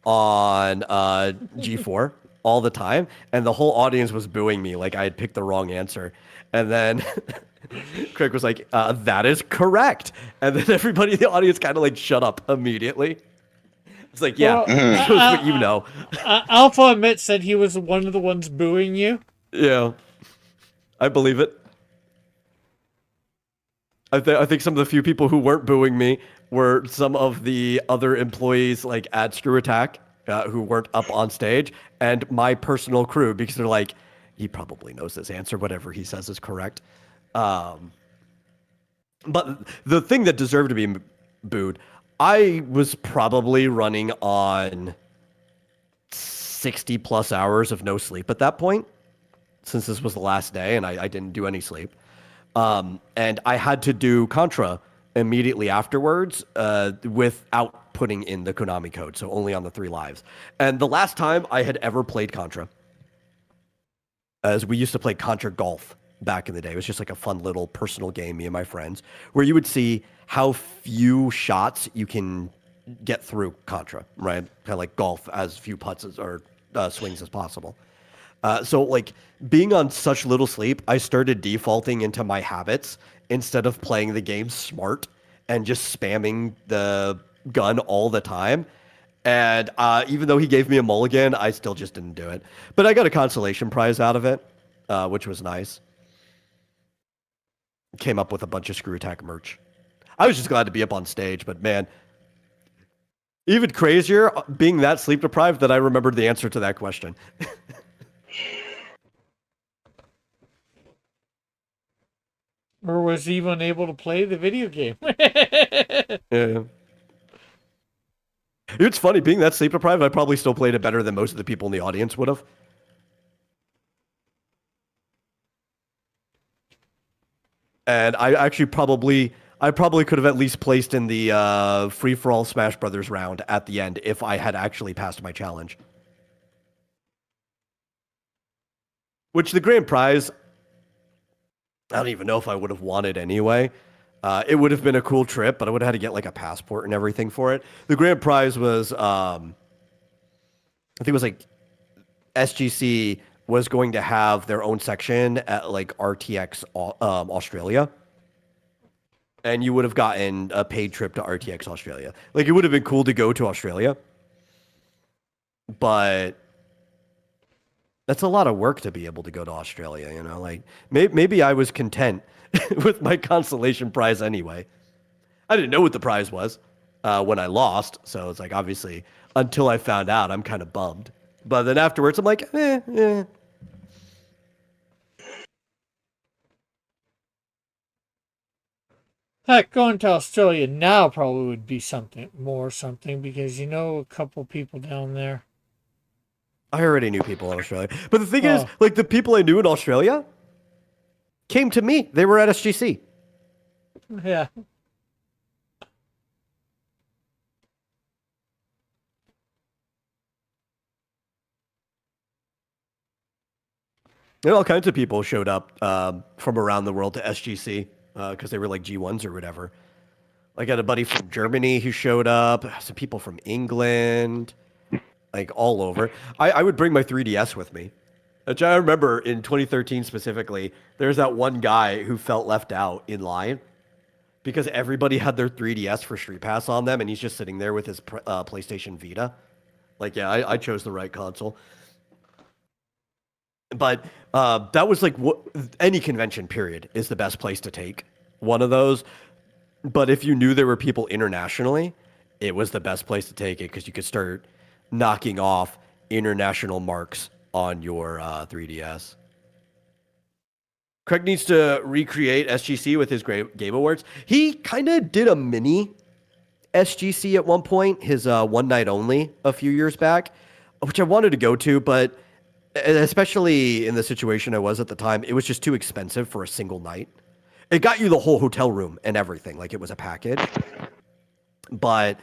on G4 all the time, and the whole audience was booing me like I had picked the wrong answer. And then Craig was like, that is correct. And then everybody in the audience kind of like shut up immediately. It's like, yeah, shows what you know. Alpha Amit said he was one of the ones booing you. Yeah, I believe it. I think some of the few people who weren't booing me were some of the other employees like at Screw Attack who weren't up on stage, and my personal crew, because they're like, he probably knows this answer, whatever he says is correct. But the thing that deserved to be booed, I was probably running on 60 plus hours of no sleep at that point, since this was the last day and I didn't do any sleep. And I had to do Contra immediately afterwards without putting in the Konami code, so only on the 3 lives. And the last time I had ever played Contra, as we used to play Contra Golf back in the day. It was just like a fun little personal game, me and my friends, where you would see how few shots you can get through Contra, right? Kind of like golf, as few putts or swings as possible. So like being on such little sleep, I started defaulting into my habits instead of playing the game smart and just spamming the gun all the time. And even though he gave me a mulligan, I still just didn't do it. But I got a consolation prize out of it, which was nice. Came up with a bunch of Screw Attack merch. I was just glad to be up on stage, but man, even crazier being that sleep deprived that I remembered the answer to that question. Or was he even able to play the video game? Yeah. It's funny, being that sleep deprived, I probably still played it better than most of the people in the audience would have. And I probably could have at least placed in the free-for-all Smash Brothers round at the end if I had actually passed my challenge. Which the grand prize, I don't even know if I would have wanted anyway. It would have been a cool trip, but I would have had to get like a passport and everything for it. The grand prize was, I think it was like SGC was going to have their own section at like RTX Australia. And you would have gotten a paid trip to RTX Australia. Like, it would have been cool to go to Australia. But that's a lot of work to be able to go to Australia, you know? Like, maybe I was content with my consolation prize anyway. I didn't know what the prize was when I lost. So it's like, obviously, until I found out, I'm kind of bummed. But then afterwards, I'm like, eh. Heck, going to Australia now probably would be something because you know a couple people down there. I already knew people in Australia. But the thing is, like, the people I knew in Australia came to me. They were at SGC. Yeah. And all kinds of people showed up from around the world to SGC because they were like G1s or whatever. I got a buddy from Germany who showed up, some people from England, like all over. I would bring my 3DS with me. Which I remember in 2013 specifically, there's that one guy who felt left out in line because everybody had their 3DS for Street Pass on them, and he's just sitting there with his PlayStation Vita. Like, yeah, I chose the right console. But that was like any convention period is the best place to take one of those. But if you knew there were people internationally, it was the best place to take it because you could start knocking off international marks on your 3DS. Craig needs to recreate SGC with his Game Awards. He kind of did a mini SGC at one point, his one night only a few years back, which I wanted to go to, but especially in the situation I was at the time, it was just too expensive for a single night. It got you the whole hotel room and everything, like it was a package. But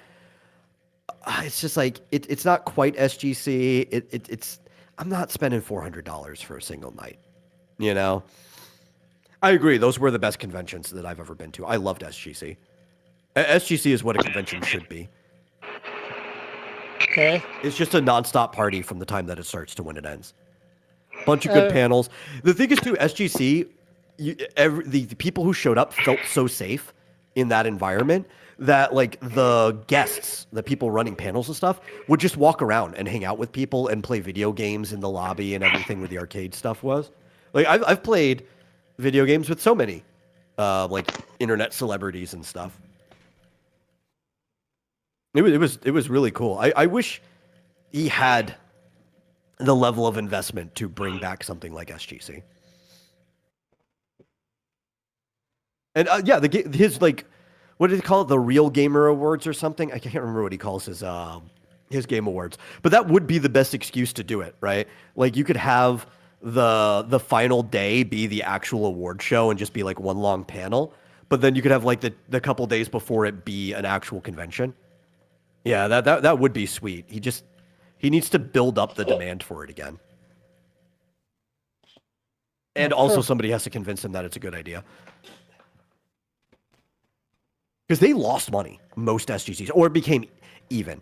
it's just like it's not quite SGC. It's I'm not spending $400 for a single night. You know, I agree. Those were the best conventions that I've ever been to. I loved SGC. SGC is what a convention should be. Okay. It's just a nonstop party from the time that it starts to when it ends. Bunch of good panels. The thing is, too, SGC, the people who showed up felt so safe in that environment that, like, the guests, the people running panels and stuff, would just walk around and hang out with people and play video games in the lobby and everything where the arcade stuff was. Like, I've played video games with so many, like, internet celebrities and stuff. It was really cool. I wish he had the level of investment to bring back something like SGC. And yeah, his like, what did he call it? The Real Gamer Awards or something? I can't remember what he calls his Game Awards. But that would be the best excuse to do it, right? Like you could have the final day be the actual award show and just be like one long panel. But then you could have like the couple days before it be an actual convention. Yeah, that would be sweet. He needs to build up the demand for it again. And also somebody has to convince him that it's a good idea. because they lost money, most SGCs, or it became even.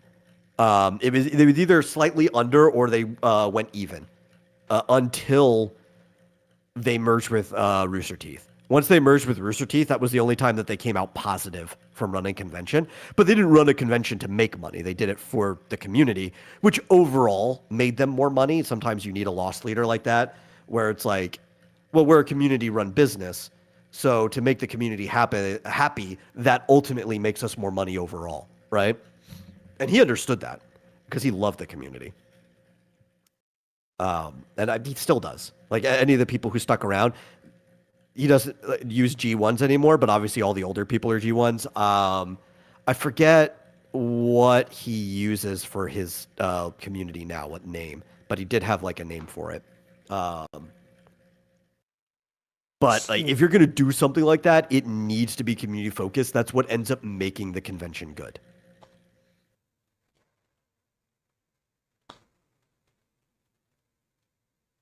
It was either slightly under or they went even until they merged with Rooster Teeth. Once they merged with Rooster Teeth, that was the only time that they came out positive from running convention. But they didn't run a convention to make money. They did it for the community, which overall made them more money. Sometimes you need a loss leader like that, where it's like, well, we're a community-run business, so to make the community happy, that ultimately makes us more money overall, right? And he understood that because he loved the community. He still does. Like any of the people who stuck around, he doesn't use G1s anymore, but obviously all the older people are G1s. I forget what he uses for his community now, what name, but he did have like a name for it. But like, if you're going to do something like that, it needs to be community focused. That's what ends up making the convention good.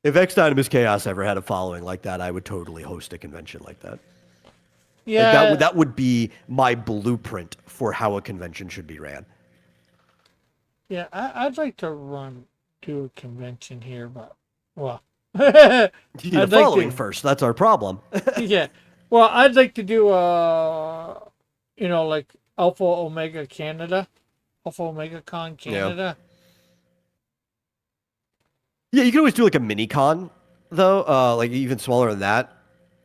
If X Dynamis Chaos ever had a following like that, I would totally host a convention like that. Yeah. Like that would be my blueprint for how a convention should be ran. Yeah, I'd like to do a convention here, but, well. You need a following first. That's our problem. Yeah. Well, I'd like to do, like Alpha Omega Canada. Alpha Omega Con Canada. Yeah, you can always do like a mini con, though, like even smaller than that.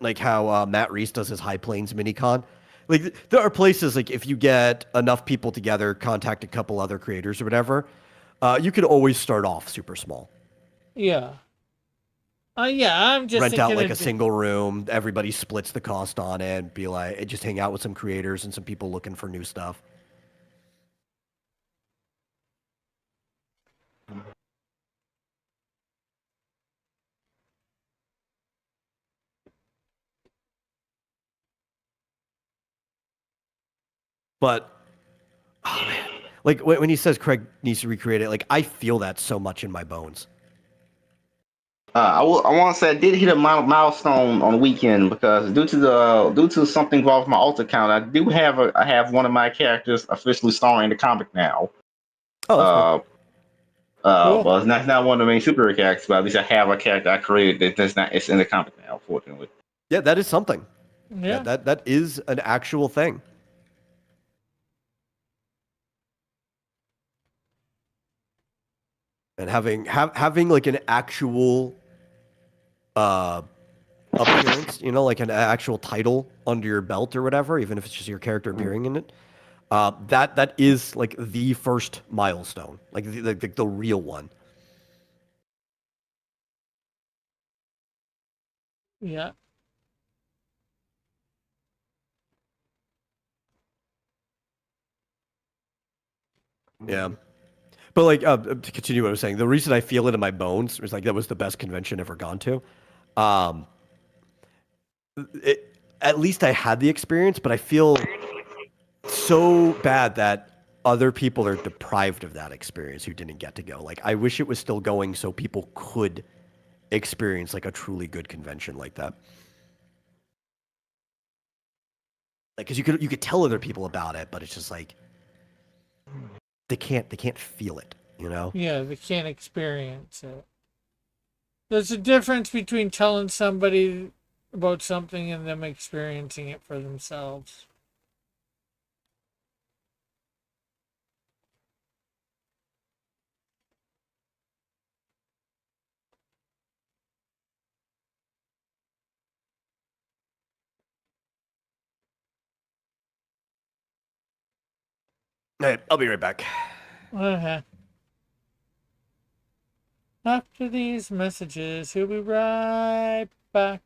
Like how Matt Reese does his High Plains mini con. Like there are places like if you get enough people together, contact a couple other creators or whatever, you could always start off super small. Yeah. Yeah, I'm just rent out like a single room. Everybody splits the cost on it. Be like, just hang out with some creators and some people looking for new stuff. But, oh man, like when he says Craig needs to recreate it, like I feel that so much in my bones. I want to say I did hit a milestone on the weekend because due to something involved with my alt account, I have one of my characters officially starring in the comic now. Oh, that's cool. Well, it's not one of the main superhero characters, but at least I have a character I created it's in the comic now, fortunately. Yeah, that is something. Yeah. That is an actual thing. And having like an actual appearance, like an actual title under your belt or whatever, even if it's just your character appearing in it. That is like the first milestone, like the real one. Yeah. Yeah. But like to continue what I was saying, the reason I feel it in my bones is like that was the best convention I've ever gone to. At least I had the experience, but I feel so bad that other people are deprived of that experience who didn't get to go. Like I wish it was still going so people could experience like a truly good convention like that. Like, cause you could tell other people about it, but it's just like they can't feel it, Yeah, they can't experience it. There's a difference between telling somebody about something and them experiencing it for themselves. All right, I'll be right back. Okay. After these messages, he'll be right back.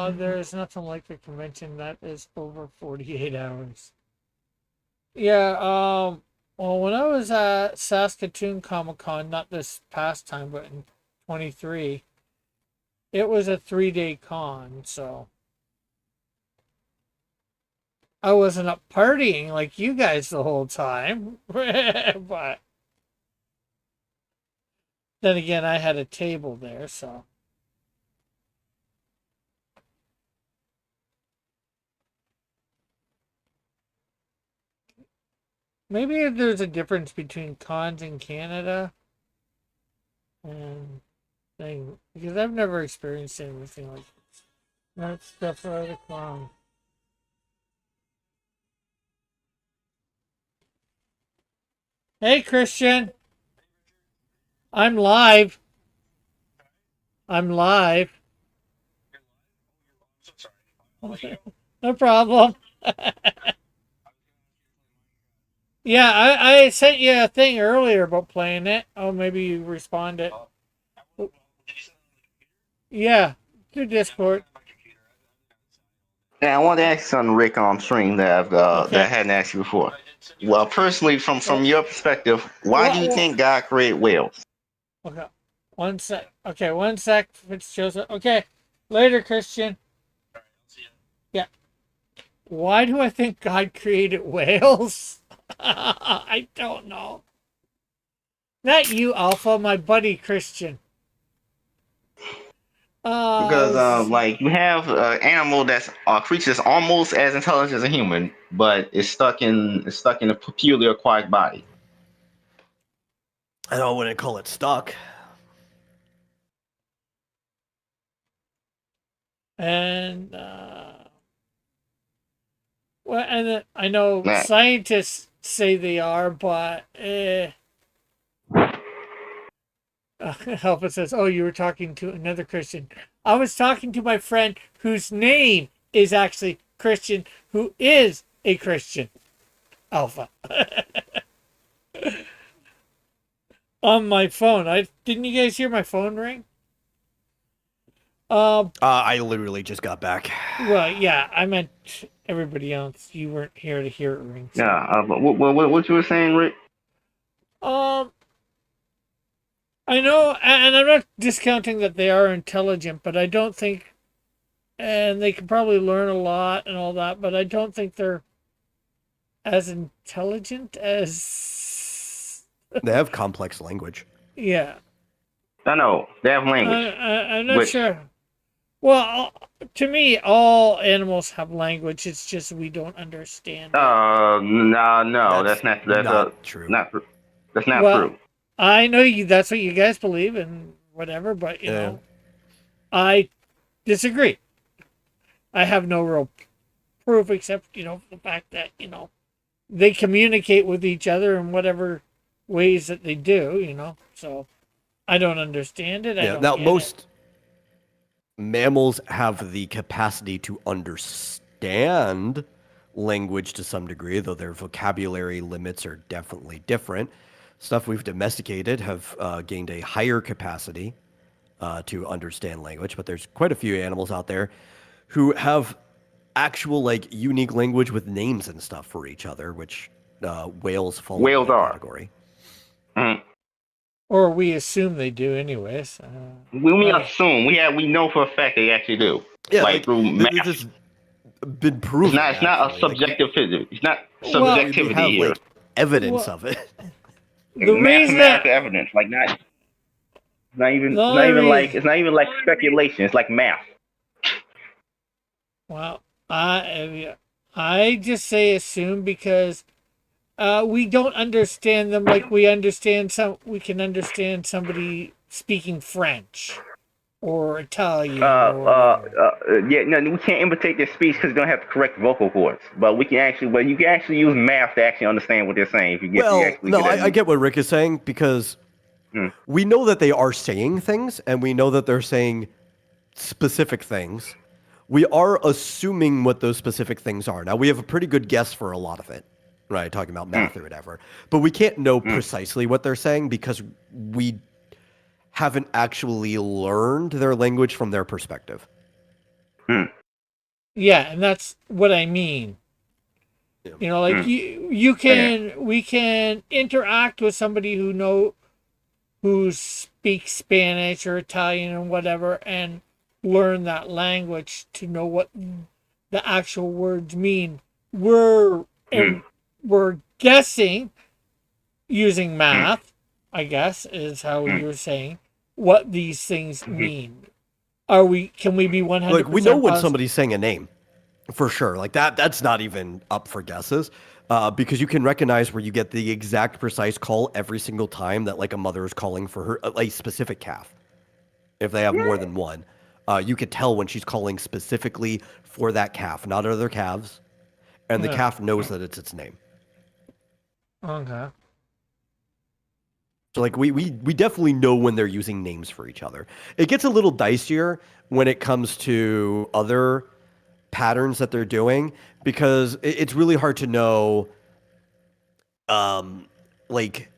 There's nothing like a convention that is over 48 hours. Yeah, well, when I was at Saskatoon Comic Con, not this past time, but in 23, It was a 3-day con, so I wasn't up partying like you guys the whole time. But then again, I had a table there, so. Maybe there's a difference between cons in Canada and thing, because I've never experienced anything like this. That's the further con. Hey, Christian. I'm live. I'm live. No problem. Yeah, I sent you a thing earlier about playing it. Oh, maybe you responded. Yeah, through Discord. Yeah, I wanted to ask something, Rick, on stream that that I hadn't asked you before. Well, personally, from your perspective, why do you think God created whales? Okay, one sec. Okay, one sec. Fitzjoseph. Okay, later, Christian. Yeah. Why do I think God created whales? I don't know. Not you, Alpha, my buddy Christian. Because like you have an animal that's a creature that's almost as intelligent as a human, but it's stuck in a peculiar aquatic body. I wouldn't call it stuck. And well, and I know Nah. scientists say they are, but Alpha says, "Oh, you were talking to another Christian." I was talking to my friend whose name is actually Christian, who is a Christian. Alpha. On my phone. Didn't you guys hear my phone ring? I literally just got back. Well, yeah, I meant everybody else. You weren't here to hear it ring. So. Yeah, but what you were saying, Rick? I know, and I'm not discounting that they are intelligent, but I don't think, and they can probably learn a lot and all that, but I don't think they're as intelligent as. They have complex language. Yeah. I know they have language. I'm not sure. Well, to me, all animals have language. It's just we don't understand. No, that's not true. That's not true. I know you. That's what you guys believe and whatever, but you know, I disagree. I have no real proof except the fact that they communicate with each other in whatever ways that they do. So I don't understand it. I don't get most mammals have the capacity to understand language to some degree, though their vocabulary limits are definitely different. Stuff we've domesticated have gained a higher capacity to understand language, but there's quite a few animals out there who have actual unique language with names and stuff for each other, which whales fall into that category. Mm-hmm. Or we assume they do, anyways. We assume we know for a fact they actually do. Yeah, through math. This has been proven. It's not a subjective physics. It's not subjectivity we have, here. Evidence of it. The reason evidence, it's not even like speculation. It's like math. Well, I just say assume because we don't understand them like we can understand somebody speaking French or Italian. We can't imitate their speech because they don't have the correct vocal cords. But you can actually use math to actually understand what they're saying. If you get, I get what Rick is saying because we know that they are saying things, and we know that they're saying specific things. We are assuming what those specific things are. Now, we have a pretty good guess for a lot of it, right? Talking about math or whatever. But we can't know precisely what they're saying because we haven't actually learned their language from their perspective. Yeah, and that's what I mean. Yeah. We can interact with somebody who speaks Spanish or Italian or whatever, and learn that language to know what the actual words mean. We're Mm. and we're guessing using math, I guess, is how Mm. you're saying what these things mean. Are we? Can we be Like, we know 100% when positive? somebody's saying a name for sure. Like that's not even up for guesses. Because you can recognize where you get the exact precise call every single time that like a mother is calling for her a specific calf. If they have more than one, you could tell when she's calling specifically for that calf, not other calves, and the Yeah. calf knows that it's its name. Okay. So like we definitely know when they're using names for each other. It gets a little dicier when it comes to other patterns that they're doing because it's really hard to know like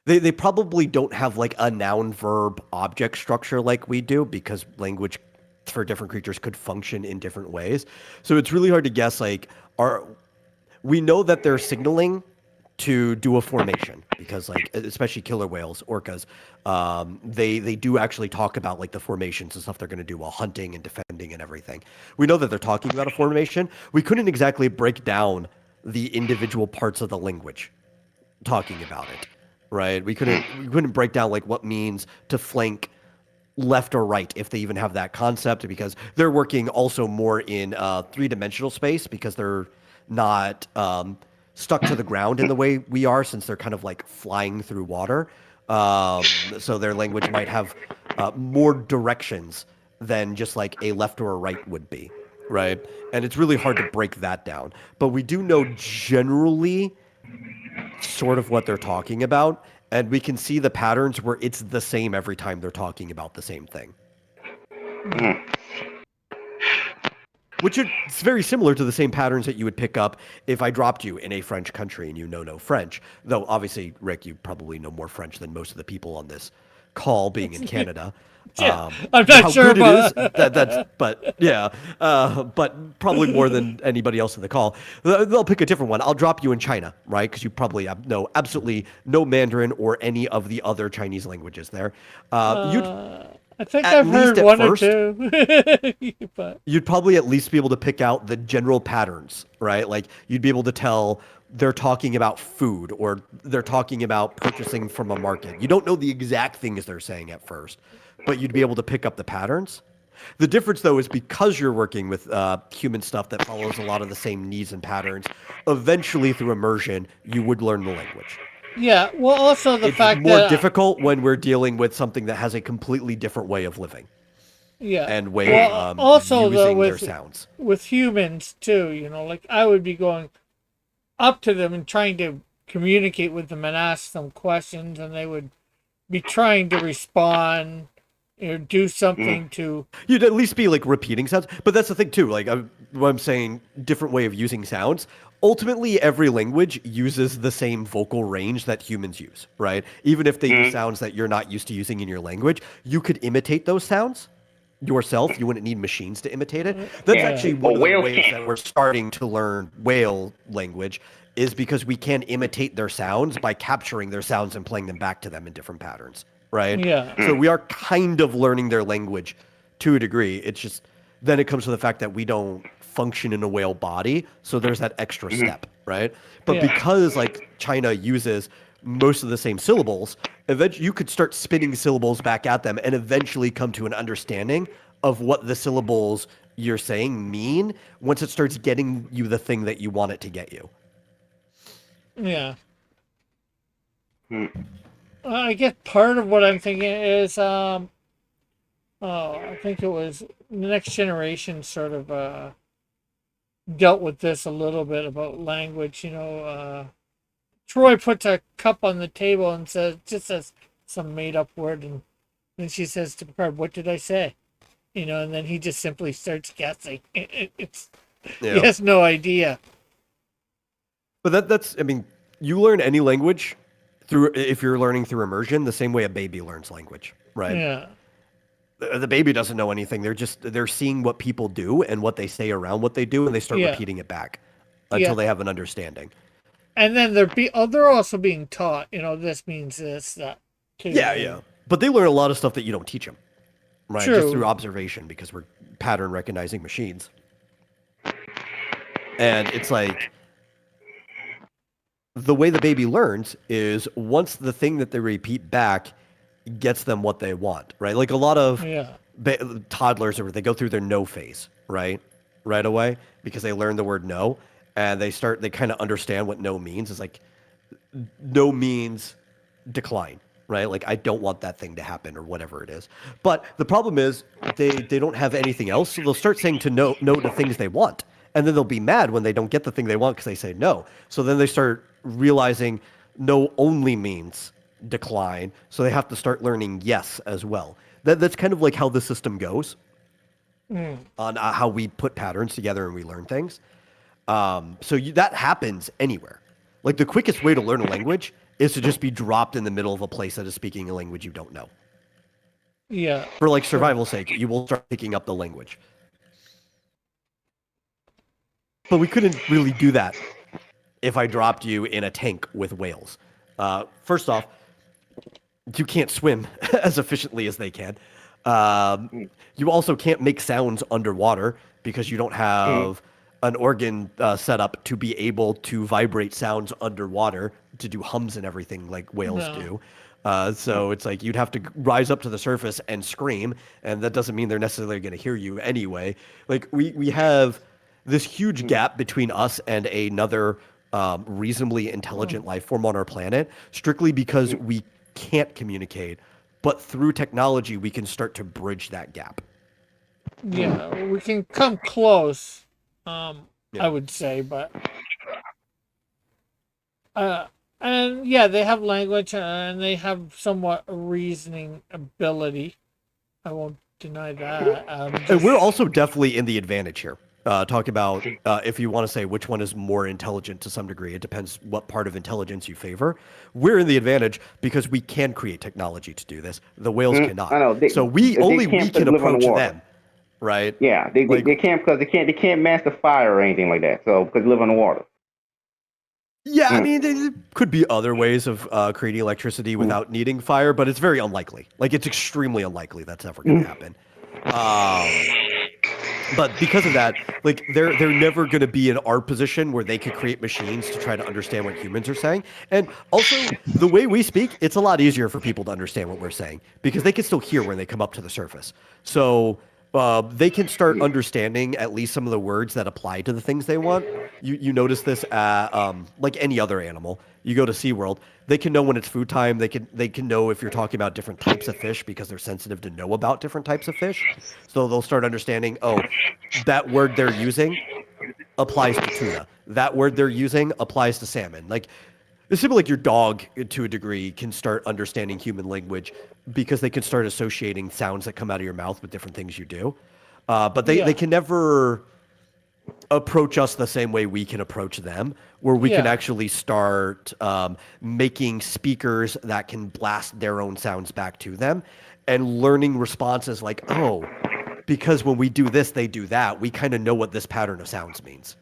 they probably don't have like a noun verb object structure like we do because language for different creatures could function in different ways. So it's really hard to guess like are we know that they're signaling to do a formation because like especially killer whales, orcas, they do actually talk about like the formations and stuff they're going to do while hunting and defending and everything. We know that they're talking about a formation. We couldn't exactly break down the individual parts of the language talking about it, right? We couldn't break down like what means to flank left or right if they even have that concept because they're working also more in three-dimensional space because they're not stuck to the ground in the way we are since they're kind of like flying through water. So their language might have more directions than just like a left or a right would be, right? And it's really hard to break that down. But we do know generally sort of what they're talking about, and we can see the patterns where it's the same every time they're talking about the same thing. Which is very similar to the same patterns that you would pick up if I dropped you in a French country and you know no French. Though, obviously, Rick, you probably know more French than most of the people on this call being in Canada. Yeah, I'm not how sure good it is, about but yeah, but probably more than anybody else in the call. They'll pick a different one. I'll drop you in China, right? Because you probably know absolutely no Mandarin or any of the other Chinese languages there. You'd I think at I've least heard at one or first, two. But you'd probably at least be able to pick out the general patterns, right? Like you'd be able to tell they're talking about food or they're talking about purchasing from a market. You don't know the exact things they're saying at first, but you'd be able to pick up the patterns. The difference, though, is because you're working with human stuff that follows a lot of the same needs and patterns, eventually through immersion, you would learn the language. yeah, well, also the It's fact more that difficult when we're dealing with something that has a completely different way of living yeah, and way of well, also though using their sounds. with humans too, like I would be going up to them and trying to communicate with them and ask them questions, and they would be trying to respond or do something to. You'd at least be like repeating sounds, but that's the thing too. Like what I'm saying, different way of using sounds. Ultimately, every language uses the same vocal range that humans use, right? Even if they use sounds that you're not used to using in your language, you could imitate those sounds yourself. You wouldn't need machines to imitate it. That's Yeah. actually Well, one of the whales ways can't. that we're starting to learn whale language is because we can imitate their sounds by capturing their sounds and playing them back to them in different patterns, right? Yeah. So we are kind of learning their language to a degree. It's just then it comes to the fact that we don't function in a whale body, so there's that extra step, right? But Yeah. because like China uses most of the same syllables, eventually you could start spinning syllables back at them and eventually come to an understanding of what the syllables you're saying mean once it starts getting you the thing that you want it to get you. Yeah. I guess part of what I'm thinking is, I think it was the Next Generation sort of dealt with this a little bit about language. Troy puts a cup on the table and says some made up word, and then she says to Picard, "What did I say?" And then he just simply starts guessing. He has no idea. But that's I mean, you learn any language through if you're learning through immersion the same way a baby learns language, right? Yeah. The baby doesn't know anything. They're seeing what people do and what they say around what they do, and they start Yeah. repeating it back until they have an understanding. And then they're also being taught. This means this, that. Too. Yeah. But they learn a lot of stuff that you don't teach them. right? True. Just through observation, because we're pattern recognizing machines. And it's like the way the baby learns is once the thing that they repeat back gets them what they want, right? Like a lot of toddlers, or they go through their no phase, right away, because they learn the word no, and they kind of understand what no means. It's like no means decline, right? Like I don't want that thing to happen, or whatever it is. But the problem is they don't have anything else, so they'll start saying to no to things they want, and then they'll be mad when they don't get the thing they want because they say no. So then they start realizing no only means decline, so they have to start learning yes as well. That's kind of like how the system goes on how we put patterns together and we learn things. That happens anywhere. Like the quickest way to learn a language is to just be dropped in the middle of a place that is speaking a language you don't know. Yeah. For like survival's sake, you will start picking up the language. But we couldn't really do that if I dropped you in a tank with whales. First off, you can't swim as efficiently as they can. You also can't make sounds underwater because you don't have an organ set up to be able to vibrate sounds underwater to do hums and everything like whales do. So it's like you'd have to rise up to the surface and scream, and that doesn't mean they're necessarily going to hear you anyway. Like we have this huge gap between us and another reasonably intelligent life form on our planet, strictly because we can't communicate. But through technology, we can start to bridge that gap. Yeah, we can come close, I would say, but and yeah, they have language and they have somewhat reasoning ability. I won't deny that. And we're also definitely in the advantage here. Talk about if you want to say which one is more intelligent to some degree. It depends what part of intelligence you favor. We're in the advantage because we can create technology to do this. The whales cannot. I know. We can approach them, right? Yeah, they can't, because they can't master fire or anything like that. So because they live on the water. Yeah, I mean, there could be other ways of creating electricity without needing fire, but it's very unlikely. Like, it's extremely unlikely that's ever going to happen. But because of that, like, they're never going to be in our position where they could create machines to try to understand what humans are saying. And also, the way we speak, it's a lot easier for people to understand what we're saying because they can still hear when they come up to the surface. So they can start understanding at least some of the words that apply to the things they want. You notice this like any other animal. You go to SeaWorld, they can know when it's food time. They can know if you're talking about different types of fish because they're sensitive to know about different types of fish. So they'll start understanding, oh, that word they're using applies to tuna. That word they're using applies to salmon. Like, it's simply like your dog, to a degree, can start understanding human language because they can start associating sounds that come out of your mouth with different things you do. But they can never approach us the same way we can approach them, where we can actually start making speakers that can blast their own sounds back to them and learning responses like, oh, because when we do this, they do that. We kind of know what this pattern of sounds means.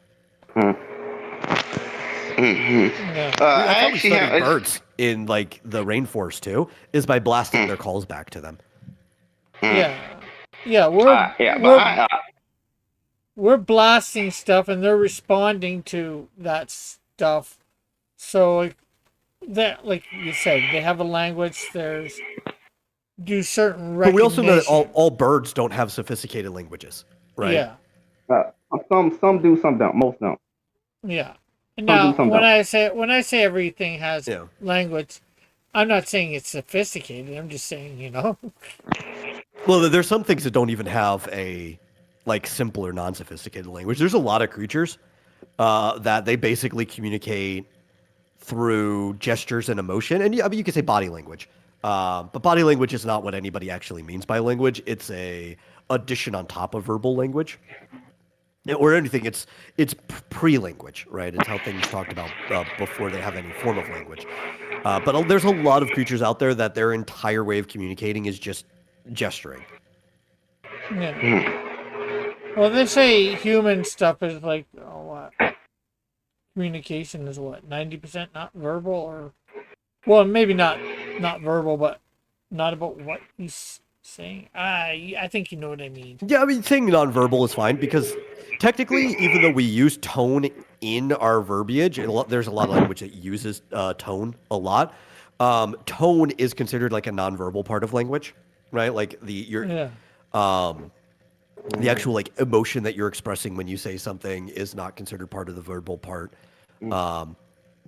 That's how we study birds in like the rainforest too, is by blasting their calls back to them. We're blasting stuff and they're responding to that stuff. So like you said, they have a language. There's do certain recognition. But we also know that all birds don't have sophisticated languages, right? Yeah. Some do, some don't. Most don't. Yeah. Now, when I say everything has language, I'm not saying it's sophisticated. I'm just saying, you know. Well, there's some things that don't even have a like simple or non-sophisticated language. There's a lot of creatures that they basically communicate through gestures and emotion, and I mean, you could say body language. But body language is not what anybody actually means by language. It's a addition on top of verbal language. Or anything, it's pre-language, right? It's how things talked about before they have any form of language. But there's a lot of creatures out there that their entire way of communicating is just gesturing. Yeah. Well, they say human stuff is like, communication is what, 90% not verbal, or well, maybe not verbal, but not about what you saying? I think you know what I mean. Yeah, I mean, saying nonverbal is fine because technically, even though we use tone in our verbiage, there's a lot of language that uses tone a lot. Tone is considered like a nonverbal part of language, right? Like Yeah. the actual like emotion that you're expressing when you say something is not considered part of the verbal part,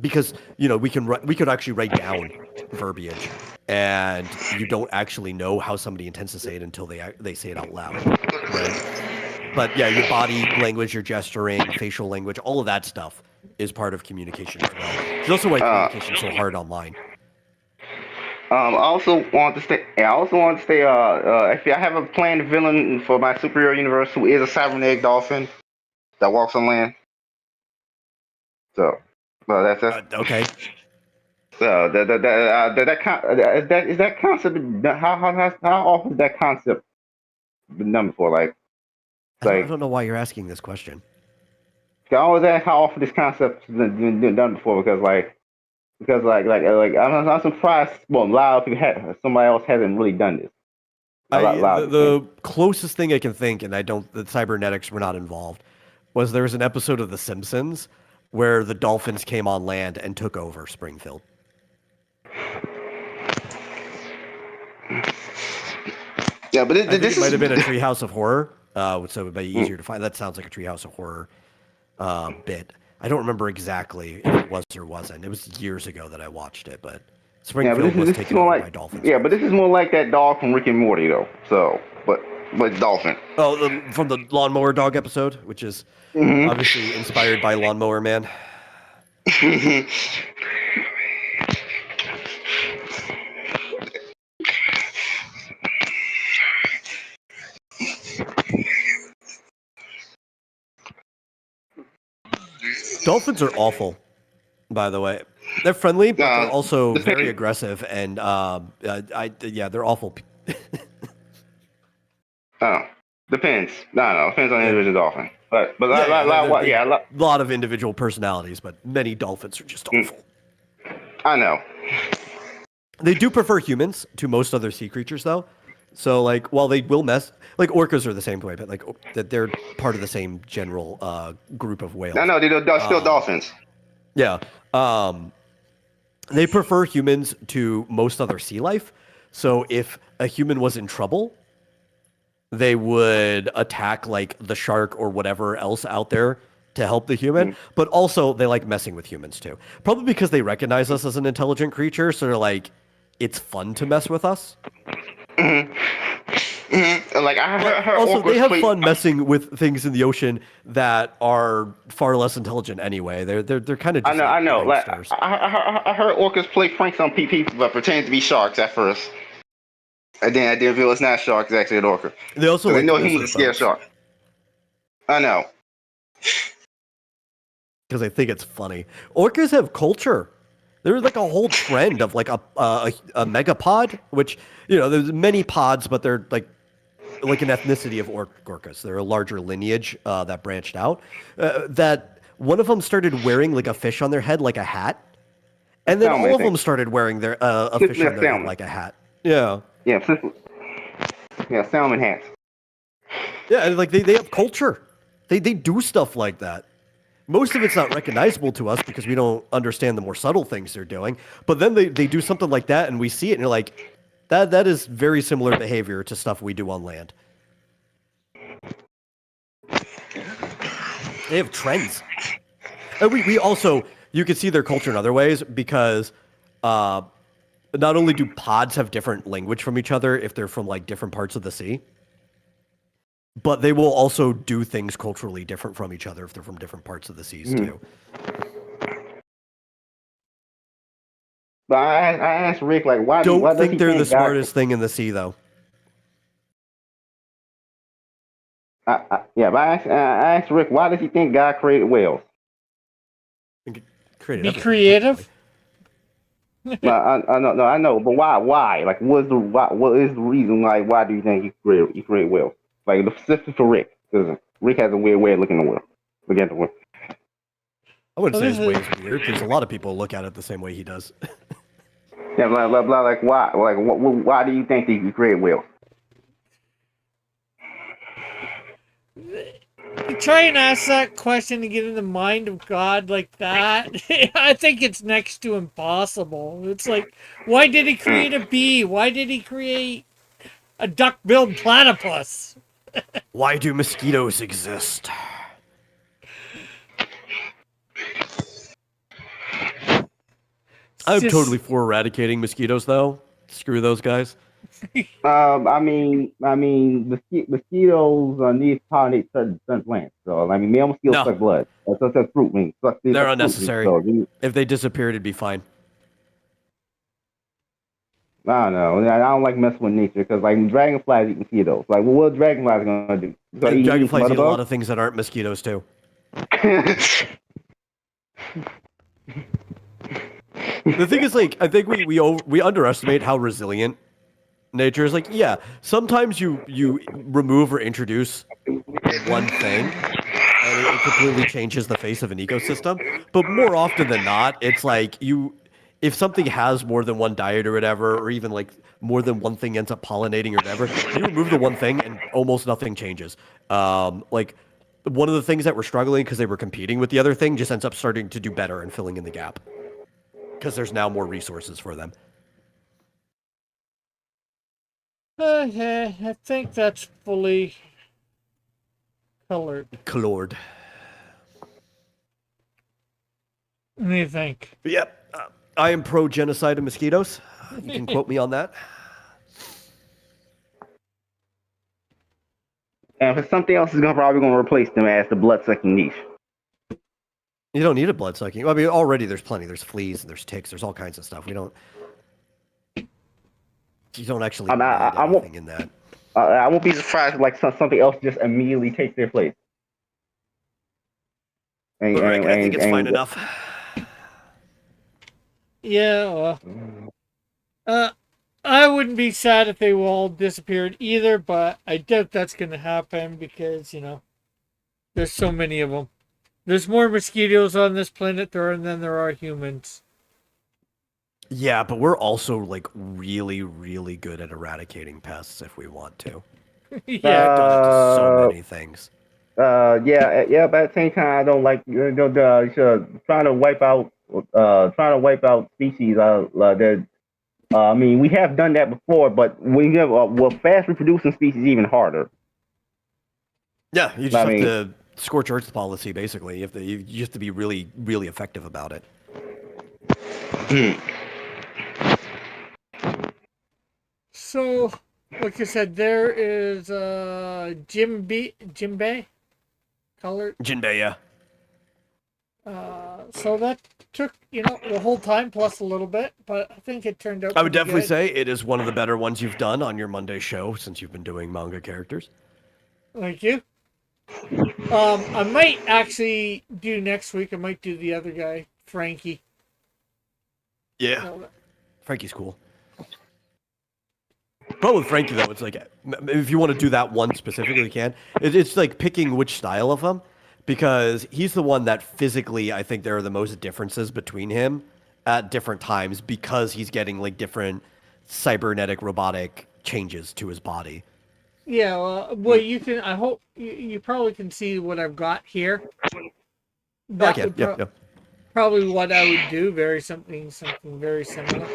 because we could actually write down verbiage, and you don't actually know how somebody intends to say it until they say it out loud, right? But yeah, your body language, your gesturing, facial language, all of that stuff is part of communication as well. It's also why communication is so hard online. I also want to stay. I also want to stay. If I have a planned villain for my superhero universe, who is a cybernetic dolphin that walks on land. So, that's okay. So is that concept how often is that concept been done before? Like, I don't know why you're asking this question. I always ask how often this concept has been done before because I'm surprised. Well, a lot of people somebody else hasn't really done this. The closest thing I can think, and the cybernetics were not involved, was there was an episode of The Simpsons where the dolphins came on land and took over Springfield. Yeah, but it might have been a Treehouse of Horror, so it would be easier to find. That sounds like a Treehouse of Horror bit. I don't remember exactly if it was or wasn't. It was years ago that I watched it, but Springfield was taken over by dolphins. Yeah, but this is more like that dog from Rick and Morty, though. So, but dolphin. Oh, from the Lawnmower Dog episode, which is obviously inspired by Lawnmower Man. Dolphins are awful, by the way. They're friendly, but they're also very aggressive, and they're awful. Depends. No, depends on the individual dolphin. But a lot of individual personalities, but many dolphins are just awful. I know. They do prefer humans to most other sea creatures, though. So, like, while they will mess, like orcas are the same way, but like that they're part of the same general group of whales. No, they're still dolphins. Yeah. They prefer humans to most other sea life. So if a human was in trouble, they would attack like the shark or whatever else out there to help the human. But also they like messing with humans too. Probably because they recognize us as an intelligent creature. So they're like, it's fun to mess with us. Like I heard also, they have fun messing with things in the ocean that are far less intelligent anyway. They're kind of. I know. Like I heard orcas play pranks on people, but pretending to be sharks at first. And then I didn't feel it's not shark, it's actually an orca. They also they know he's a scared shark. I know. Because I think it's funny. Orcas have culture. There's like a whole trend of like a megapod, which there's many pods, but they're like an ethnicity of orcas. They're a larger lineage that branched out. That one of them started wearing like a fish on their head, like a hat, and then all of them started wearing their a fish on their head like a hat. Yeah. Yeah, salmon hats. Yeah, and like they have culture. They do stuff like that. Most of it's not recognizable to us because we don't understand the more subtle things they're doing. But then they do something like that, and we see it, and you're like, that is very similar behavior to stuff we do on land. They have trends. And we also, you can see their culture in other ways because not only do pods have different language from each other if they're from like different parts of the sea, but they will also do things culturally different from each other if they're from different parts of the seas too. But I asked Rick, like, why don't think they're the smartest thing in the sea, though. But I asked Rick, why does he think God created whales? Be creative. I know, but why? Why? Like, what is the reason? Like, why do you think he created whales? Like, the specific for Rick, because Rick has a weird way of looking at the world. Look at the world. I wouldn't say his way is weird, because a lot of people look at it the same way he does. Yeah, blah blah blah. Like, why? Like, why do you think he created whales? try and ask that question and get in the mind of God like that, I think it's next to impossible. It's like, why did he create a bee? Why did he create a duck-billed platypus? Why do mosquitoes exist? I'm totally for eradicating mosquitoes, though. Screw those guys. Mosquitoes need to pollinate certain plants. So, male mosquitoes suck blood. That's fruit. They're unnecessary. So, if they disappeared, it'd be fine. I don't know. I don't like messing with nature because, dragonflies eat mosquitoes. What are dragonflies gonna do? Dragonflies eat a lot of things that aren't mosquitoes, too. The thing is, I think we underestimate how resilient nature is. Yeah, sometimes you remove or introduce one thing, and it completely changes the face of an ecosystem. But more often than not, it's if something has more than one diet or whatever, or even more than one thing ends up pollinating or whatever, you remove the one thing and almost nothing changes. One of the things that were struggling because they were competing with the other thing just ends up starting to do better and filling in the gap because there's now more resources for them. Okay, I think that's fully colored. Colored. What do you think? Yep. I am pro-genocide of mosquitoes. You can quote me on that. And if something else is probably going to replace them as the blood-sucking niche. You don't need a blood-sucking. I mean, already there's plenty. There's fleas and there's ticks. There's all kinds of stuff. You don't actually need anything in that. I won't be surprised if something else just immediately takes their place. I think it's fine enough. Yeah, I wouldn't be sad if they all disappeared either, but I doubt that's going to happen because, there's so many of them. There's more mosquitoes on this planet than there are humans. Yeah, but we're also really, really good at eradicating pests if we want to. Yeah, we've done it to so many things. But at the same time, I don't like trying to wipe out species. I mean, we have done that before, but we have fast reproducing species even harder. Yeah, you just have to scorch earth policy. Basically, you have to be really, really effective about it. So, like I said, there is Jinbei colored. Jinbei, yeah. So that took the whole time plus a little bit, but I think it turned out. I would definitely say it is one of the better ones you've done on your Monday show since you've been doing manga characters. Thank you. I might actually do next week. I might do the other guy, Frankie. Yeah, Frankie's cool. Problem with Frankie though, it's if you want to do that one specifically, you can. It's picking which style of him, because he's the one that physically I think there are the most differences between him at different times because he's getting different cybernetic robotic changes to his body. Yeah, well, you can. I hope you probably can see what I've got here. That would probably what I would do. Something very similar.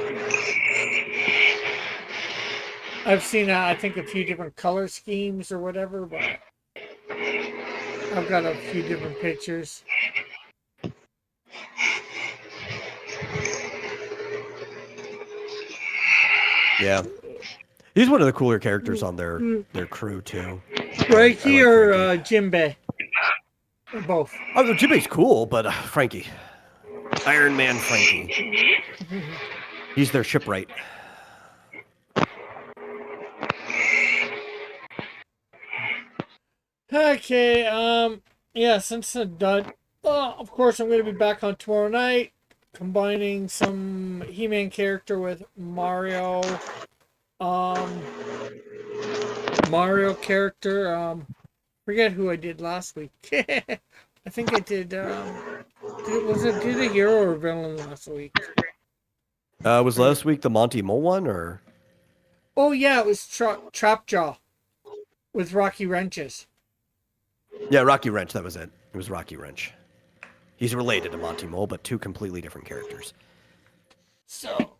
I've seen, I think, a few different color schemes or whatever, but I've got a few different pictures. Yeah. He's one of the cooler characters on their crew, too. Frankie or Jinbei? Or both? Oh, Jinbei's cool, but Frankie. Iron Man Frankie. He's their shipwright. Okay, yeah, since I'm done, of course I'm going to be back on tomorrow night, combining some He-Man character with Mario, forget who I did last week. I think I did, was it do the hero or villain last week? Was last week the Monty Mole one, or? Oh yeah, it was Trapjaw with Rocky Wrenches. Yeah, Rocky Wrench. That was it. It was Rocky Wrench. He's related to Monty Mole, but two completely different characters. So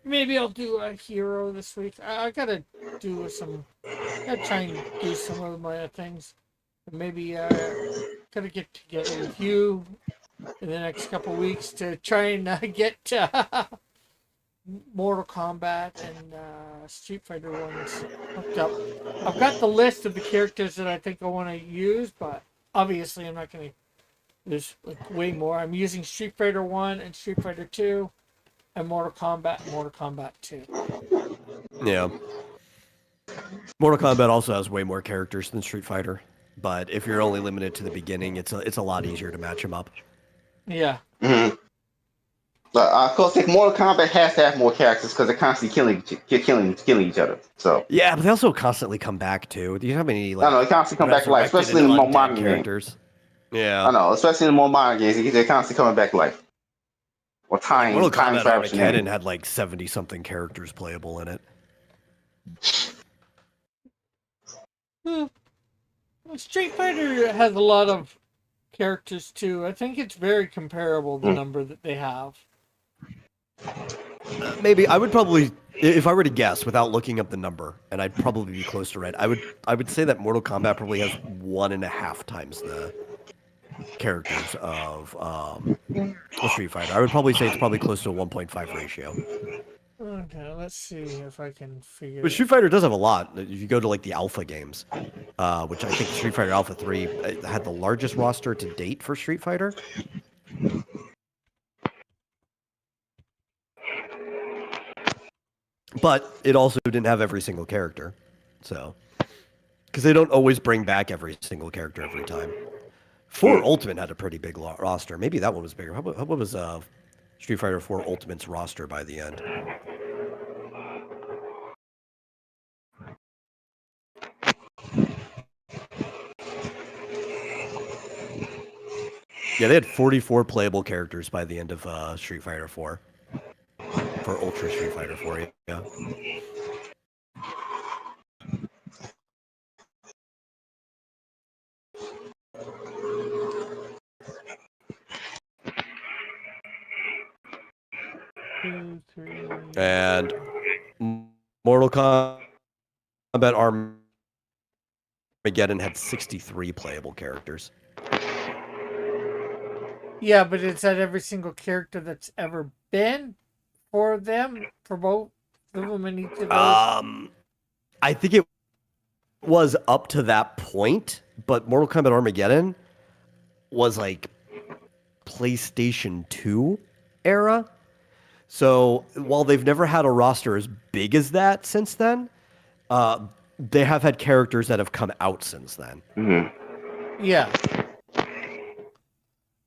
maybe I'll do a hero this week. I gotta do some. Gotta try and do some of my things. Maybe gotta get together with you in the next couple weeks to try and get Mortal Kombat and Street Fighter ones hooked up. I've got the list of the characters that I think I want to use, but obviously I'm not going to. There's like way more. I'm using Street Fighter 1 and Street Fighter 2 and Mortal Kombat 2. Yeah. Mortal Kombat also has way more characters than Street Fighter, but if you're only limited to the beginning, it's a lot easier to match them up. Yeah. Mm-hmm. But of course, like Mortal Kombat has to have more characters because they're constantly killing each other. So yeah, but they also constantly come back too. Do you have any? Like, I know they constantly come back to life, especially in the more modern characters. Yeah, I know, especially in the more modern games, they're constantly coming back to life. Or time. Mortal time Kombat Armageddon had like 70-something characters playable in it. Street Fighter has a lot of characters too. I think it's very comparable, the number that they have. Maybe I would probably, if I were to guess without looking up the number, and I'd probably be close to right, I would say that Mortal Kombat probably has 1.5 times the characters of Street Fighter. I would probably say it's probably close to a 1.5 ratio. Okay, let's see if I can figure. But Street Fighter does have a lot. If you go to like the Alpha games, which I think Street Fighter Alpha 3 had the largest roster to date for Street Fighter. But it also didn't have every single character. So, because they don't always bring back every single character every time. 4 Ultimate had a pretty big roster. Maybe that one was bigger. What was Street Fighter 4 Ultimate's roster by the end? Yeah, they had 44 playable characters by the end of Street Fighter 4. For Ultra Street Fighter 4, yeah. And Mortal Kombat Armageddon had 63 playable characters. Yeah, but it's at every single character that's ever been for them, for both of them in each of those. I think it was up to that point, but Mortal Kombat Armageddon was like PlayStation 2 era. So while they've never had a roster as big as that since then, they have had characters that have come out since then. Mm-hmm. Yeah.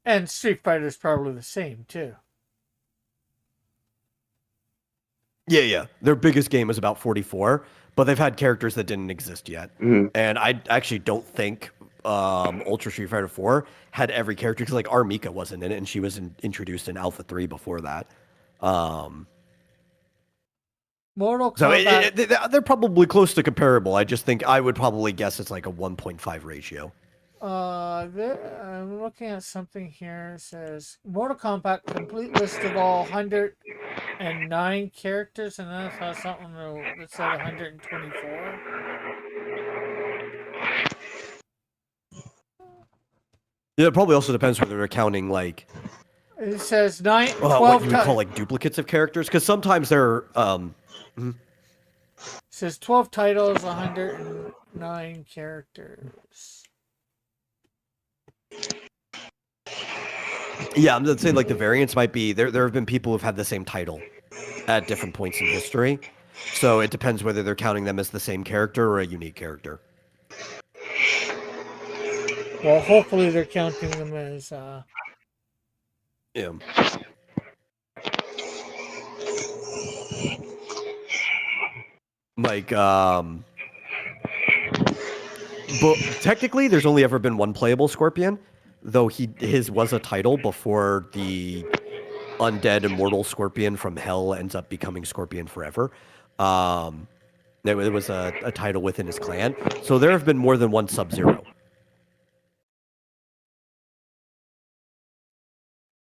And Street Fighter's probably the same, too. Yeah. Their biggest game is about 44, but they've had characters that didn't exist yet. Mm-hmm. And I actually don't think Ultra Street Fighter 4 had every character, because like Armika wasn't in it, and she was introduced in Alpha 3 before that. Mortal Kombat. So they're probably close to comparable. I just think I would probably guess it's like a 1.5 ratio. I'm looking at something here. It says Mortal Kombat complete list of all 109 characters, and then I saw something that said 124. Yeah, it probably also depends whether they're counting like. It says 12 what you would call like duplicates of characters, because sometimes they're. It says 12 titles, 109 characters. Yeah, I'm saying like the variants might be there. There have been people who've had the same title at different points in history, so it depends whether they're counting them as the same character or a unique character. Well, hopefully they're counting them as. Yeah. Like, but technically, there's only ever been one playable Scorpion, though his was a title before the undead immortal Scorpion from Hell ends up becoming Scorpion forever. It was a title within his clan, so there have been more than one Sub-Zero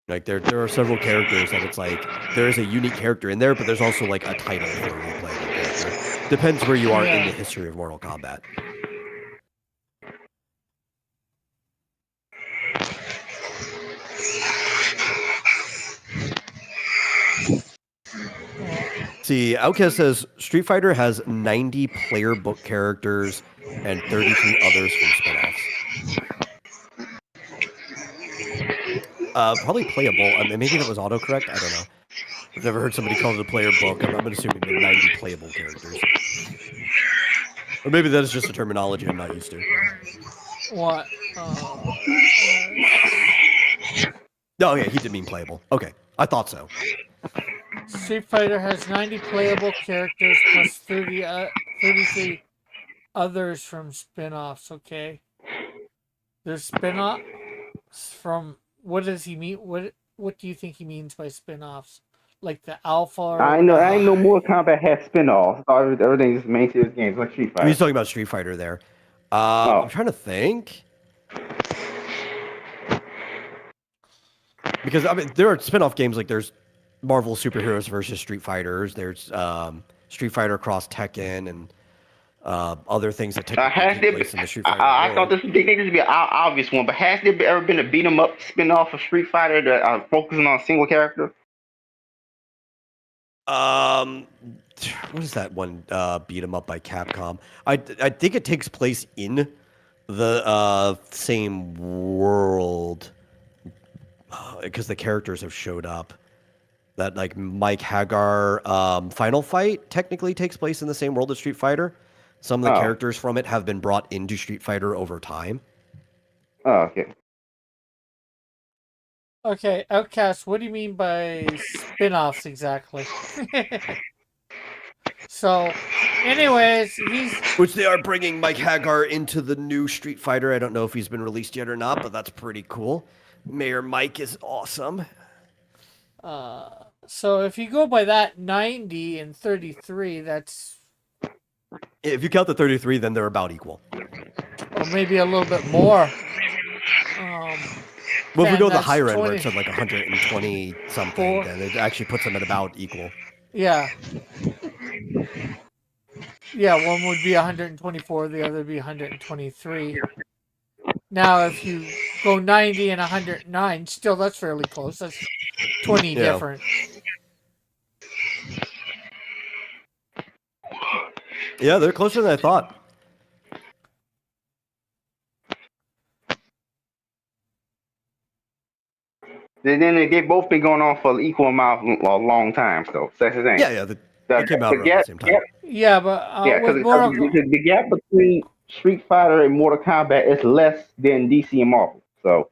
Like there are several characters that it's like there is a unique character in there, but there's also like a title for a replayable character. Depends where you are in the history of Mortal Kombat. See, Outcast says Street Fighter has 90 player book characters and 33 others from spin-offs. Probably playable. I mean, maybe that was autocorrect. I don't know. I've never heard somebody call it a player book. I'm going to assume it meant 90 playable characters. Or maybe that is just a terminology I'm not used to. What? No, yeah, he did mean playable. Okay, I thought so. Street Fighter has 90 playable characters plus 33 others from spin-offs, okay? There's spin-offs from... What does he mean? What do you think he means by spin-offs? Like the Alpha or I know Mortal Kombat has spin-offs. Everything's main series games like Street Fighter. He's talking about Street Fighter there. I'm trying to think. Because, I mean, there are spin-off games like there's Marvel Superheroes versus Street Fighters. There's Street Fighter Cross Tekken and other things that take place in the Street Fighter I thought this would be an obvious one, but has there ever been a beat-em-up spin-off of Street Fighter that focusing on a single character? What is that one beat 'em up by Capcom? I think it takes place in the same world because the characters have showed up. That like Mike Hagar Final Fight technically takes place in the same world as Street Fighter. Some of the characters from it have been brought into Street Fighter over time. Oh, okay. Okay, Outcast, what do you mean by spin-offs exactly? So, anyways, Which they are bringing Mike Hagar into the new Street Fighter. I don't know if he's been released yet or not, but that's pretty cool. Mayor Mike is awesome. So if you go by that 90 and 33, that's... If you count the 33, then they're about equal. Or maybe a little bit more. Well, if we go to the higher end where it's at like 120 something, then it actually puts them at about equal. Yeah. Yeah, one would be 124, the other would be 123. Now, if you go 90 and 109, still that's fairly close. That's 20 different. Yeah, they're closer than I thought. Then they've both been going on for an equal amount a long time, so that's the thing. Yeah, they came out around the same time. Yeah, but because the gap between Street Fighter and Mortal Kombat is less than DC and Marvel. So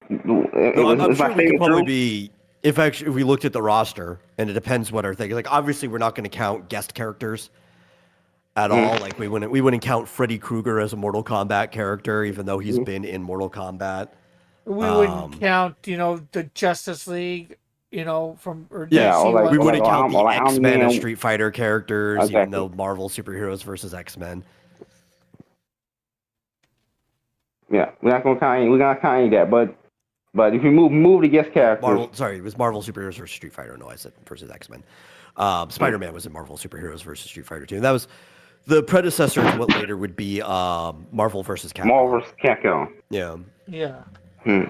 I'm sure we could probably be if we looked at the roster, and it depends what our thing is. Like, obviously, we're not going to count guest characters at all. Like, we wouldn't count Freddy Krueger as a Mortal Kombat character, even though he's been in Mortal Kombat. We wouldn't count, the Justice League, from or DC. We wouldn't count the X-Men as Street Fighter characters, even though Marvel Superheroes versus X-Men. Yeah, we're not gonna count that, but if we move the guest characters, it was Marvel Superheroes versus Street Fighter. No, I said versus X-Men. Spider-Man was in Marvel Superheroes versus Street Fighter 2. And that was the predecessor to what later would be Marvel versus Capcom. Marvel versus Capcom. Yeah. Yeah. Well,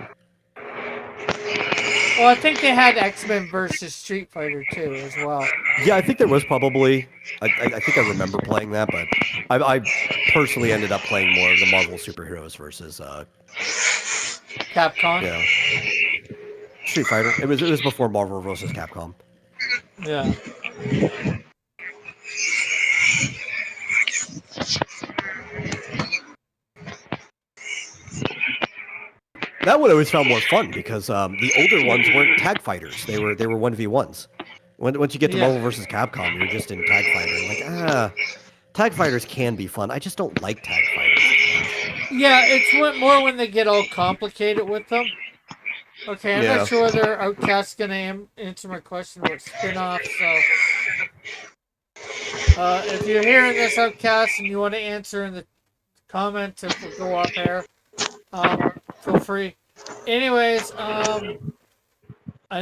I think they had X-Men versus Street Fighter 2 as well. Yeah, I think there was probably. I think I remember playing that, but I personally ended up playing more of the Marvel Superheroes versus Capcom. Yeah. Street Fighter. It was before Marvel versus Capcom. Yeah. That one I always found more fun because the older ones weren't tag fighters. They were 1v1s. Once you get to Marvel versus Capcom, you're just in tag fighter. Like, tag fighters can be fun. I just don't like tag fighters. Yeah, it's more when they get all complicated with them. Okay, I'm not sure whether Outcast's going to answer my question about spin-offs, so... if you're hearing this, Outcast, and you want to answer in the comment if we go off air. Feel free. Anyways, I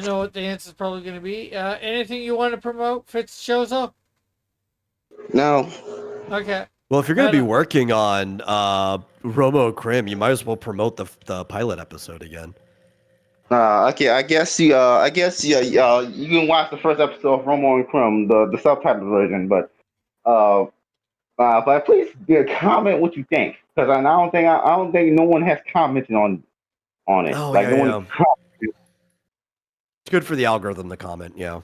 know what the answer is probably going to be. Anything you want to promote, Fitzchozo? No. Okay. Well, if you're going to be working on Robo Crim, you might as well promote the pilot episode again. Okay, I guess you you can watch the first episode of Romo and Crumb, the subtitle version, but please comment what you think, because I don't think no one has commented on it. Oh, Like yeah, no yeah. one. Commented. It's good for the algorithm to comment, yeah.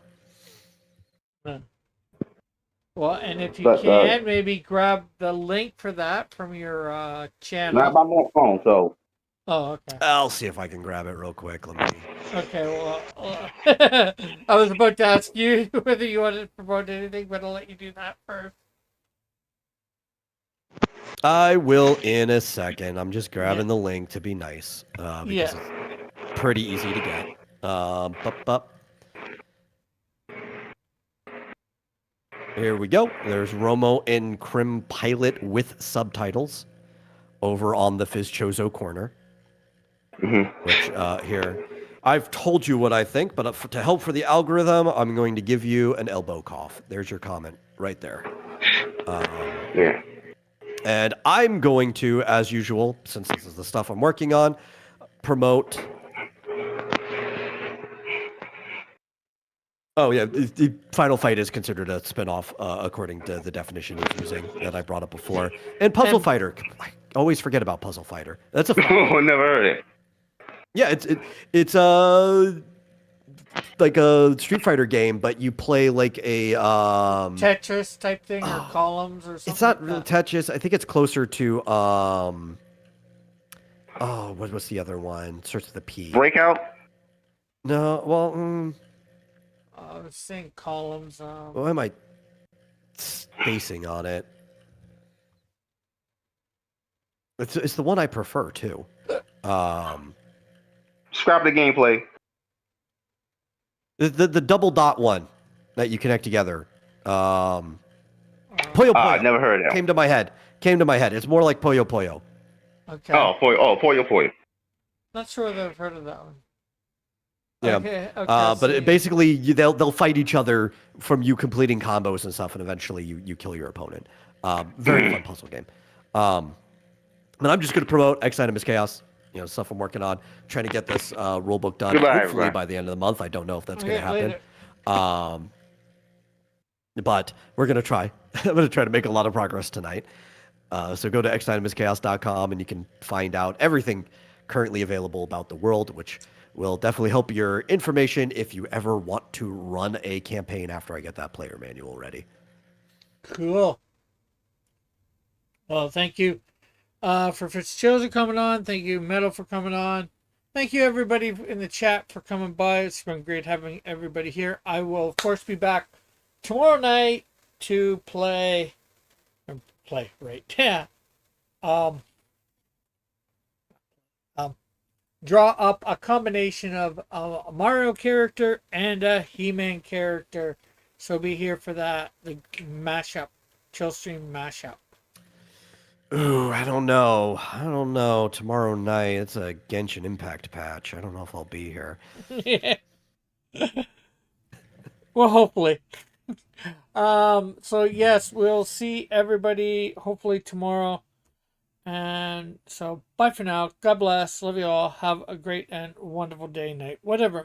Well, and if you can, maybe grab the link for that from your channel. Not by my phone, so. Oh, okay. I'll see if I can grab it real quick. Let me. Okay, well, I was about to ask you whether you wanted to promote anything, but I'll let you do that first. I will in a second. I'm just grabbing the link to be nice, because it's pretty easy to get. Here we go. There's Romo and Crim pilot with subtitles over on the Fizzchozo corner. Which here, I've told you what I think, but to help for the algorithm, I'm going to give you an elbow cough. There's your comment right there. Yeah. And I'm going to, as usual, since this is the stuff I'm working on, promote. Oh, yeah, the Final Fight is considered a spinoff, according to the definition he's using that I brought up before. And Puzzle Fighter. I always forget about Puzzle Fighter. That's a Oh, never heard it. Yeah, it's like a Street Fighter game, but you play like a Tetris type thing or columns or something. It's not really Tetris. I think it's closer to what's the other one? It starts with a P. Breakout? No, well, I was saying columns. Why am I spacing on it? It's the one I prefer too. Scrap the gameplay. The double dot one that you connect together. Puyo Puyo. Never heard of that. Came to my head. It's more like Puyo Puyo. Okay. Puyo. Not sure that I've heard of that one. Yeah. Okay. But basically, they'll fight each other from you completing combos and stuff, and eventually you kill your opponent. Very fun puzzle game. But I'm just going to promote X Item is Chaos. Stuff I'm working on, trying to get this rulebook done hopefully by the end of the month. I don't know if that's going to happen. But we're going to try. I'm going to try to make a lot of progress tonight. So go to xitimischaos.com and you can find out everything currently available about the world, which will definitely help your information if you ever want to run a campaign after I get that player manual ready. Cool. Well, thank you for Fitzchozo coming on. Thank you, Metal, for coming on. Thank you, everybody in the chat, for coming by. It's been great having everybody here. I will, of course, be back tomorrow night to play, right? Yeah. Draw up a combination of a Mario character and a He-Man character. So be here for that, the mashup, Chillstream mashup. Ooh, I don't know. Tomorrow night, it's a Genshin Impact patch. I don't know if I'll be here. Well, hopefully. So yes, we'll see everybody hopefully tomorrow. And so bye for now. God bless. Love you all. Have a great and wonderful day, night, whatever.